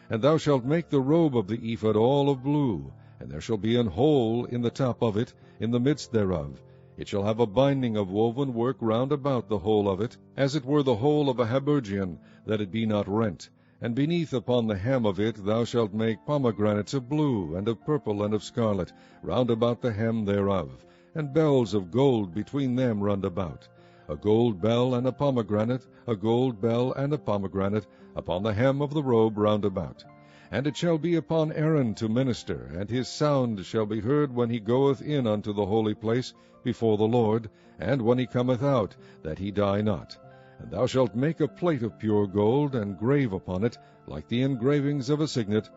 S1: And thou shalt make the robe of the ephod all of blue, and there shall be an hole in the top of it, in the midst thereof. It shall have a binding of woven work round about the hole of it, as it were the hole of a habergeon, that it be not rent. And beneath upon the hem of it thou shalt make pomegranates of blue, and of purple, and of scarlet, round about the hem thereof, and bells of gold between them round about. A gold bell and a pomegranate, a gold bell and a pomegranate, upon the hem of the robe round about. And it shall be upon Aaron to minister, and his sound shall be heard when he goeth in unto the holy place before the Lord, and when he cometh out, that he die not. And thou shalt make a plate of pure gold, and grave upon it, like the engravings of a signet,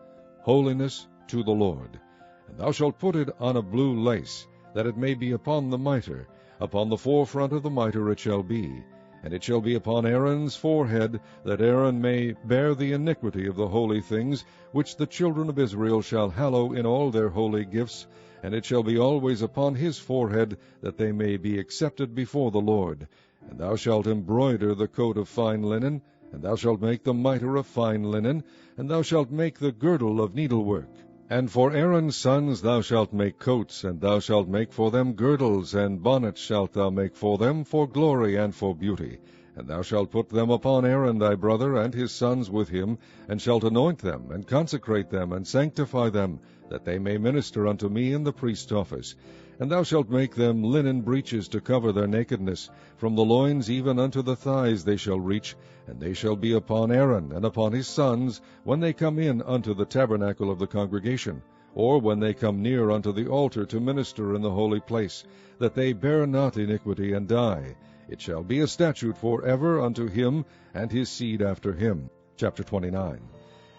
S1: Holiness to the Lord. And thou shalt put it on a blue lace, that it may be upon the mitre. Upon the forefront of the mitre it shall be. And it shall be upon Aaron's forehead, that Aaron may bear the iniquity of the holy things, which the children of Israel shall hallow in all their holy gifts. And it shall be always upon his forehead, that they may be accepted before the Lord. And thou shalt embroider the coat of fine linen, and thou shalt make the mitre of fine linen, and thou shalt make the girdle of needlework. And for Aaron's sons thou shalt make coats, and thou shalt make for them girdles, and bonnets shalt thou make for them, for glory and for beauty. And thou shalt put them upon Aaron thy brother, and his sons with him, and shalt anoint them, and consecrate them, and sanctify them, that they may minister unto me in the priest's office. And thou shalt make them linen breeches to cover their nakedness. From the loins even unto the thighs they shall reach, and they shall be upon Aaron and upon his sons, when they come in unto the tabernacle of the congregation, or when they come near unto the altar to minister in the holy place, that they bear not iniquity and die. It shall be a statute for ever unto him and his seed after him. Chapter 29.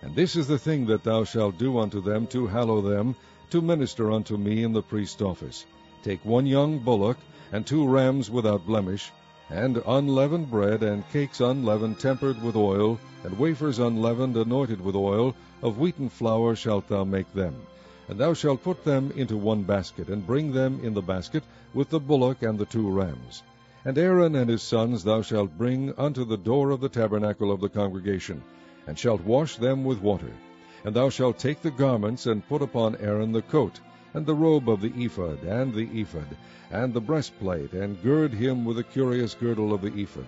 S1: And this is the thing that thou shalt do unto them to hallow them, to minister unto me in the priest's office. Take 1 young bullock, and 2 rams without blemish, and unleavened bread, and cakes unleavened tempered with oil, and wafers unleavened anointed with oil, of wheaten flour shalt thou make them. And thou shalt put them into one basket, and bring them in the basket with the bullock and the 2 rams. And Aaron and his sons thou shalt bring unto the door of the tabernacle of the congregation, and shalt wash them with water. And thou shalt take the garments, and put upon Aaron the coat, and the robe of the ephod, and the breastplate, and gird him with the curious girdle of the ephod.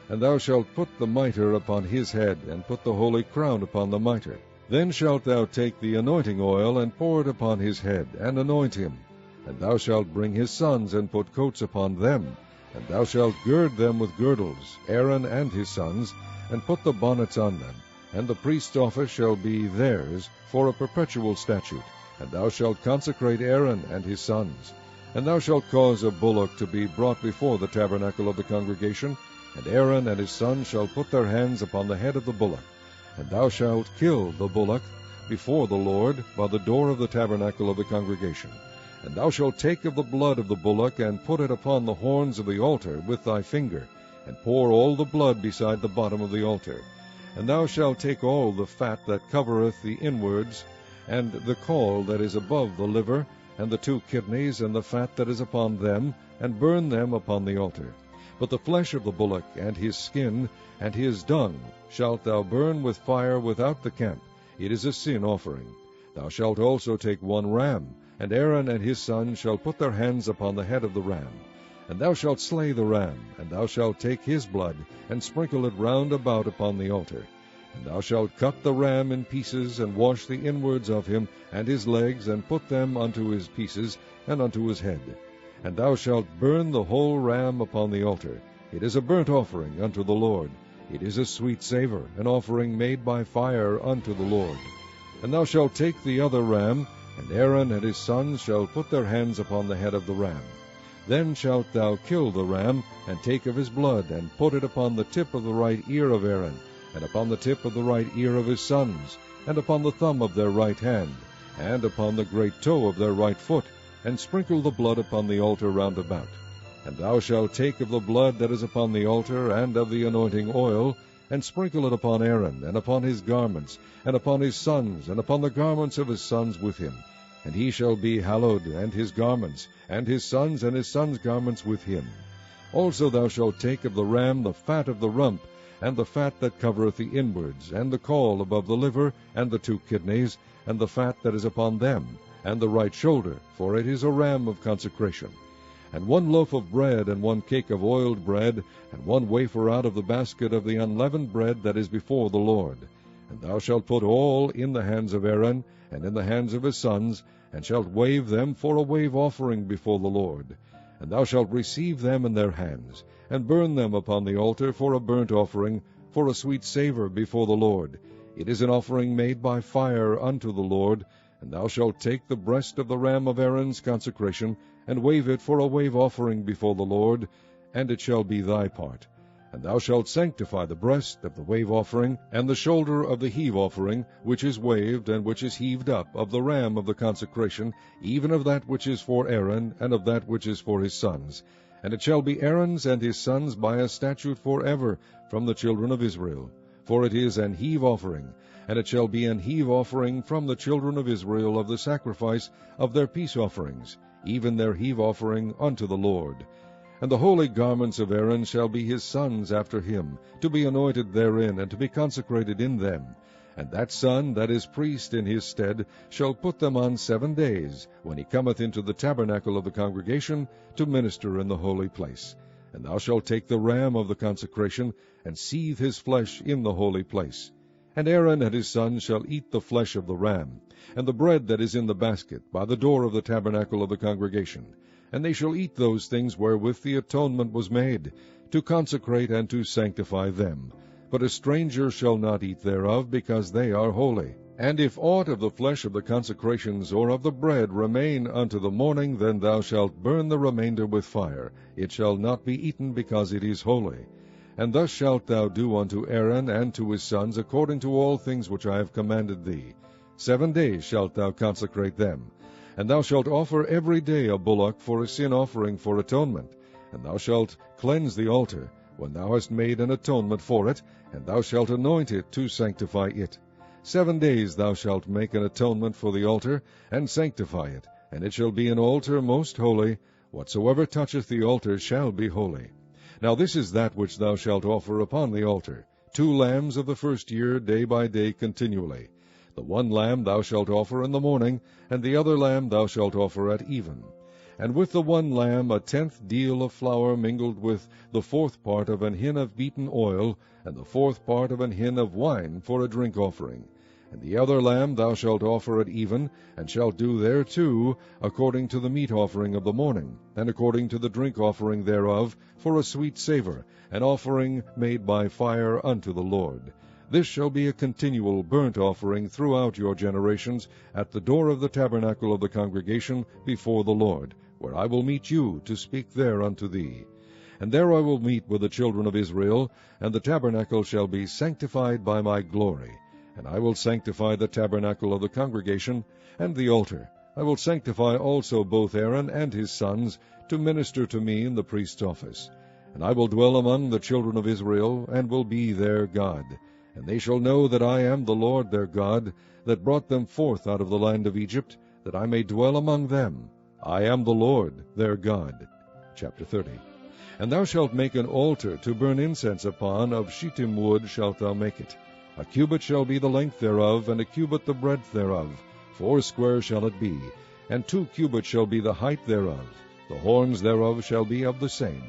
S1: And thou shalt put the mitre upon his head, and put the holy crown upon the mitre. Then shalt thou take the anointing oil, and pour it upon his head, and anoint him. And thou shalt bring his sons, and put coats upon them. And thou shalt gird them with girdles, Aaron and his sons, and put the bonnets on them. And the priest's office shall be theirs for a perpetual statute. And thou shalt consecrate Aaron and his sons. And thou shalt cause a bullock to be brought before the tabernacle of the congregation, and Aaron and his sons shall put their hands upon the head of the bullock. And thou shalt kill the bullock before the Lord by the door of the tabernacle of the congregation. And thou shalt take of the blood of the bullock, and put it upon the horns of the altar with thy finger, and pour all the blood beside the bottom of the altar. And thou shalt take all the fat that covereth the inwards, and the caul that is above the liver, and the 2 kidneys, and the fat that is upon them, and burn them upon the altar. But the flesh of the bullock, and his skin, and his dung, shalt thou burn with fire without the camp. It is a sin offering. Thou shalt also take 1 ram, and Aaron and his sons shall put their hands upon the head of the ram. And thou shalt slay the ram, and thou shalt take his blood, and sprinkle it round about upon the altar. And thou shalt cut the ram in pieces, and wash the inwards of him, and his legs, and put them unto his pieces, and unto his head. And thou shalt burn the whole ram upon the altar. It is a burnt offering unto the Lord. It is a sweet savour, an offering made by fire unto the Lord. And thou shalt take the other ram, and Aaron and his sons shall put their hands upon the head of the ram. Then shalt thou kill the ram, and take of his blood, and put it upon the tip of the right ear of Aaron, and upon the tip of the right ear of his sons, and upon the thumb of their right hand, and upon the great toe of their right foot, and sprinkle the blood upon the altar round about. And thou shalt take of the blood that is upon the altar, and of the anointing oil, and sprinkle it upon Aaron, and upon his garments, and upon his sons, and upon the garments of his sons with him. And he shall be hallowed, and his garments, and his sons' garments with him. Also thou shalt take of the ram the fat of the rump, and the fat that covereth the inwards, and the caul above the liver, and the 2 kidneys, and the fat that is upon them, and the right shoulder, for it is a ram of consecration. And 1 loaf of bread, and 1 cake of oiled bread, and 1 wafer out of the basket of the unleavened bread that is before the Lord. And thou shalt put all in the hands of Aaron, and in the hands of his sons, and shalt wave them for a wave offering before the Lord. And thou shalt receive them in their hands, and burn them upon the altar for a burnt offering, for a sweet savour before the Lord. It is an offering made by fire unto the Lord. And thou shalt take the breast of the ram of Aaron's consecration, and wave it for a wave offering before the Lord, and it shall be thy part. And thou shalt sanctify the breast of the wave offering, and the shoulder of the heave offering, which is waved, and which is heaved up, of the ram of the consecration, even of that which is for Aaron, and of that which is for his sons. And it shall be Aaron's and his sons by a statute forever from the children of Israel. For it is an heave offering, and it shall be an heave offering from the children of Israel of the sacrifice of their peace offerings, even their heave offering unto the Lord. And the holy garments of Aaron shall be his sons after him, to be anointed therein, and to be consecrated in them. And that son that is priest in his stead shall put them on 7 days, when he cometh into the tabernacle of the congregation, to minister in the holy place. And thou shalt take the ram of the consecration, and seethe his flesh in the holy place. And Aaron and his sons shall eat the flesh of the ram, and the bread that is in the basket, by the door of the tabernacle of the congregation. And they shall eat those things wherewith the atonement was made, to consecrate and to sanctify them. But a stranger shall not eat thereof, because they are holy. And if aught of the flesh of the consecrations or of the bread remain unto the morning, then thou shalt burn the remainder with fire. It shall not be eaten, because it is holy. And thus shalt thou do unto Aaron and to his sons, according to all things which I have commanded thee. 7 days shalt thou consecrate them. And thou shalt offer every day a bullock for a sin offering for atonement. And thou shalt cleanse the altar, when thou hast made an atonement for it, and thou shalt anoint it to sanctify it. 7 days thou shalt make an atonement for the altar, and sanctify it, and it shall be an altar most holy. Whatsoever toucheth the altar shall be holy. Now this is that which thou shalt offer upon the altar, 2 lambs of the first year, day by day continually. The one lamb thou shalt offer in the morning, and the other lamb thou shalt offer at even. And with the one lamb 1/10 deal of flour mingled with the 4th part of an hin of beaten oil, and the 4th part of an hin of wine for a drink offering. And the other lamb thou shalt offer at even, and shalt do thereto according to the meat offering of the morning, and according to the drink offering thereof, for a sweet savour, an offering made by fire unto the Lord. This shall be a continual burnt offering throughout your generations, at the door of the tabernacle of the congregation before the Lord, where I will meet you to speak there unto thee. And there I will meet with the children of Israel, and the tabernacle shall be sanctified by my glory. And I will sanctify the tabernacle of the congregation, and the altar. I will sanctify also both Aaron and his sons, to minister to me in the priest's office. And I will dwell among the children of Israel, and will be their God. And they shall know that I am the Lord their God, that brought them forth out of the land of Egypt, that I may dwell among them. I am the Lord their God. Chapter 30. And thou shalt make an altar to burn incense upon, of shittim wood shalt thou make it. A cubit shall be the length thereof, and a cubit the breadth thereof. foursquare shall it be, and 2 cubits shall be the height thereof. The horns thereof shall be of the same.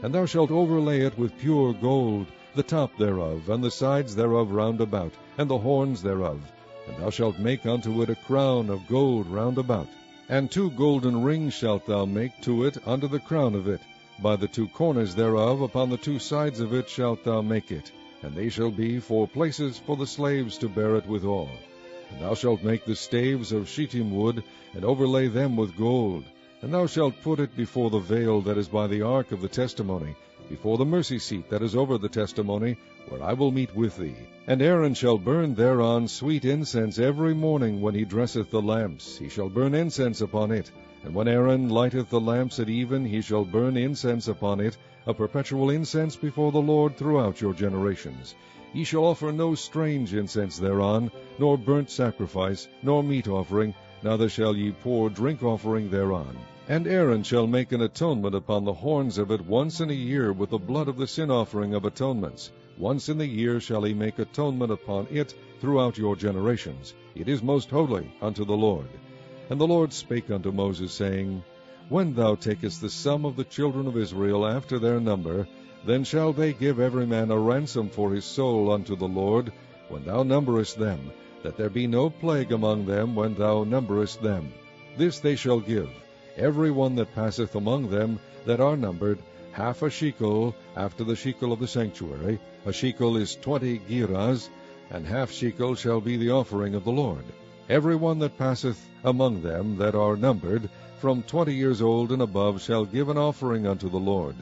S1: And thou shalt overlay it with pure gold, the top thereof, and the sides thereof round about, and the horns thereof. And thou shalt make unto it a crown of gold round about. And 2 golden rings shalt thou make to it under the crown of it. By the 2 corners thereof, upon the 2 sides of it shalt thou make it. And they shall be for places for the slaves to bear it withal. And thou shalt make the staves of shittim wood, and overlay them with gold. And thou shalt put it before the veil that is by the ark of the testimony, before the mercy seat that is over the testimony, where I will meet with thee. And Aaron shall burn thereon sweet incense every morning when he dresseth the lamps. He shall burn incense upon it. And when Aaron lighteth the lamps at even, he shall burn incense upon it, a perpetual incense before the Lord throughout your generations. Ye shall offer no strange incense thereon, nor burnt sacrifice, nor meat offering, neither shall ye pour drink offering thereon. And Aaron shall make an atonement upon the horns of it once in a year with the blood of the sin offering of atonements. Once in the year shall he make atonement upon it throughout your generations. It is most holy unto the Lord. And the Lord spake unto Moses, saying, When thou takest the sum of the children of Israel after their number, then shall they give every man a ransom for his soul unto the Lord, when thou numberest them, that there be no plague among them when thou numberest them. This they shall give, every one that passeth among them that are numbered, half a shekel after the shekel of the sanctuary. A shekel is 20 gerahs, and half shekel shall be the offering of the Lord. Every one that passeth among them that are numbered, from 20 years old and above, shall give an offering unto the Lord.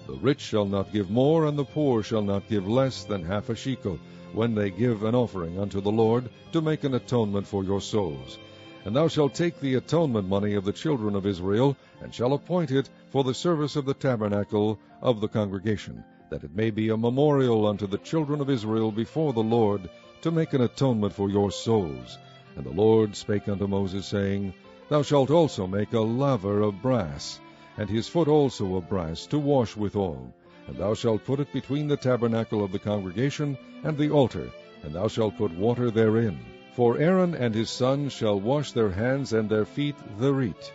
S1: The rich shall not give more, and the poor shall not give less than half a shekel, when they give an offering unto the Lord, to make an atonement for your souls. And thou shalt take the atonement money of the children of Israel, and shall appoint it for the service of the tabernacle of the congregation, that it may be a memorial unto the children of Israel before the Lord, to make an atonement for your souls. And the Lord spake unto Moses, saying, Thou shalt also make a laver of brass, and his foot also of brass, to wash withal. And thou shalt put it between the tabernacle of the congregation and the altar, and thou shalt put water therein. For Aaron and his sons shall wash their hands and their feet thereat.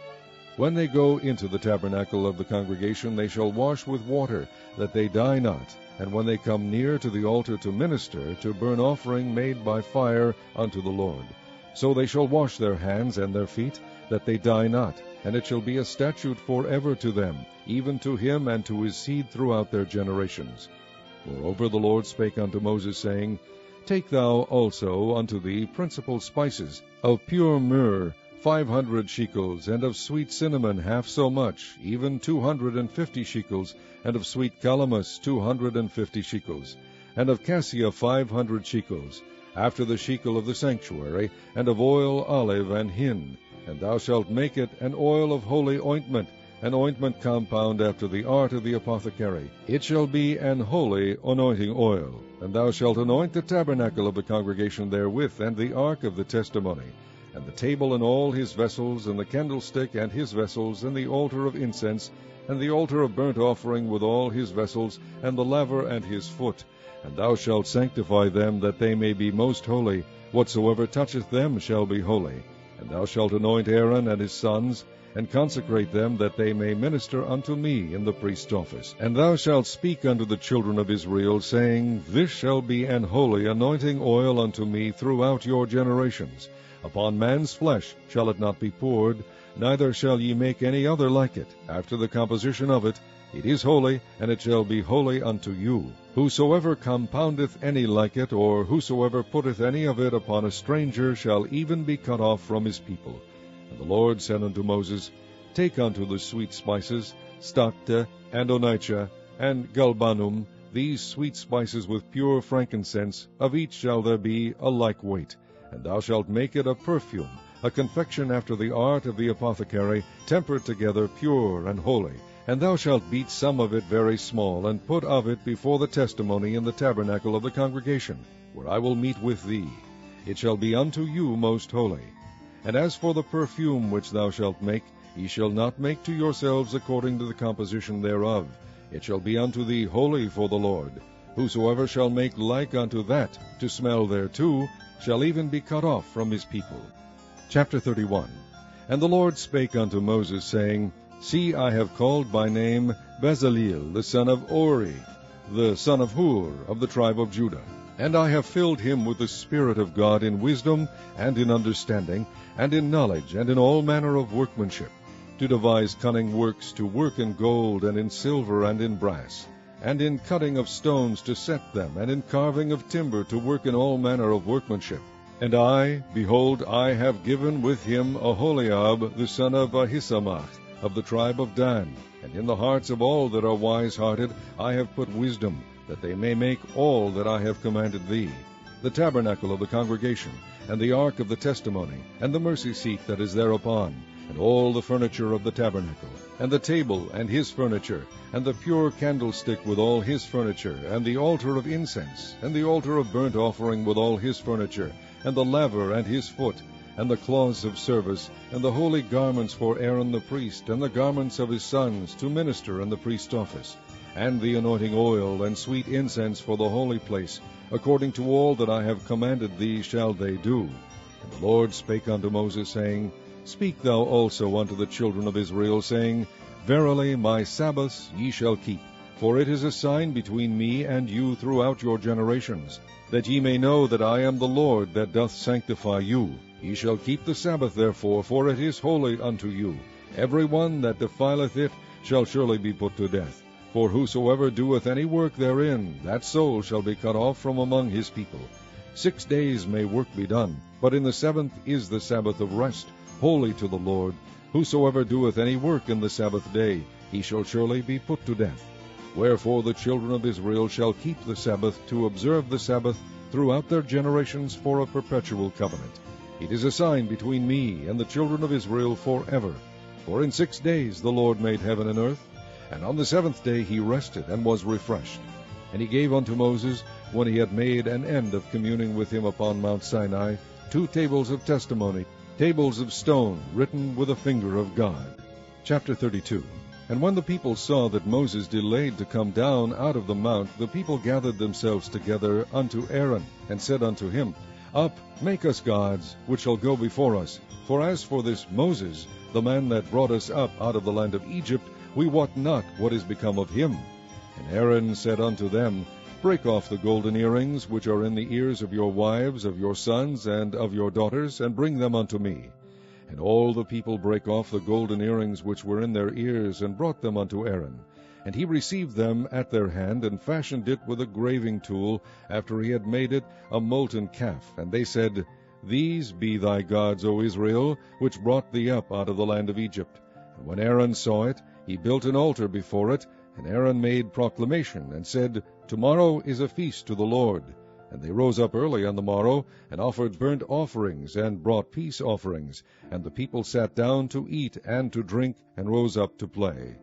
S1: When they go into the tabernacle of the congregation, they shall wash with water, that they die not. And when they come near to the altar to minister, to burn offering made by fire unto the Lord, so they shall wash their hands and their feet, that they die not. And it shall be a statute forever to them, even to him and to his seed throughout their generations. Moreover the Lord spake unto Moses, saying, Take thou also unto thee principal spices, of pure myrrh 500 shekels, and of sweet cinnamon half so much, even 250 shekels, and of sweet calamus 250 shekels, and of cassia 500 shekels, after the shekel of the sanctuary, and of oil, olive, and hin. And thou shalt make it an oil of holy ointment, an ointment compound after the art of the apothecary. It shall be an holy anointing oil. And thou shalt anoint the tabernacle of the congregation therewith, and the ark of the testimony, and the table and all his vessels, and the candlestick and his vessels, and the altar of incense, and the altar of burnt offering with all his vessels, and the laver and his foot. And thou shalt sanctify them, that they may be most holy. Whatsoever toucheth them shall be holy. And thou shalt anoint Aaron and his sons, and consecrate them, that they may minister unto me in the priest's office. And thou shalt speak unto the children of Israel, saying, This shall be an holy anointing oil unto me throughout your generations. Upon man's flesh shall it not be poured, neither shall ye make any other like it. After the composition of it, it is holy, and it shall be holy unto you. Whosoever compoundeth any like it, or whosoever putteth any of it upon a stranger, shall even be cut off from his people. And the Lord said unto Moses, Take unto the sweet spices, stacte, and onycha, and galbanum, these sweet spices with pure frankincense, of each shall there be a like weight. And thou shalt make it a perfume, a confection after the art of the apothecary, tempered together, pure and holy. And thou shalt beat some of it very small, and put of it before the testimony in the tabernacle of the congregation, where I will meet with thee. It shall be unto you most holy. And as for the perfume which thou shalt make, ye shall not make to yourselves according to the composition thereof. It shall be unto thee holy for the Lord. Whosoever shall make like unto that, to smell thereto, shall even be cut off from his people. Chapter 31. And the Lord spake unto Moses, saying, See, I have called by name Bezaleel, the son of Uri, the son of Hur, of the tribe of Judah. And I have filled him with the Spirit of God in wisdom, and in understanding, and in knowledge, and in all manner of workmanship, to devise cunning works, to work in gold, and in silver, and in brass, and in cutting of stones to set them, and in carving of timber, to work in all manner of workmanship. And I, behold, I have given with him Oholiab, the son of Ahisamach, of the tribe of Dan. And in the hearts of all that are wise-hearted I have put wisdom, that they may make all that I have commanded thee, the tabernacle of the congregation, and the ark of the testimony, and the mercy seat that is thereupon, and all the furniture of the tabernacle, and the table and his furniture, and the pure candlestick with all his furniture, and the altar of incense, and the altar of burnt offering with all his furniture, and the laver and his foot, and the cloths of service, and the holy garments for Aaron the priest, and the garments of his sons to minister in the priest's office, and the anointing oil and sweet incense for the holy place, according to all that I have commanded thee shall they do. And the Lord spake unto Moses, saying, Speak thou also unto the children of Israel, saying, Verily my Sabbaths ye shall keep, for it is a sign between me and you throughout your generations, that ye may know that I am the Lord that doth sanctify you. Ye shall keep the Sabbath therefore, for it is holy unto you. Every one that defileth it shall surely be put to death. For whosoever doeth any work therein, that soul shall be cut off from among his people. 6 days may work be done, but in the 7th is the Sabbath of rest, holy to the Lord. Whosoever doeth any work in the Sabbath day, he shall surely be put to death. Wherefore the children of Israel shall keep the Sabbath, to observe the Sabbath throughout their generations for a perpetual covenant. It is a sign between me and the children of Israel forever. For in 6 days the Lord made heaven and earth, and on the 7th day he rested and was refreshed. And he gave unto Moses, when he had made an end of communing with him upon Mount Sinai, 2 tables of testimony, tables of stone, written with a finger of God. Chapter 32. And when the people saw that Moses delayed to come down out of the mount, the people gathered themselves together unto Aaron, and said unto him, Up, make us gods, which shall go before us. For as for this Moses, the man that brought us up out of the land of Egypt, we wot not what is become of him. And Aaron said unto them, Break off the golden earrings which are in the ears of your wives, of your sons, and of your daughters, and bring them unto me. And all the people brake off the golden earrings which were in their ears, and brought them unto Aaron. And he received them at their hand, and fashioned it with a graving tool, after he had made it a molten calf. And they said, These be thy gods, O Israel, which brought thee up out of the land of Egypt. And when Aaron saw it, he built an altar before it, and Aaron made proclamation, and said, Tomorrow is a feast to the Lord. And they rose up early on the morrow, and offered burnt offerings, and brought peace offerings. And the people sat down to eat and to drink, and rose up to play.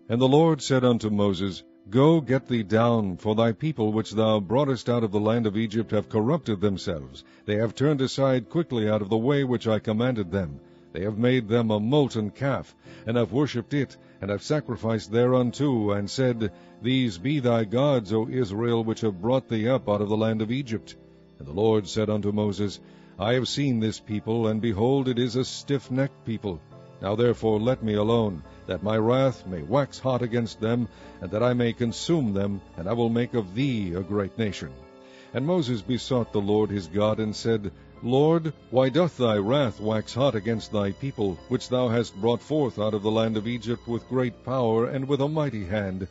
S1: And the Lord said unto Moses, Go, get thee down, for thy people which thou broughtest out of the land of Egypt have corrupted themselves. They have turned aside quickly out of the way which I commanded them. They have made them a molten calf, and have worshipped it, and have sacrificed thereunto, and said, These be thy gods, O Israel, which have brought thee up out of the land of Egypt. And the Lord said unto Moses, I have seen this people, and behold, it is a stiff-necked people. Now therefore let me alone, that my wrath may wax hot against them, and that I may consume them, and I will make of thee a great nation. And Moses besought the Lord his God, and said, Lord, why doth thy wrath wax hot against thy people, which thou hast brought forth out of the land of Egypt with great power and with a mighty hand?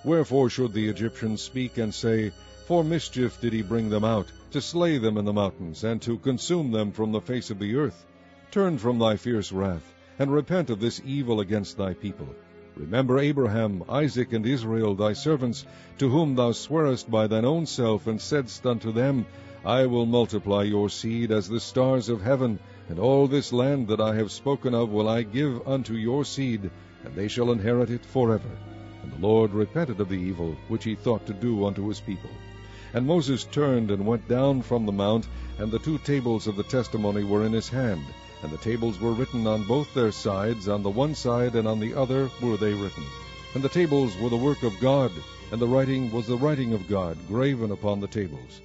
S1: Wherefore should the Egyptians speak and say, For mischief did he bring them out, to slay them in the mountains, and to consume them from the face of the earth? Turn from thy fierce wrath, and repent of this evil against thy people. Remember Abraham, Isaac, and Israel thy servants, to whom thou swarest by thine own self, and saidst unto them, I will multiply your seed as the stars of heaven, and all this land that I have spoken of will I give unto your seed, and they shall inherit it forever. And the Lord repented of the evil which he thought to do unto his people. And Moses turned and went down from the mount, and the 2 tables of the testimony were in his hand. And the tables were written on both their sides, on the one side and on the other were they written. And the tables were the work of God, and the writing was the writing of God, graven upon the tables.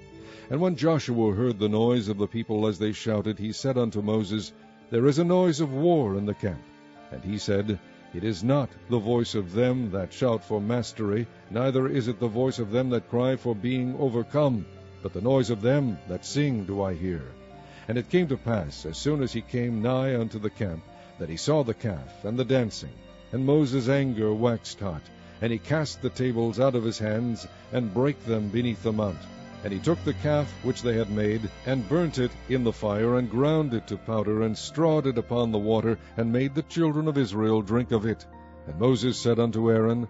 S1: And when Joshua heard the noise of the people as they shouted, he said unto Moses, There is a noise of war in the camp. And he said, It is not the voice of them that shout for mastery, neither is it the voice of them that cry for being overcome, but the noise of them that sing do I hear. And it came to pass, as soon as he came nigh unto the camp, that he saw the calf and the dancing. And Moses' anger waxed hot, and he cast the tables out of his hands, and brake them beneath the mount. And he took the calf which they had made, and burnt it in the fire, and ground it to powder, and strawed it upon the water, and made the children of Israel drink of it. And Moses said unto Aaron,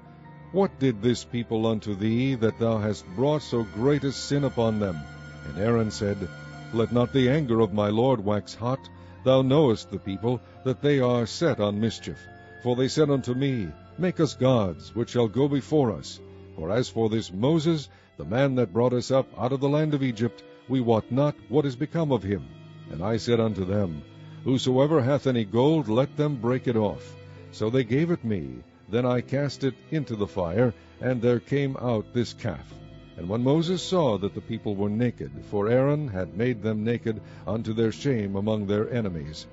S1: What did this people unto thee, that thou hast brought so great a sin upon them? And Aaron said, Let not the anger of my Lord wax hot. Thou knowest the people, that they are set on mischief. For they said unto me, Make us gods, which shall go before us. For as for this Moses, the man that brought us up out of the land of Egypt, we wot not what is become of him. And I said unto them, Whosoever hath any gold, let them break it off. So they gave it me. Then I cast it into the fire, and there came out this calf. And when Moses saw that the people were naked, for Aaron had made them naked unto their shame among their enemies,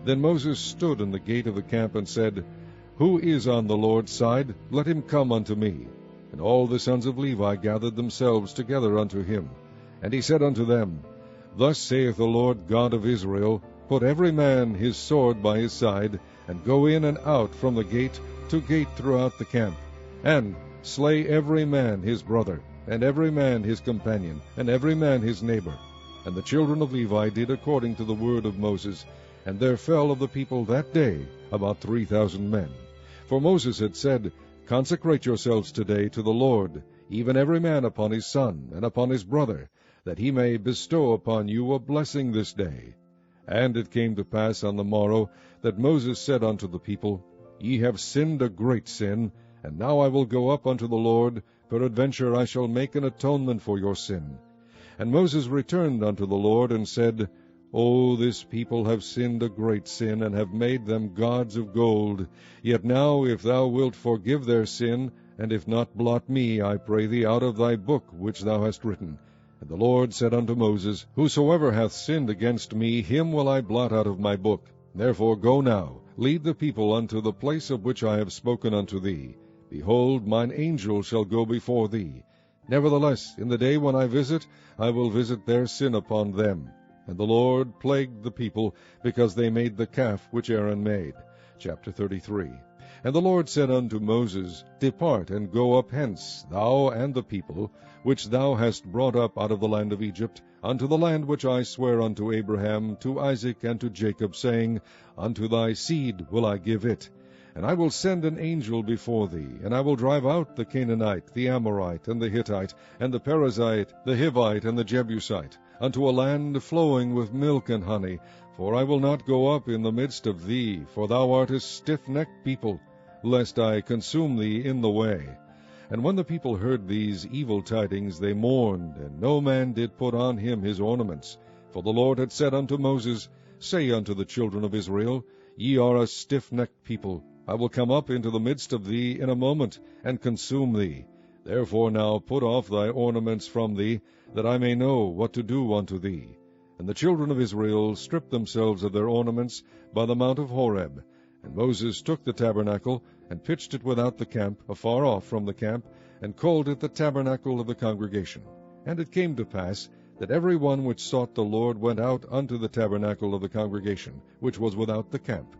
S1: then Moses stood in the gate of the camp, and said, Who is on the Lord's side? Let him come unto me. And all the sons of Levi gathered themselves together unto him. And he said unto them, Thus saith the Lord God of Israel, Put every man his sword by his side, and go in and out from the gate to gate throughout the camp, and slay every man his brother, and every man his companion, and every man his neighbor. And the children of Levi did according to the word of Moses, and there fell of the people that day about 3,000 men. For Moses had said, Consecrate yourselves today to the Lord, even every man upon his son, and upon his brother, that he may bestow upon you a blessing this day. And it came to pass on the morrow, that Moses said unto the people, Ye have sinned a great sin, and now I will go up unto the Lord, peradventure I shall make an atonement for your sin. And Moses returned unto the Lord, and said, O this people have sinned a great sin, and have made them gods of gold. Yet now, if thou wilt forgive their sin, and if not, blot me, I pray thee, out of thy book which thou hast written. And the Lord said unto Moses, Whosoever hath sinned against me, him will I blot out of my book. Therefore go now, lead the people unto the place of which I have spoken unto thee. Behold, mine angel shall go before thee. Nevertheless, in the day when I will visit their sin upon them. And the Lord plagued the people, because they made the calf which Aaron made. Chapter 33. And the Lord said unto Moses, Depart, and go up hence, thou and the people, which thou hast brought up out of the land of Egypt, unto the land which I sware unto Abraham, to Isaac, and to Jacob, saying, Unto thy seed will I give it. And I will send an angel before thee, and I will drive out the Canaanite, the Amorite, and the Hittite, and the Perizzite, the Hivite, and the Jebusite, unto a land flowing with milk and honey. For I will not go up in the midst of thee, for thou art a stiff-necked people, lest I consume thee in the way. And when the people heard these evil tidings, they mourned, and no man did put on him his ornaments. For the Lord had said unto Moses, Say unto the children of Israel, Ye are a stiff-necked people. I will come up into the midst of thee in a moment, and consume thee. Therefore now put off thy ornaments from thee, that I may know what to do unto thee. And the children of Israel stripped themselves of their ornaments by the mount of Horeb. And Moses took the tabernacle, and pitched it without the camp, afar off from the camp, and called it the tabernacle of the congregation. And it came to pass, that every one which sought the Lord went out unto the tabernacle of the congregation, which was without the camp.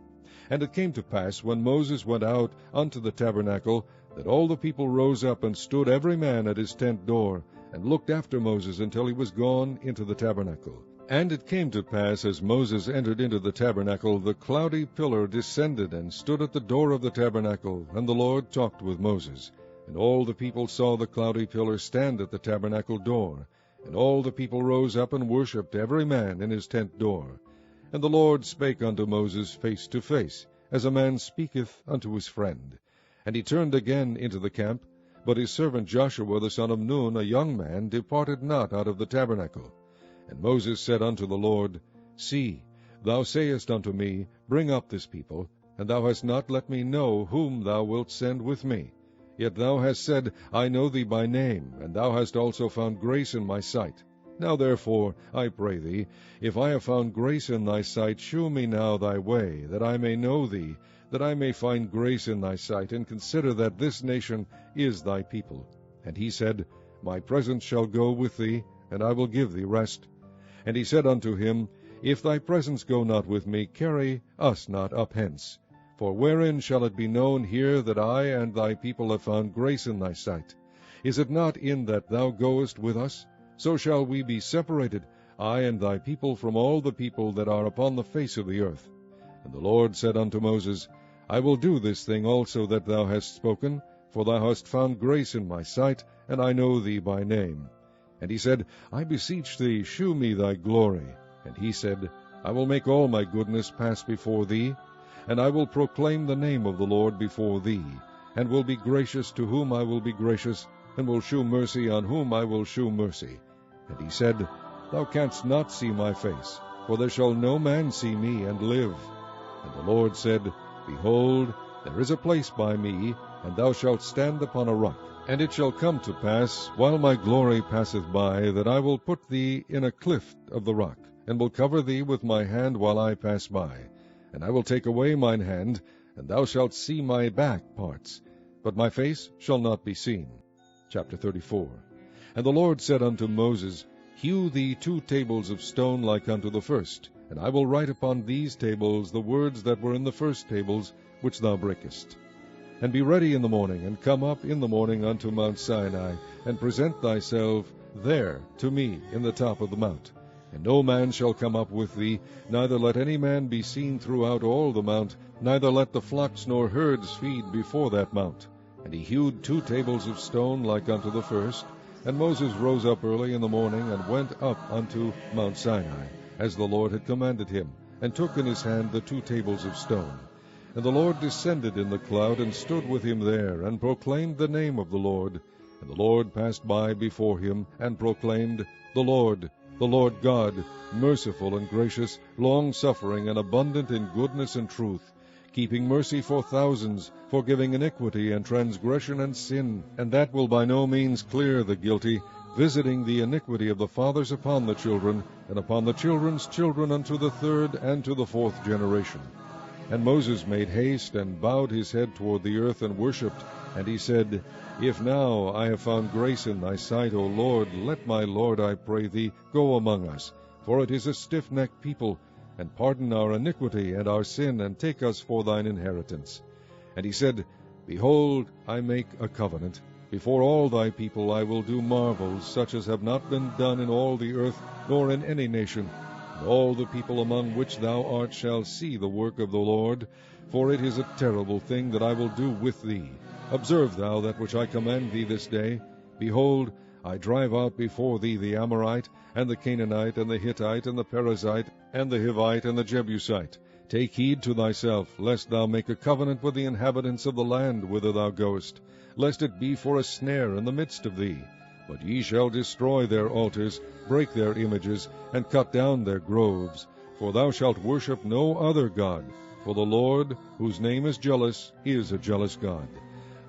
S1: And it came to pass, when Moses went out unto the tabernacle, that all the people rose up, and stood every man at his tent door, and looked after Moses until he was gone into the tabernacle. And it came to pass, as Moses entered into the tabernacle, the cloudy pillar descended, and stood at the door of the tabernacle, and the Lord talked with Moses. And all the people saw the cloudy pillar stand at the tabernacle door. And all the people rose up, and worshipped every man in his tent door. And the Lord spake unto Moses face to face, as a man speaketh unto his friend. And he turned again into the camp, but his servant Joshua the son of Nun, a young man, departed not out of the tabernacle. And Moses said unto the Lord, See, thou sayest unto me, Bring up this people, and thou hast not let me know whom thou wilt send with me. Yet thou hast said, I know thee by name, and thou hast also found grace in my sight. Now therefore, I pray thee, if I have found grace in thy sight, shew me now thy way, that I may know thee, that I may find grace in thy sight, and consider that this nation is thy people. And he said, My presence shall go with thee, and I will give thee rest. And he said unto him, If thy presence go not with me, carry us not up hence. For wherein shall it be known here that I and thy people have found grace in thy sight? Is it not in that thou goest with us? So shall we be separated, I and thy people, from all the people that are upon the face of the earth. And the Lord said unto Moses, I will do this thing also that thou hast spoken, for thou hast found grace in my sight, and I know thee by name. And he said, I beseech thee, shew me thy glory. And he said, I will make all my goodness pass before thee, and I will proclaim the name of the Lord before thee, and will be gracious to whom I will be gracious, and will shew mercy on whom I will shew mercy. And he said, Thou canst not see my face, for there shall no man see me and live. And the Lord said, Behold, there is a place by me, and thou shalt stand upon a rock. And it shall come to pass, while my glory passeth by, that I will put thee in a clift of the rock, and will cover thee with my hand while I pass by. And I will take away mine hand, and thou shalt see my back parts, but my face shall not be seen. Chapter 34. And the Lord said unto Moses, Hew thee 2 tables of stone like unto the first, and I will write upon these tables the words that were in the first tables, which thou breakest. And be ready in the morning, and come up in the morning unto Mount Sinai, and present thyself there to me in the top of the mount. And no man shall come up with thee, neither let any man be seen throughout all the mount, neither let the flocks nor herds feed before that mount. And he hewed 2 tables of stone like unto the first. And Moses rose up early in the morning, and went up unto Mount Sinai, as the Lord had commanded him, and took in his hand the 2 tables of stone. And the Lord descended in the cloud, and stood with him there, and proclaimed the name of the Lord. And the Lord passed by before him, and proclaimed, the Lord God, merciful and gracious, long-suffering, and abundant in goodness and truth, keeping mercy for thousands, forgiving iniquity and transgression and sin, and that will by no means clear the guilty, visiting the iniquity of the fathers upon the children, and upon the children's children unto the 3rd and to the 4th generation. And Moses made haste, and bowed his head toward the earth, and worshipped. And he said, If now I have found grace in thy sight, O Lord, let my Lord, I pray thee, go among us. For it is a stiff-necked people, and pardon our iniquity and our sin, and take us for thine inheritance. And he said, Behold, I make a covenant. Before all thy people I will do marvels, such as have not been done in all the earth, nor in any nation. And all the people among which thou art shall see the work of the Lord, for it is a terrible thing that I will do with thee. Observe thou that which I command thee this day. Behold, I drive out before thee the Amorite, and the Canaanite, and the Hittite, and the Perizzite, and the Hivite, and the Jebusite. Take heed to thyself, lest thou make a covenant with the inhabitants of the land whither thou goest, lest it be for a snare in the midst of thee. But ye shall destroy their altars, break their images, and cut down their groves. For thou shalt worship no other God, for the Lord, whose name is jealous, is a jealous God.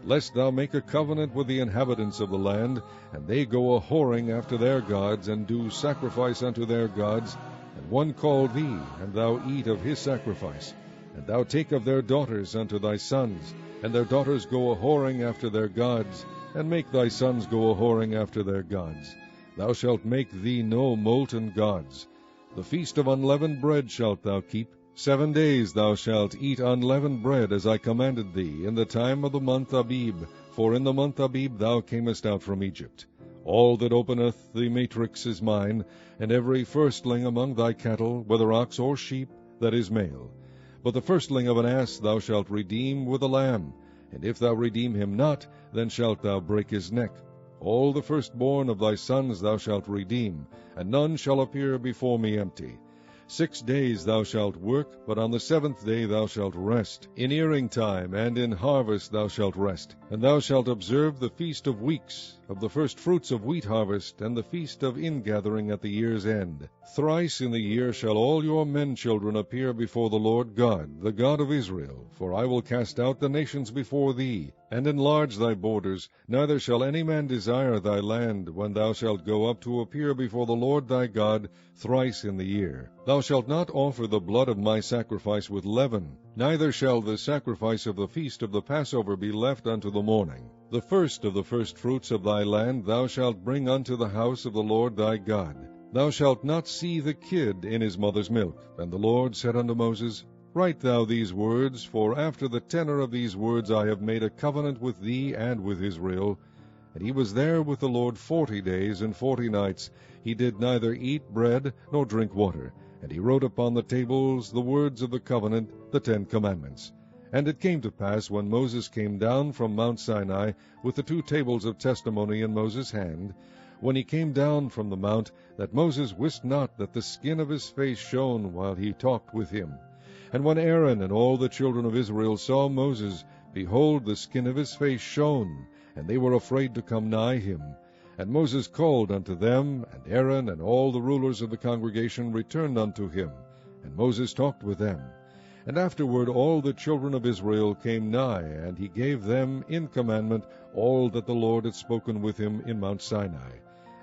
S1: Lest thou make a covenant with the inhabitants of the land, and they go a-whoring after their gods, and do sacrifice unto their gods, and one call thee, and thou eat of his sacrifice, and thou take of their daughters unto thy sons, and their daughters go a-whoring after their gods, and make thy sons go a-whoring after their gods. Thou shalt make thee no molten gods. The feast of unleavened bread shalt thou keep. 7 days thou shalt eat unleavened bread, as I commanded thee, in the time of the month Abib, for in the month Abib thou camest out from Egypt. All that openeth the matrix is mine, and every firstling among thy cattle, whether ox or sheep, that is male. But the firstling of an ass thou shalt redeem with a lamb, and if thou redeem him not, then shalt thou break his neck. All the firstborn of thy sons thou shalt redeem, and none shall appear before me empty. 6 days thou shalt work, but on the 7th day thou shalt rest. In earing time and in harvest thou shalt rest. And thou shalt observe the feast of weeks, of the first fruits of wheat harvest, and the feast of ingathering at the year's end. Thrice in the year shall all your men children appear before the Lord God, the God of Israel. For I will cast out the nations before thee, and enlarge thy borders. Neither shall any man desire thy land, when thou shalt go up to appear before the Lord thy God thrice in the year. Thou shalt not offer the blood of my sacrifice with leaven, neither shall the sacrifice of the feast of the Passover be left unto the morning. The first of the firstfruits of thy land thou shalt bring unto the house of the Lord thy God. Thou shalt not see the kid in his mother's milk. And the Lord said unto Moses, Write thou these words, for after the tenor of these words I have made a covenant with thee and with Israel. And he was there with the Lord 40 days and 40 nights. He did neither eat bread nor drink water. And he wrote upon the tables the words of the covenant, the 10 commandments. And it came to pass, when Moses came down from Mount Sinai, with the 2 tables of testimony in Moses' hand, when he came down from the mount, that Moses wist not that the skin of his face shone while he talked with him. And when Aaron and all the children of Israel saw Moses, behold, the skin of his face shone, and they were afraid to come nigh him. And Moses called unto them, and Aaron and all the rulers of the congregation returned unto him. And Moses talked with them. And afterward all the children of Israel came nigh, and he gave them in commandment all that the Lord had spoken with him in Mount Sinai.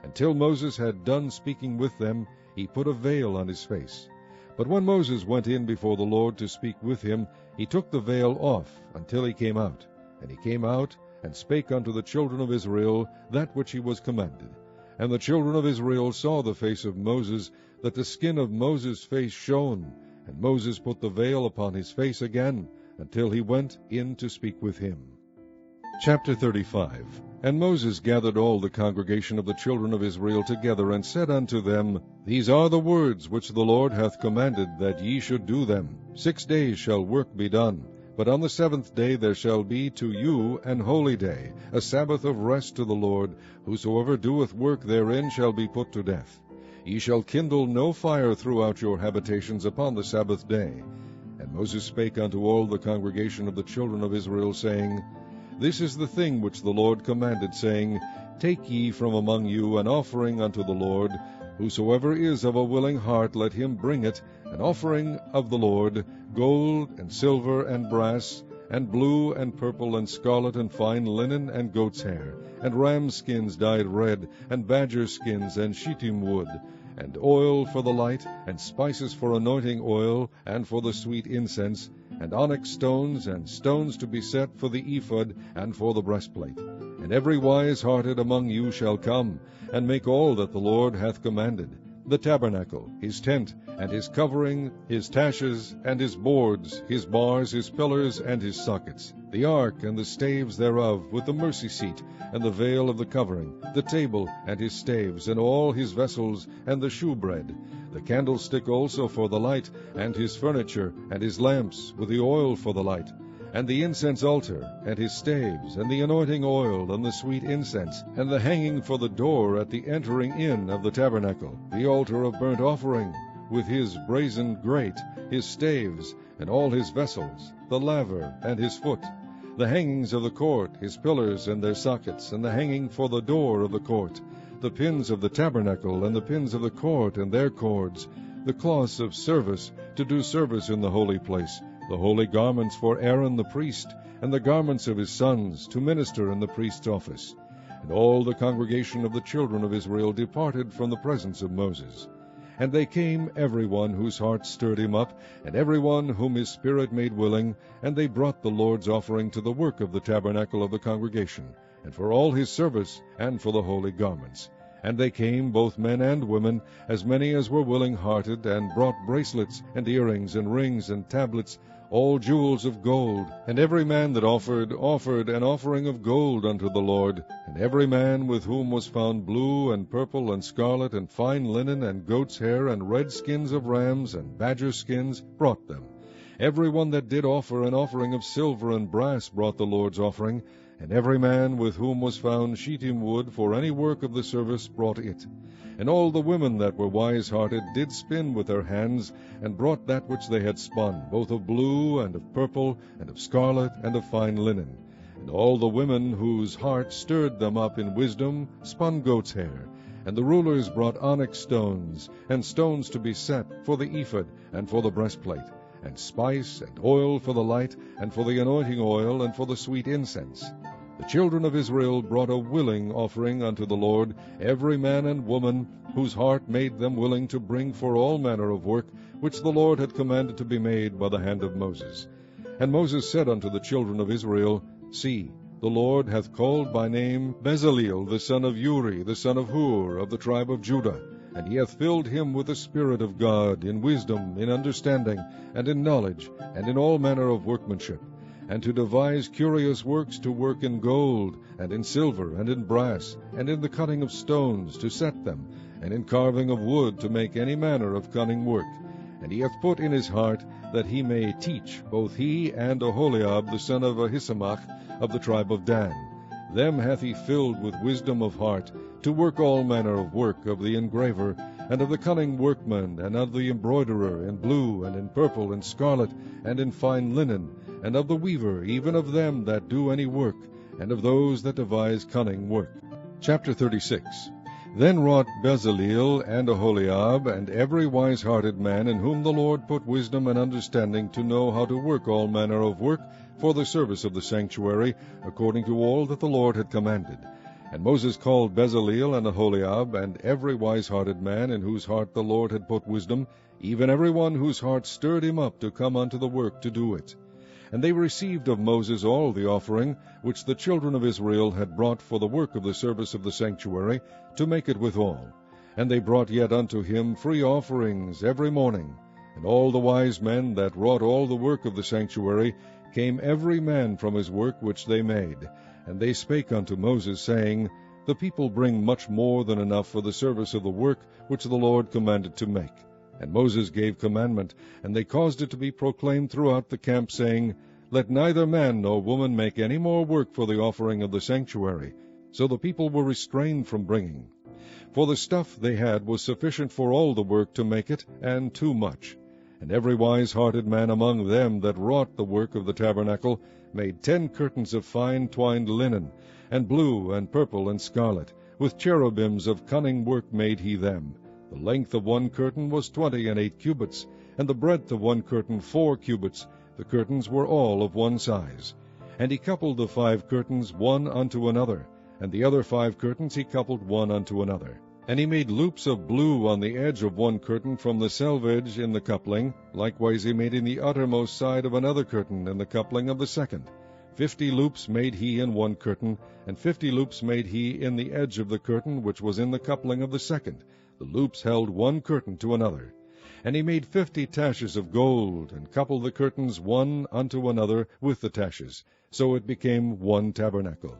S1: Until Moses had done speaking with them, he put a veil on his face. But when Moses went in before the Lord to speak with him, he took the veil off until he came out. And he came out, and spake unto the children of Israel that which he was commanded. And the children of Israel saw the face of Moses, that the skin of Moses' face shone. And Moses put the veil upon his face again, until he went in to speak with him. Chapter 35. And Moses gathered all the congregation of the children of Israel together, and said unto them, These are the words which the Lord hath commanded, that ye should do them. 6 days shall work be done. But on the 7th day there shall be to you an holy day, a Sabbath of rest to the Lord. Whosoever doeth work therein shall be put to death. Ye shall kindle no fire throughout your habitations upon the Sabbath day. And Moses spake unto all the congregation of the children of Israel, saying, This is the thing which the Lord commanded, saying, Take ye from among you an offering unto the Lord. Whosoever is of a willing heart, let him bring it, an offering of the Lord, gold and silver and brass, and blue and purple and scarlet and fine linen and goat's hair, and ram skins dyed red, and badger skins and shittim wood, and oil for the light, and spices for anointing oil, and for the sweet incense, and onyx stones, and stones to be set for the ephod, and for the breastplate. And every wise-hearted among you shall come, and make all that the Lord hath commanded. the tabernacle, his tent, and his covering, his taches, and his boards, his bars, his pillars, and his sockets, the ark and the staves thereof, with the mercy seat, and the veil of the covering, the table, and his staves, and all his vessels, and the shewbread, the candlestick also for the light, and his furniture, and his lamps, with the oil for the light, and the incense altar, and his staves, and the anointing oil, and the sweet incense, and the hanging for the door at the entering in of the tabernacle, the altar of burnt offering, with his brazen grate, his staves, and all his vessels, the laver, and his foot, the hangings of the court, his pillars and their sockets, and the hanging for the door of the court, the pins of the tabernacle, and the pins of the court and their cords, the cloths of service, to do service in the holy place, the holy garments for Aaron the priest, and the garments of his sons, to minister in the priest's office. And all the congregation of the children of Israel departed from the presence of Moses. And they came, every one whose heart stirred him up, and every one whom his spirit made willing, and they brought the Lord's offering to the work of the tabernacle of the congregation, and for all his service, and for the holy garments. And they came, both men and women, as many as were willing-hearted, and brought bracelets, and earrings, and rings, and tablets, all jewels of gold. And every man that offered an offering of gold unto the Lord. And every man with whom was found blue, and purple, and scarlet, and fine linen, and goat's hair, and red skins of rams, and badger skins, brought them. Every one that did offer an offering of silver and brass brought the Lord's offering. And every man with whom was found shittim wood for any work of the service brought it. And all the women that were wise-hearted did spin with their hands, and brought that which they had spun, both of blue, and of purple, and of scarlet, and of fine linen. And all the women whose heart stirred them up in wisdom spun goat's hair. And the rulers brought onyx stones, and stones to be set for the ephod, and for the breastplate, and spice, and oil for the light, and for the anointing oil, and for the sweet incense. The children of Israel brought a willing offering unto the Lord, every man and woman, whose heart made them willing to bring for all manner of work, which the Lord had commanded to be made by the hand of Moses. And Moses said unto the children of Israel, See, the Lord hath called by name Bezaleel the son of Uri, the son of Hur, of the tribe of Judah, and he hath filled him with the Spirit of God, in wisdom, in understanding, and in knowledge, and in all manner of workmanship, and to devise curious works, to work in gold, and in silver, and in brass, and in the cutting of stones, to set them, and in carving of wood, to make any manner of cunning work. And he hath put in his heart that he may teach, both he and Oholiab the son of Ahisamach, of the tribe of Dan. Them hath he filled with wisdom of heart, to work all manner of work of the engraver, and of the cunning workman, and of the embroiderer, in blue, and in purple, and scarlet, and in fine linen, and of the weaver, even of them that do any work, and of those that devise cunning work. Chapter 36. Then wrought Bezaleel and Oholiab, and every wise-hearted man, in whom the Lord put wisdom and understanding, to know how to work all manner of work for the service of the sanctuary, according to all that the Lord had commanded. And Moses called Bezaleel and Oholiab, and every wise-hearted man, in whose heart the Lord had put wisdom, even every one whose heart stirred him up to come unto the work to do it. And they received of Moses all the offering which the children of Israel had brought for the work of the service of the sanctuary, to make it withal. And they brought yet unto him free offerings every morning. And all the wise men that wrought all the work of the sanctuary came every man from his work which they made. And they spake unto Moses, saying, The people bring much more than enough for the service of the work which the Lord commanded to make. And Moses gave commandment, and they caused it to be proclaimed throughout the camp, saying, Let neither man nor woman make any more work for the offering of the sanctuary. So the people were restrained from bringing. For the stuff they had was sufficient for all the work to make it, and too much. And every wise-hearted man among them that wrought the work of the tabernacle made 10 curtains of fine twined linen, and blue, and purple, and scarlet. With cherubims of cunning work made he them. The length of one curtain was 28 cubits, and the breadth of one curtain 4 cubits. The curtains were all of one size. And he coupled the 5 curtains one unto another, and the other 5 curtains he coupled one unto another. And he made loops of blue on the edge of one curtain from the selvage in the coupling. Likewise he made in the uttermost side of another curtain in the coupling of the second. 50 loops made he in one curtain, and 50 loops made he in the edge of the curtain which was in the coupling of the second. The loops held one curtain to another. And he made 50 taches of gold, and coupled the curtains one unto another with the taches. So it became one tabernacle.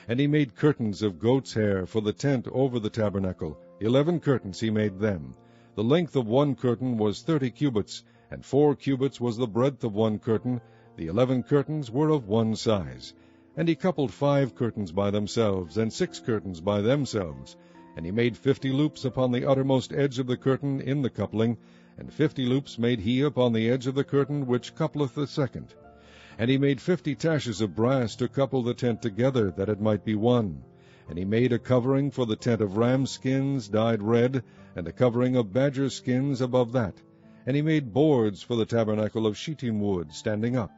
S1: And he made curtains of goat's hair for the tent over the tabernacle. 11 curtains he made them. The length of one curtain was 30 cubits, and 4 cubits was the breadth of one curtain. The 11 curtains were of one size. And he coupled 5 curtains by themselves, and 6 curtains by themselves. And he made 50 loops upon the uttermost edge of the curtain in the coupling, and 50 loops made he upon the edge of the curtain which coupleth the second. And he made 50 taches of brass to couple the tent together, that it might be one. And he made a covering for the tent of ram skins dyed red, and a covering of badger skins above that. And he made boards for the tabernacle of shittim wood, standing up.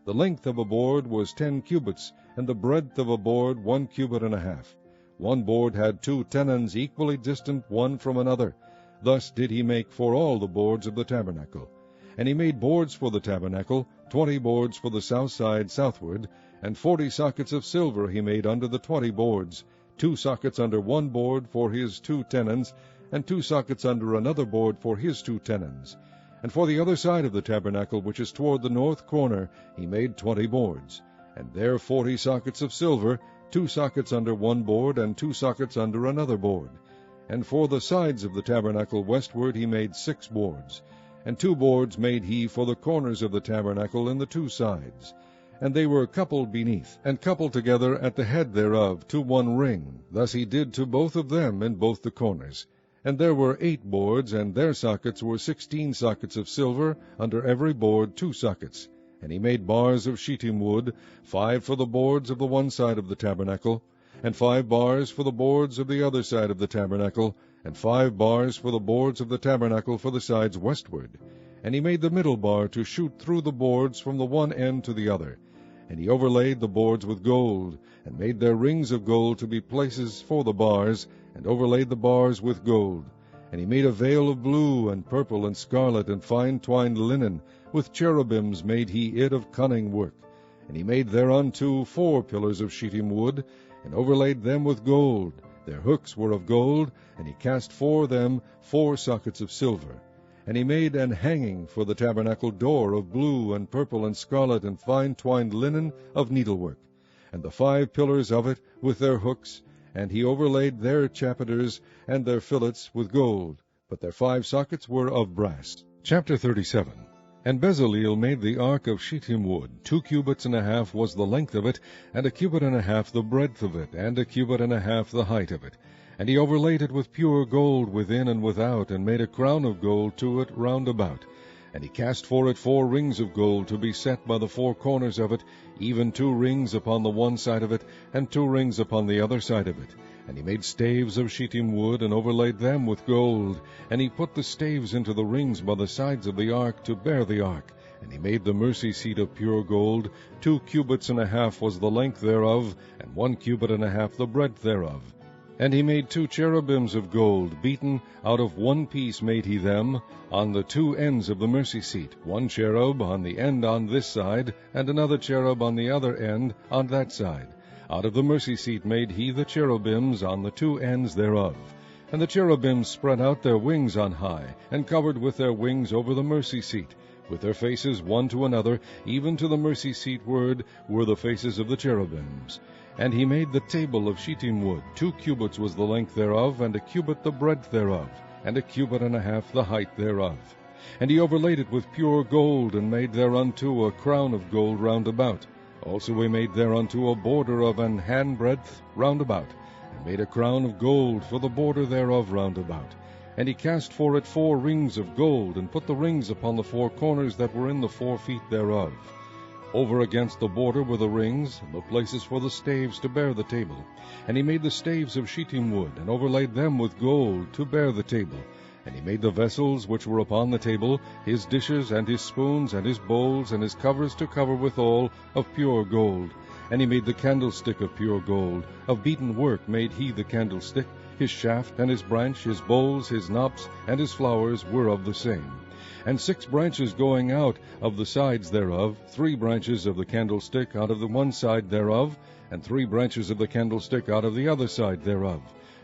S1: The length of a board was 10 cubits, and the breadth of a board 1 cubit and a half. One board had 2 tenons equally distant one from another. Thus did he make for all the boards of the tabernacle. And he made boards for the tabernacle, 20 boards for the south side southward, and 40 sockets of silver he made under the 20 boards, 2 sockets under one board for his 2 tenons, and 2 sockets under another board for his 2 tenons. And for the other side of the tabernacle, which is toward the north corner, he made 20 boards, and there 40 sockets of silver, 2 sockets under one board, and 2 sockets under another board. And for the sides of the tabernacle westward he made 6 boards. And 2 boards made he for the corners of the tabernacle in the 2 sides. And they were coupled beneath, and coupled together at the head thereof to one ring. Thus he did to both of them in both the corners. And there were 8 boards, and their sockets were 16 sockets of silver, under every board 2 sockets. And he made bars of shittim wood, 5 for the boards of the one side of the tabernacle, and 5 bars for the boards of the other side of the tabernacle, and 5 bars for the boards of the tabernacle for the sides westward. And he made the middle bar to shoot through the boards from the one end to the other. And he overlaid the boards with gold, and made their rings of gold to be places for the bars, and overlaid the bars with gold. And he made a veil of blue, and purple, and scarlet, and fine twined linen. With cherubims made he it of cunning work. And he made thereunto 4 pillars of shittim wood, and overlaid them with gold. Their hooks were of gold, and he cast for them 4 sockets of silver. And he made an hanging for the tabernacle door of blue, and purple, and scarlet, and fine twined linen of needlework, and the 5 pillars of it with their hooks, and he overlaid their chapiters and their fillets with gold, but their 5 sockets were of brass. Chapter 37. And Bezaleel made the ark of shittim wood. 2 cubits and a half was the length of it, and 1 cubit and a half the breadth of it, and 1 cubit and a half the height of it. And he overlaid it with pure gold within and without, and made a crown of gold to it round about. And he cast for it 4 rings of gold to be set by the 4 corners of it, even 2 rings upon the one side of it, and 2 rings upon the other side of it. And he made staves of shittim wood, and overlaid them with gold. And he put the staves into the rings by the sides of the ark to bear the ark. And he made the mercy seat of pure gold. 2 cubits and a half was the length thereof, and 1 cubit and a half the breadth thereof. And he made 2 cherubims of gold, beaten out of one piece made he them, on the 2 ends of the mercy seat, 1 cherub on the end on this side, and another cherub on the other end on that side. Out of the mercy seat made he the cherubims on the 2 ends thereof. And the cherubims spread out their wings on high, and covered with their wings over the mercy seat. With their faces one to another, even to the mercy seat ward, were the faces of the cherubims. And he made the table of shittim wood. 2 cubits was the length thereof, and 1 cubit the breadth thereof, and 1 cubit and a half the height thereof. And he overlaid it with pure gold, and made thereunto a crown of gold round about. Also he made thereunto a border of an handbreadth round about, and made a crown of gold for the border thereof round about. And he cast for it 4 rings of gold, and put the rings upon the 4 corners that were in the 4 feet thereof. Over against the border were the rings, and the places for the staves to bear the table. And he made the staves of shittim wood, and overlaid them with gold to bear the table. And he made the vessels which were upon the table, his dishes, and his spoons, and his bowls, and his covers to cover withal, of pure gold. And he made the candlestick of pure gold. Of beaten work made he the candlestick. His shaft, and his branch, his bowls, his knops, and his flowers were of the same. And 6 branches going out of the sides thereof, 3 branches of the candlestick out of the one side thereof, and 3 branches of the candlestick out of the other side thereof.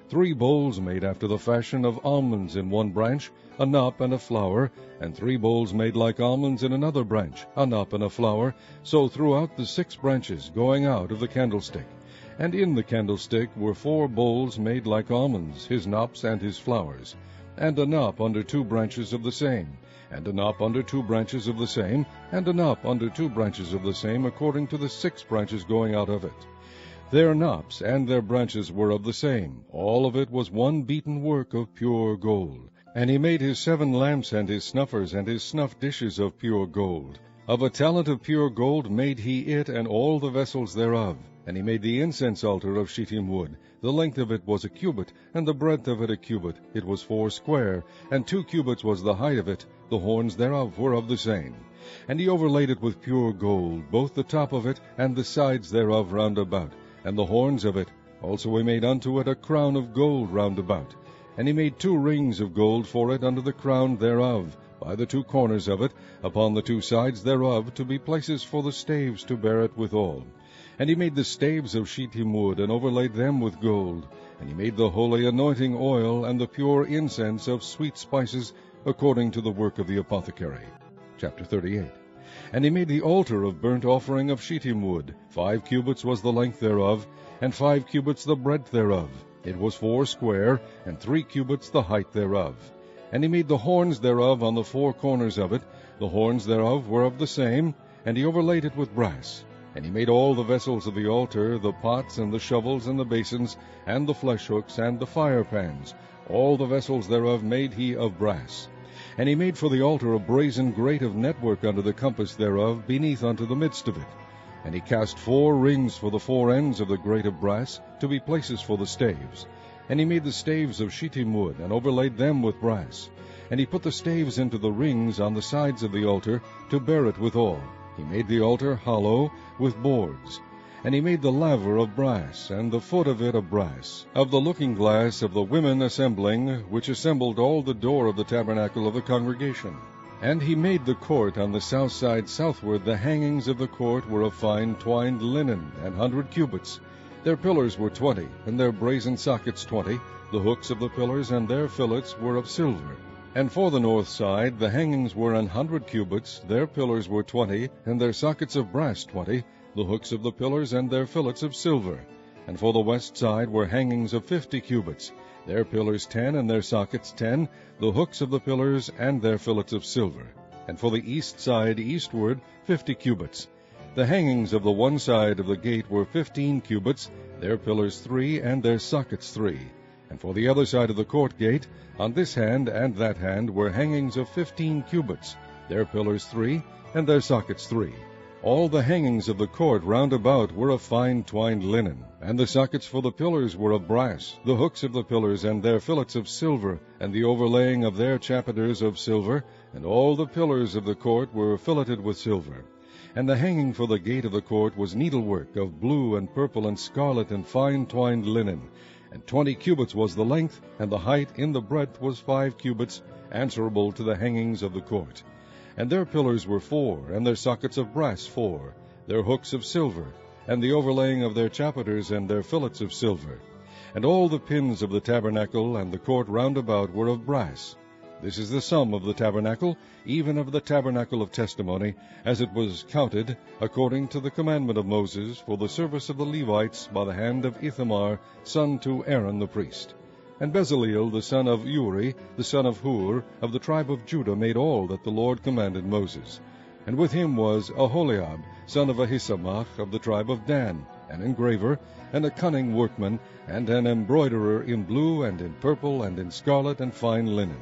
S1: 3 bowls made after the fashion of almonds in one branch, a knop and a flower, and 3 bowls made like almonds in another branch, a knop and a flower, so throughout the 6 branches going out of the candlestick. And in the candlestick were 4 bowls made like almonds, his knops and his flowers, and a knop under 2 branches of the same, and a knop under 2 branches of the same, and a knop under 2 branches of the same, according to the 6 branches going out of it. Their knops and their branches were of the same. All of it was one beaten work of pure gold. And he made his 7 lamps and his snuffers and his snuff dishes of pure gold. Of a talent of pure gold made he it and all the vessels thereof. And he made the incense altar of shittim wood. The length of it was a cubit, and the breadth of it a cubit. It was 4 square, and 2 cubits was the height of it. The horns thereof were of the same. And he overlaid it with pure gold, both the top of it and the sides thereof round about, and the horns of it. Also he made unto it a crown of gold round about. And he made 2 rings of gold for it under the crown thereof, by the 2 corners of it, upon the 2 sides thereof, to be places for the staves to bear it withal. And he made the staves of shittim wood, and overlaid them with gold. And he made the holy anointing oil, and the pure incense of sweet spices, according to the work of the apothecary. Chapter 38. And he made the altar of burnt offering of shittim wood. 5 cubits was the length thereof, and 5 cubits the breadth thereof. It was 4 square, and 3 cubits the height thereof. And he made the horns thereof on the 4 corners of it. The horns thereof were of the same, and he overlaid it with brass. And he made all the vessels of the altar, the pots, and the shovels, and the basins, and the flesh hooks, and the fire pans. All the vessels thereof made he of brass. And he made for the altar a brazen grate of network under the compass thereof, beneath unto the midst of it. And he cast 4 rings for the 4 ends of the grate of brass, to be places for the staves. And he made the staves of shittim wood, and overlaid them with brass. And he put the staves into the rings on the sides of the altar, to bear it withal. He made the altar hollow, with boards. And he made the laver of brass, and the foot of it of brass, of the looking-glass of the women assembling, which assembled all the door of the tabernacle of the congregation. And he made the court on the south side southward. The hangings of the court were of fine twined linen, 100 cubits. Their pillars were 20, and their brazen sockets 20. The hooks of the pillars and their fillets were of silver. And for the north side the hangings were 100 cubits. Their pillars were 20, and their sockets of brass 20. The hooks of the pillars and their fillets of silver. And for the west side were hangings of 50 cubits. Their pillars 10, and their sockets 10. The hooks of the pillars and their fillets of silver. And for the east side eastward 50 cubits. The hangings of the one side of the gate were 15 cubits. Their pillars 3, and their sockets 3. And for the other side of the court gate, on this hand and that hand, were hangings of 15 cubits. Their pillars 3, and their sockets 3. All the hangings of the court round about were of fine twined linen, and the sockets for the pillars were of brass, the hooks of the pillars and their fillets of silver, and the overlaying of their chapiters of silver, and all the pillars of the court were filleted with silver. And the hanging for the gate of the court was needlework of blue and purple and scarlet and fine twined linen. And 20 cubits was the length, and the height in the breadth was 5 cubits, answerable to the hangings of the court. And their pillars were 4, and their sockets of brass 4, their hooks of silver, and the overlaying of their chapiters and their fillets of silver. And all the pins of the tabernacle and the court round about were of brass. This is the sum of the tabernacle, even of the tabernacle of testimony, as it was counted, according to the commandment of Moses, for the service of the Levites, by the hand of Ithamar, son to Aaron the priest. And Bezaleel, the son of Uri, the son of Hur, of the tribe of Judah, made all that the Lord commanded Moses. And with him was Oholiab, son of Ahisamach, of the tribe of Dan, an engraver, and a cunning workman, and an embroiderer in blue, and in purple, and in scarlet, and fine linen.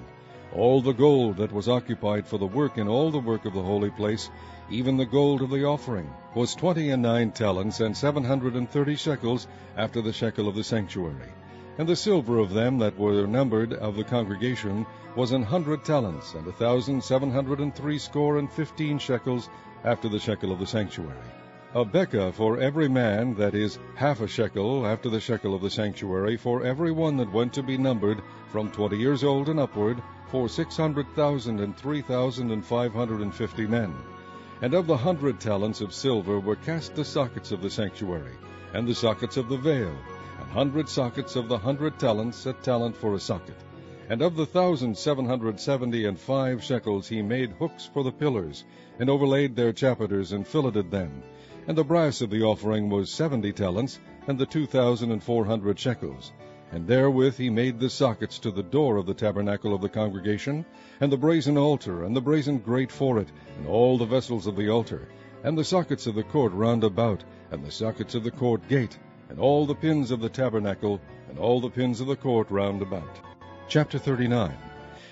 S1: All the gold that was occupied for the work in all the work of the holy place, even the gold of the offering, was 29 talents, and 730 shekels, after the shekel of the sanctuary. And the silver of them that were numbered of the congregation was 100 talents, and 1,703 score and 15 shekels, after the shekel of the sanctuary. A bekah for every man, that is, half a shekel, after the shekel of the sanctuary, for every one that went to be numbered, from 20 years old and upward, for 600,000 and 3,550 men. And of the 100 talents of silver were cast the sockets of the sanctuary, and the sockets of the veil, 100 sockets of the 100 talents, a talent for a socket. And of the 1,775 shekels he made hooks for the pillars, and overlaid their chapiters, and filleted them. And the brass of the offering was 70 talents, and the 2,400 shekels. And therewith he made the sockets to the door of the tabernacle of the congregation, and the brazen altar, and the brazen grate for it, and all the vessels of the altar, and the sockets of the court round about, and the sockets of the court gate, and all the pins of the tabernacle, and all the pins of the court round about. Chapter 39.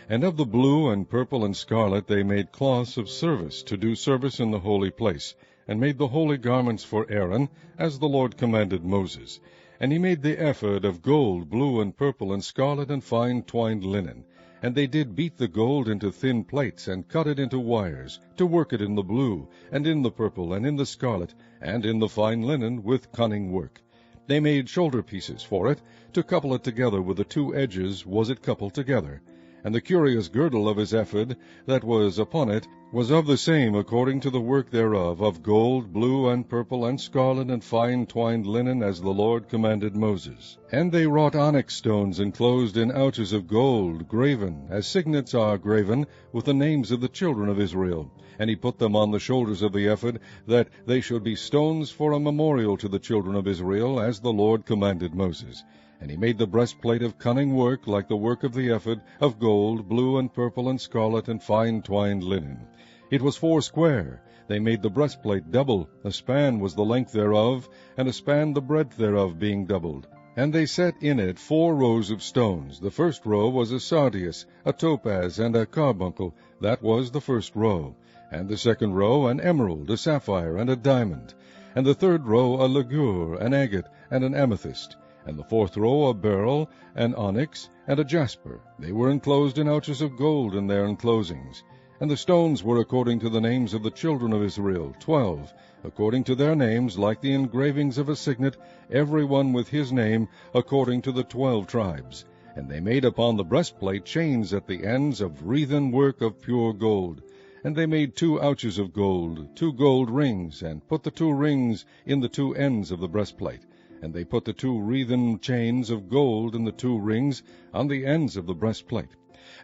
S1: And of the blue and purple and scarlet they made cloths of service, to do service in the holy place, and made the holy garments for Aaron, as the Lord commanded Moses. And he made the ephod of gold, blue and purple and scarlet and fine twined linen. And they did beat the gold into thin plates, and cut it into wires, to work it in the blue, and in the purple, and in the scarlet, and in the fine linen, with cunning work. They made shoulder pieces for it, to couple it together with the two edges was it coupled together. And the curious girdle of his ephod that was upon it was of the same according to the work thereof, of gold, blue, and purple, and scarlet, and fine twined linen, as the Lord commanded Moses. And they wrought onyx stones enclosed in ouches of gold, graven, as signets are graven, with the names of the children of Israel. And he put them on the shoulders of the ephod, that they should be stones for a memorial to the children of Israel, as the Lord commanded Moses. And he made the breastplate of cunning work, like the work of the ephod, of gold, blue, and purple, and scarlet, and fine twined linen. It was foursquare. They made the breastplate double. A span was the length thereof, and a span the breadth thereof, being doubled. And they set in it 4 rows of stones. The first row was a sardius, a topaz, and a carbuncle. That was the first row. And the second row an emerald, a sapphire, and a diamond. And the third row a ligure, an agate, and an amethyst. And the fourth row a beryl, an onyx, and a jasper. They were enclosed in ouches of gold in their enclosings. And the stones were according to the names of the children of Israel, 12, according to their names, like the engravings of a signet, every one with his name, according to the 12 tribes. And they made upon the breastplate chains at the ends of wreathen work of pure gold. And they made 2 ouches of gold, 2 gold rings, and put the 2 rings in the 2 ends of the breastplate. And they put the 2 wreathen chains of gold in the 2 rings on the ends of the breastplate.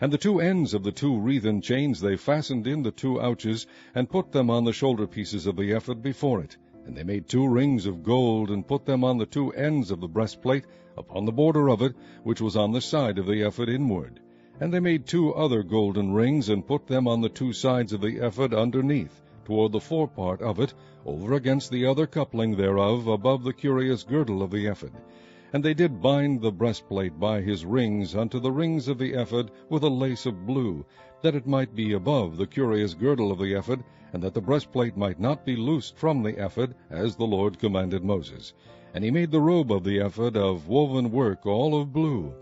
S1: And the 2 ends of the 2 wreathen chains they fastened in the 2 ouches, and put them on the shoulder pieces of the ephod before it. And they made 2 rings of gold, and put them on the 2 ends of the breastplate, upon the border of it, which was on the side of the ephod inward. And they made 2 other golden rings, and put them on the 2 sides of the ephod underneath, toward the forepart of it, over against the other coupling thereof, above the curious girdle of the ephod. And they did bind the breastplate by his rings unto the rings of the ephod with a lace of blue, that it might be above the curious girdle of the ephod, and that the breastplate might not be loosed from the ephod, as the Lord commanded Moses. And he made the robe of the ephod of woven work, all of blue.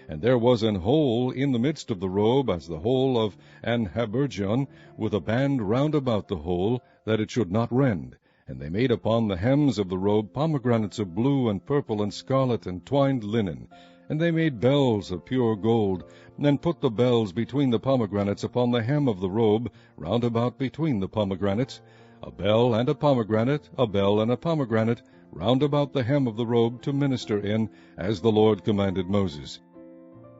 S1: And there was an hole in the midst of the robe, as the hole of an habergeon, with a band round about the hole, that it should not rend. And they made upon the hems of the robe pomegranates of blue and purple and scarlet and twined linen. And they made bells of pure gold, and put the bells between the pomegranates upon the hem of the robe, round about between the pomegranates, a bell and a pomegranate, a bell and a pomegranate, round about the hem of the robe to minister in, as the Lord commanded Moses.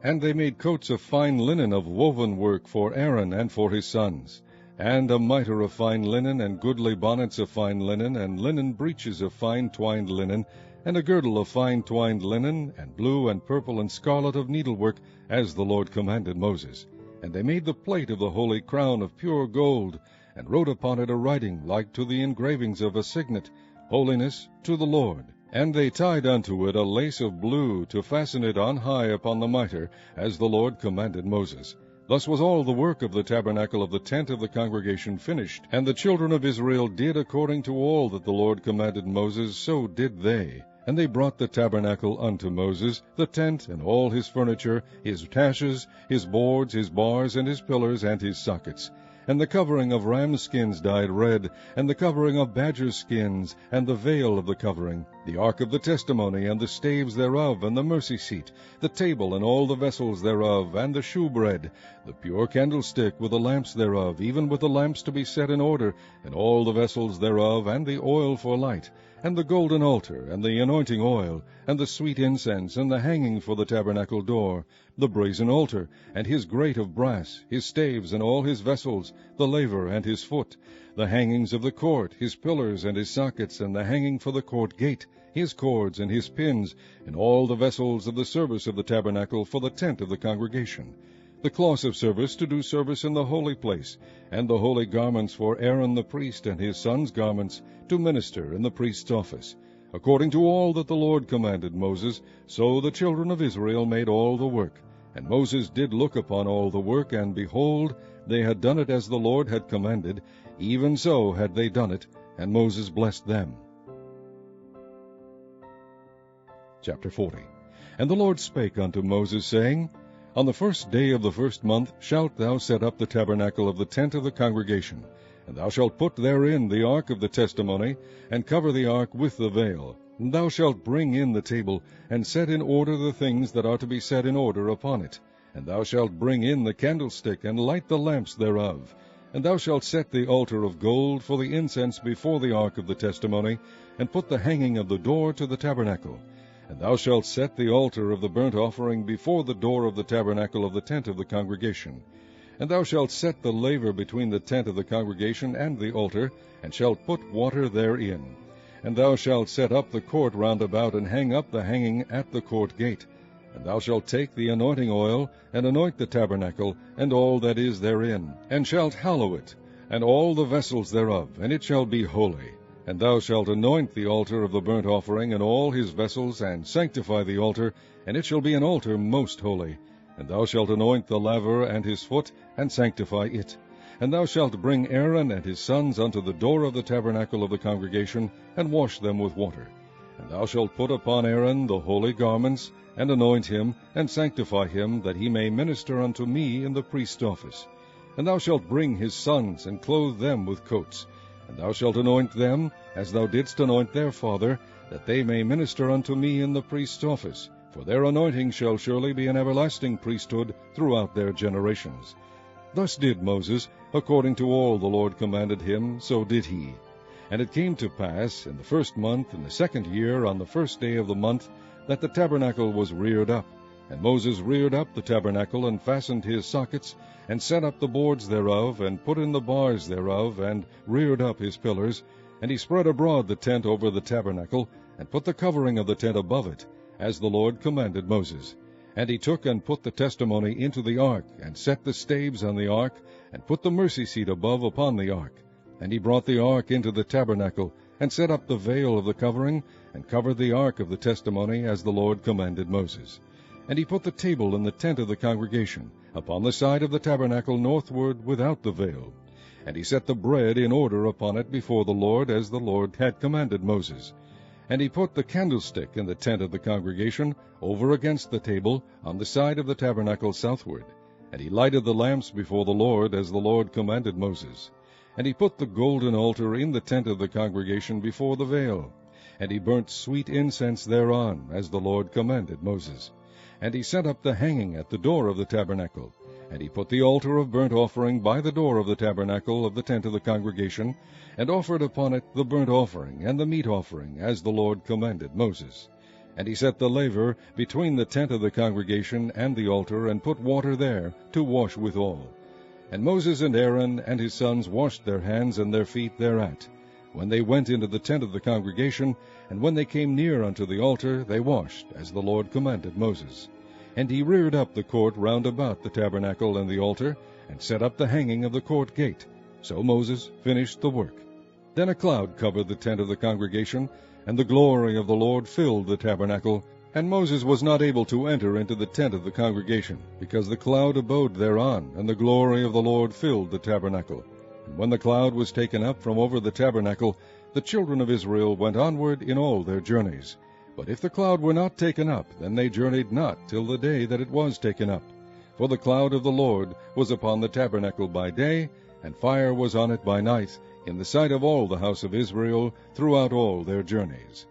S1: And they made coats of fine linen of woven work for Aaron and for his sons, and a mitre of fine linen, and goodly bonnets of fine linen, and linen breeches of fine twined linen, and a girdle of fine twined linen, and blue and purple and scarlet of needlework, as the Lord commanded Moses. And they made the plate of the holy crown of pure gold, and wrote upon it a writing like to the engravings of a signet, Holiness to the Lord. And they tied unto it a lace of blue, to fasten it on high upon the mitre, as the Lord commanded Moses. Thus was all the work of the tabernacle of the tent of the congregation finished. And the children of Israel did according to all that the Lord commanded Moses, so did they. And they brought the tabernacle unto Moses, the tent, and all his furniture, his taches, his boards, his bars, and his pillars, and his sockets. and the covering of ram skins dyed red, and the covering of badger skins, and the veil of the covering, the ark of the testimony, and the staves thereof, and the mercy seat, the table and all the vessels thereof, and the shewbread, the pure candlestick with the lamps thereof, even with the lamps to be set in order, and all the vessels thereof, and the oil for light, and the golden altar, and the anointing oil, and the sweet incense, and the hanging for the tabernacle door, the brazen altar, and his grate of brass, his staves and all his vessels, the laver and his foot, the hangings of the court, his pillars and his sockets, and the hanging for the court gate, his cords and his pins, and all the vessels of the service of the tabernacle for the tent of the congregation, the cloths of service to do service in the holy place, and the holy garments for Aaron the priest and his sons' garments to minister in the priest's office. According to all that the Lord commanded Moses, so the children of Israel made all the work. And Moses did look upon all the work, and behold, they had done it as the Lord had commanded, even so had they done it, and Moses blessed them. Chapter 40. And the Lord spake unto Moses, saying, On the first day of the first month shalt thou set up the tabernacle of the tent of the congregation, and thou shalt put therein the ark of the testimony, and cover the ark with the veil. And thou shalt bring in the table, and set in order the things that are to be set in order upon it. And thou shalt bring in the candlestick, and light the lamps thereof. And thou shalt set the altar of gold for the incense before the ark of the testimony, and put the hanging of the door to the tabernacle. And thou shalt set the altar of the burnt offering before the door of the tabernacle of the tent of the congregation. And thou shalt set the laver between the tent of the congregation and the altar, and shalt put water therein. And thou shalt set up the court round about, and hang up the hanging at the court gate. And thou shalt take the anointing oil, and anoint the tabernacle, and all that is therein, and shalt hallow it, and all the vessels thereof, and it shall be holy. And thou shalt anoint the altar of the burnt offering, and all his vessels, and sanctify the altar, and it shall be an altar most holy. And thou shalt anoint the laver and his foot, and sanctify it. And thou shalt bring Aaron and his sons unto the door of the tabernacle of the congregation, and wash them with water. And thou shalt put upon Aaron the holy garments, and anoint him, and sanctify him, that he may minister unto me in the priest's office. And thou shalt bring his sons, and clothe them with coats. And thou shalt anoint them, as thou didst anoint their father, that they may minister unto me in the priest's office. For their anointing shall surely be an everlasting priesthood throughout their generations. Thus did Moses, according to all the Lord commanded him, so did he. And it came to pass, in the first month, in the second year, on the first day of the month, that the tabernacle was reared up. And Moses reared up the tabernacle, and fastened his sockets, and set up the boards thereof, and put in the bars thereof, and reared up his pillars. And he spread abroad the tent over the tabernacle, and put the covering of the tent above it, as the Lord commanded Moses. And he took and put the testimony into the ark, and set the staves on the ark, and put the mercy seat above upon the ark. And he brought the ark into the tabernacle, and set up the veil of the covering, and covered the ark of the testimony, as the Lord commanded Moses. And he put the table in the tent of the congregation, upon the side of the tabernacle northward without the veil. And he set the bread in order upon it before the Lord, as the Lord had commanded Moses. And he put the candlestick in the tent of the congregation, over against the table, on the side of the tabernacle southward. And he lighted the lamps before the Lord, as the Lord commanded Moses. And he put the golden altar in the tent of the congregation before the veil. And he burnt sweet incense thereon, as the Lord commanded Moses. And he set up the hanging at the door of the tabernacle. And he put the altar of burnt offering by the door of the tabernacle of the tent of the congregation, and offered upon it the burnt offering and the meat offering, as the Lord commanded Moses. And he set the laver between the tent of the congregation and the altar, and put water there to wash withal. And Moses and Aaron and his sons washed their hands and their feet thereat, when they went into the tent of the congregation, and when they came near unto the altar, they washed, as the Lord commanded Moses. And he reared up the court round about the tabernacle and the altar, and set up the hanging of the court gate. So Moses finished the work. Then a cloud covered the tent of the congregation, and the glory of the Lord filled the tabernacle. And Moses was not able to enter into the tent of the congregation, because the cloud abode thereon, and the glory of the Lord filled the tabernacle. And when the cloud was taken up from over the tabernacle, the children of Israel went onward in all their journeys. But if the cloud were not taken up, then they journeyed not till the day that it was taken up. For the cloud of the Lord was upon the tabernacle by day, and fire was on it by night, in the sight of all the house of Israel, throughout all their journeys.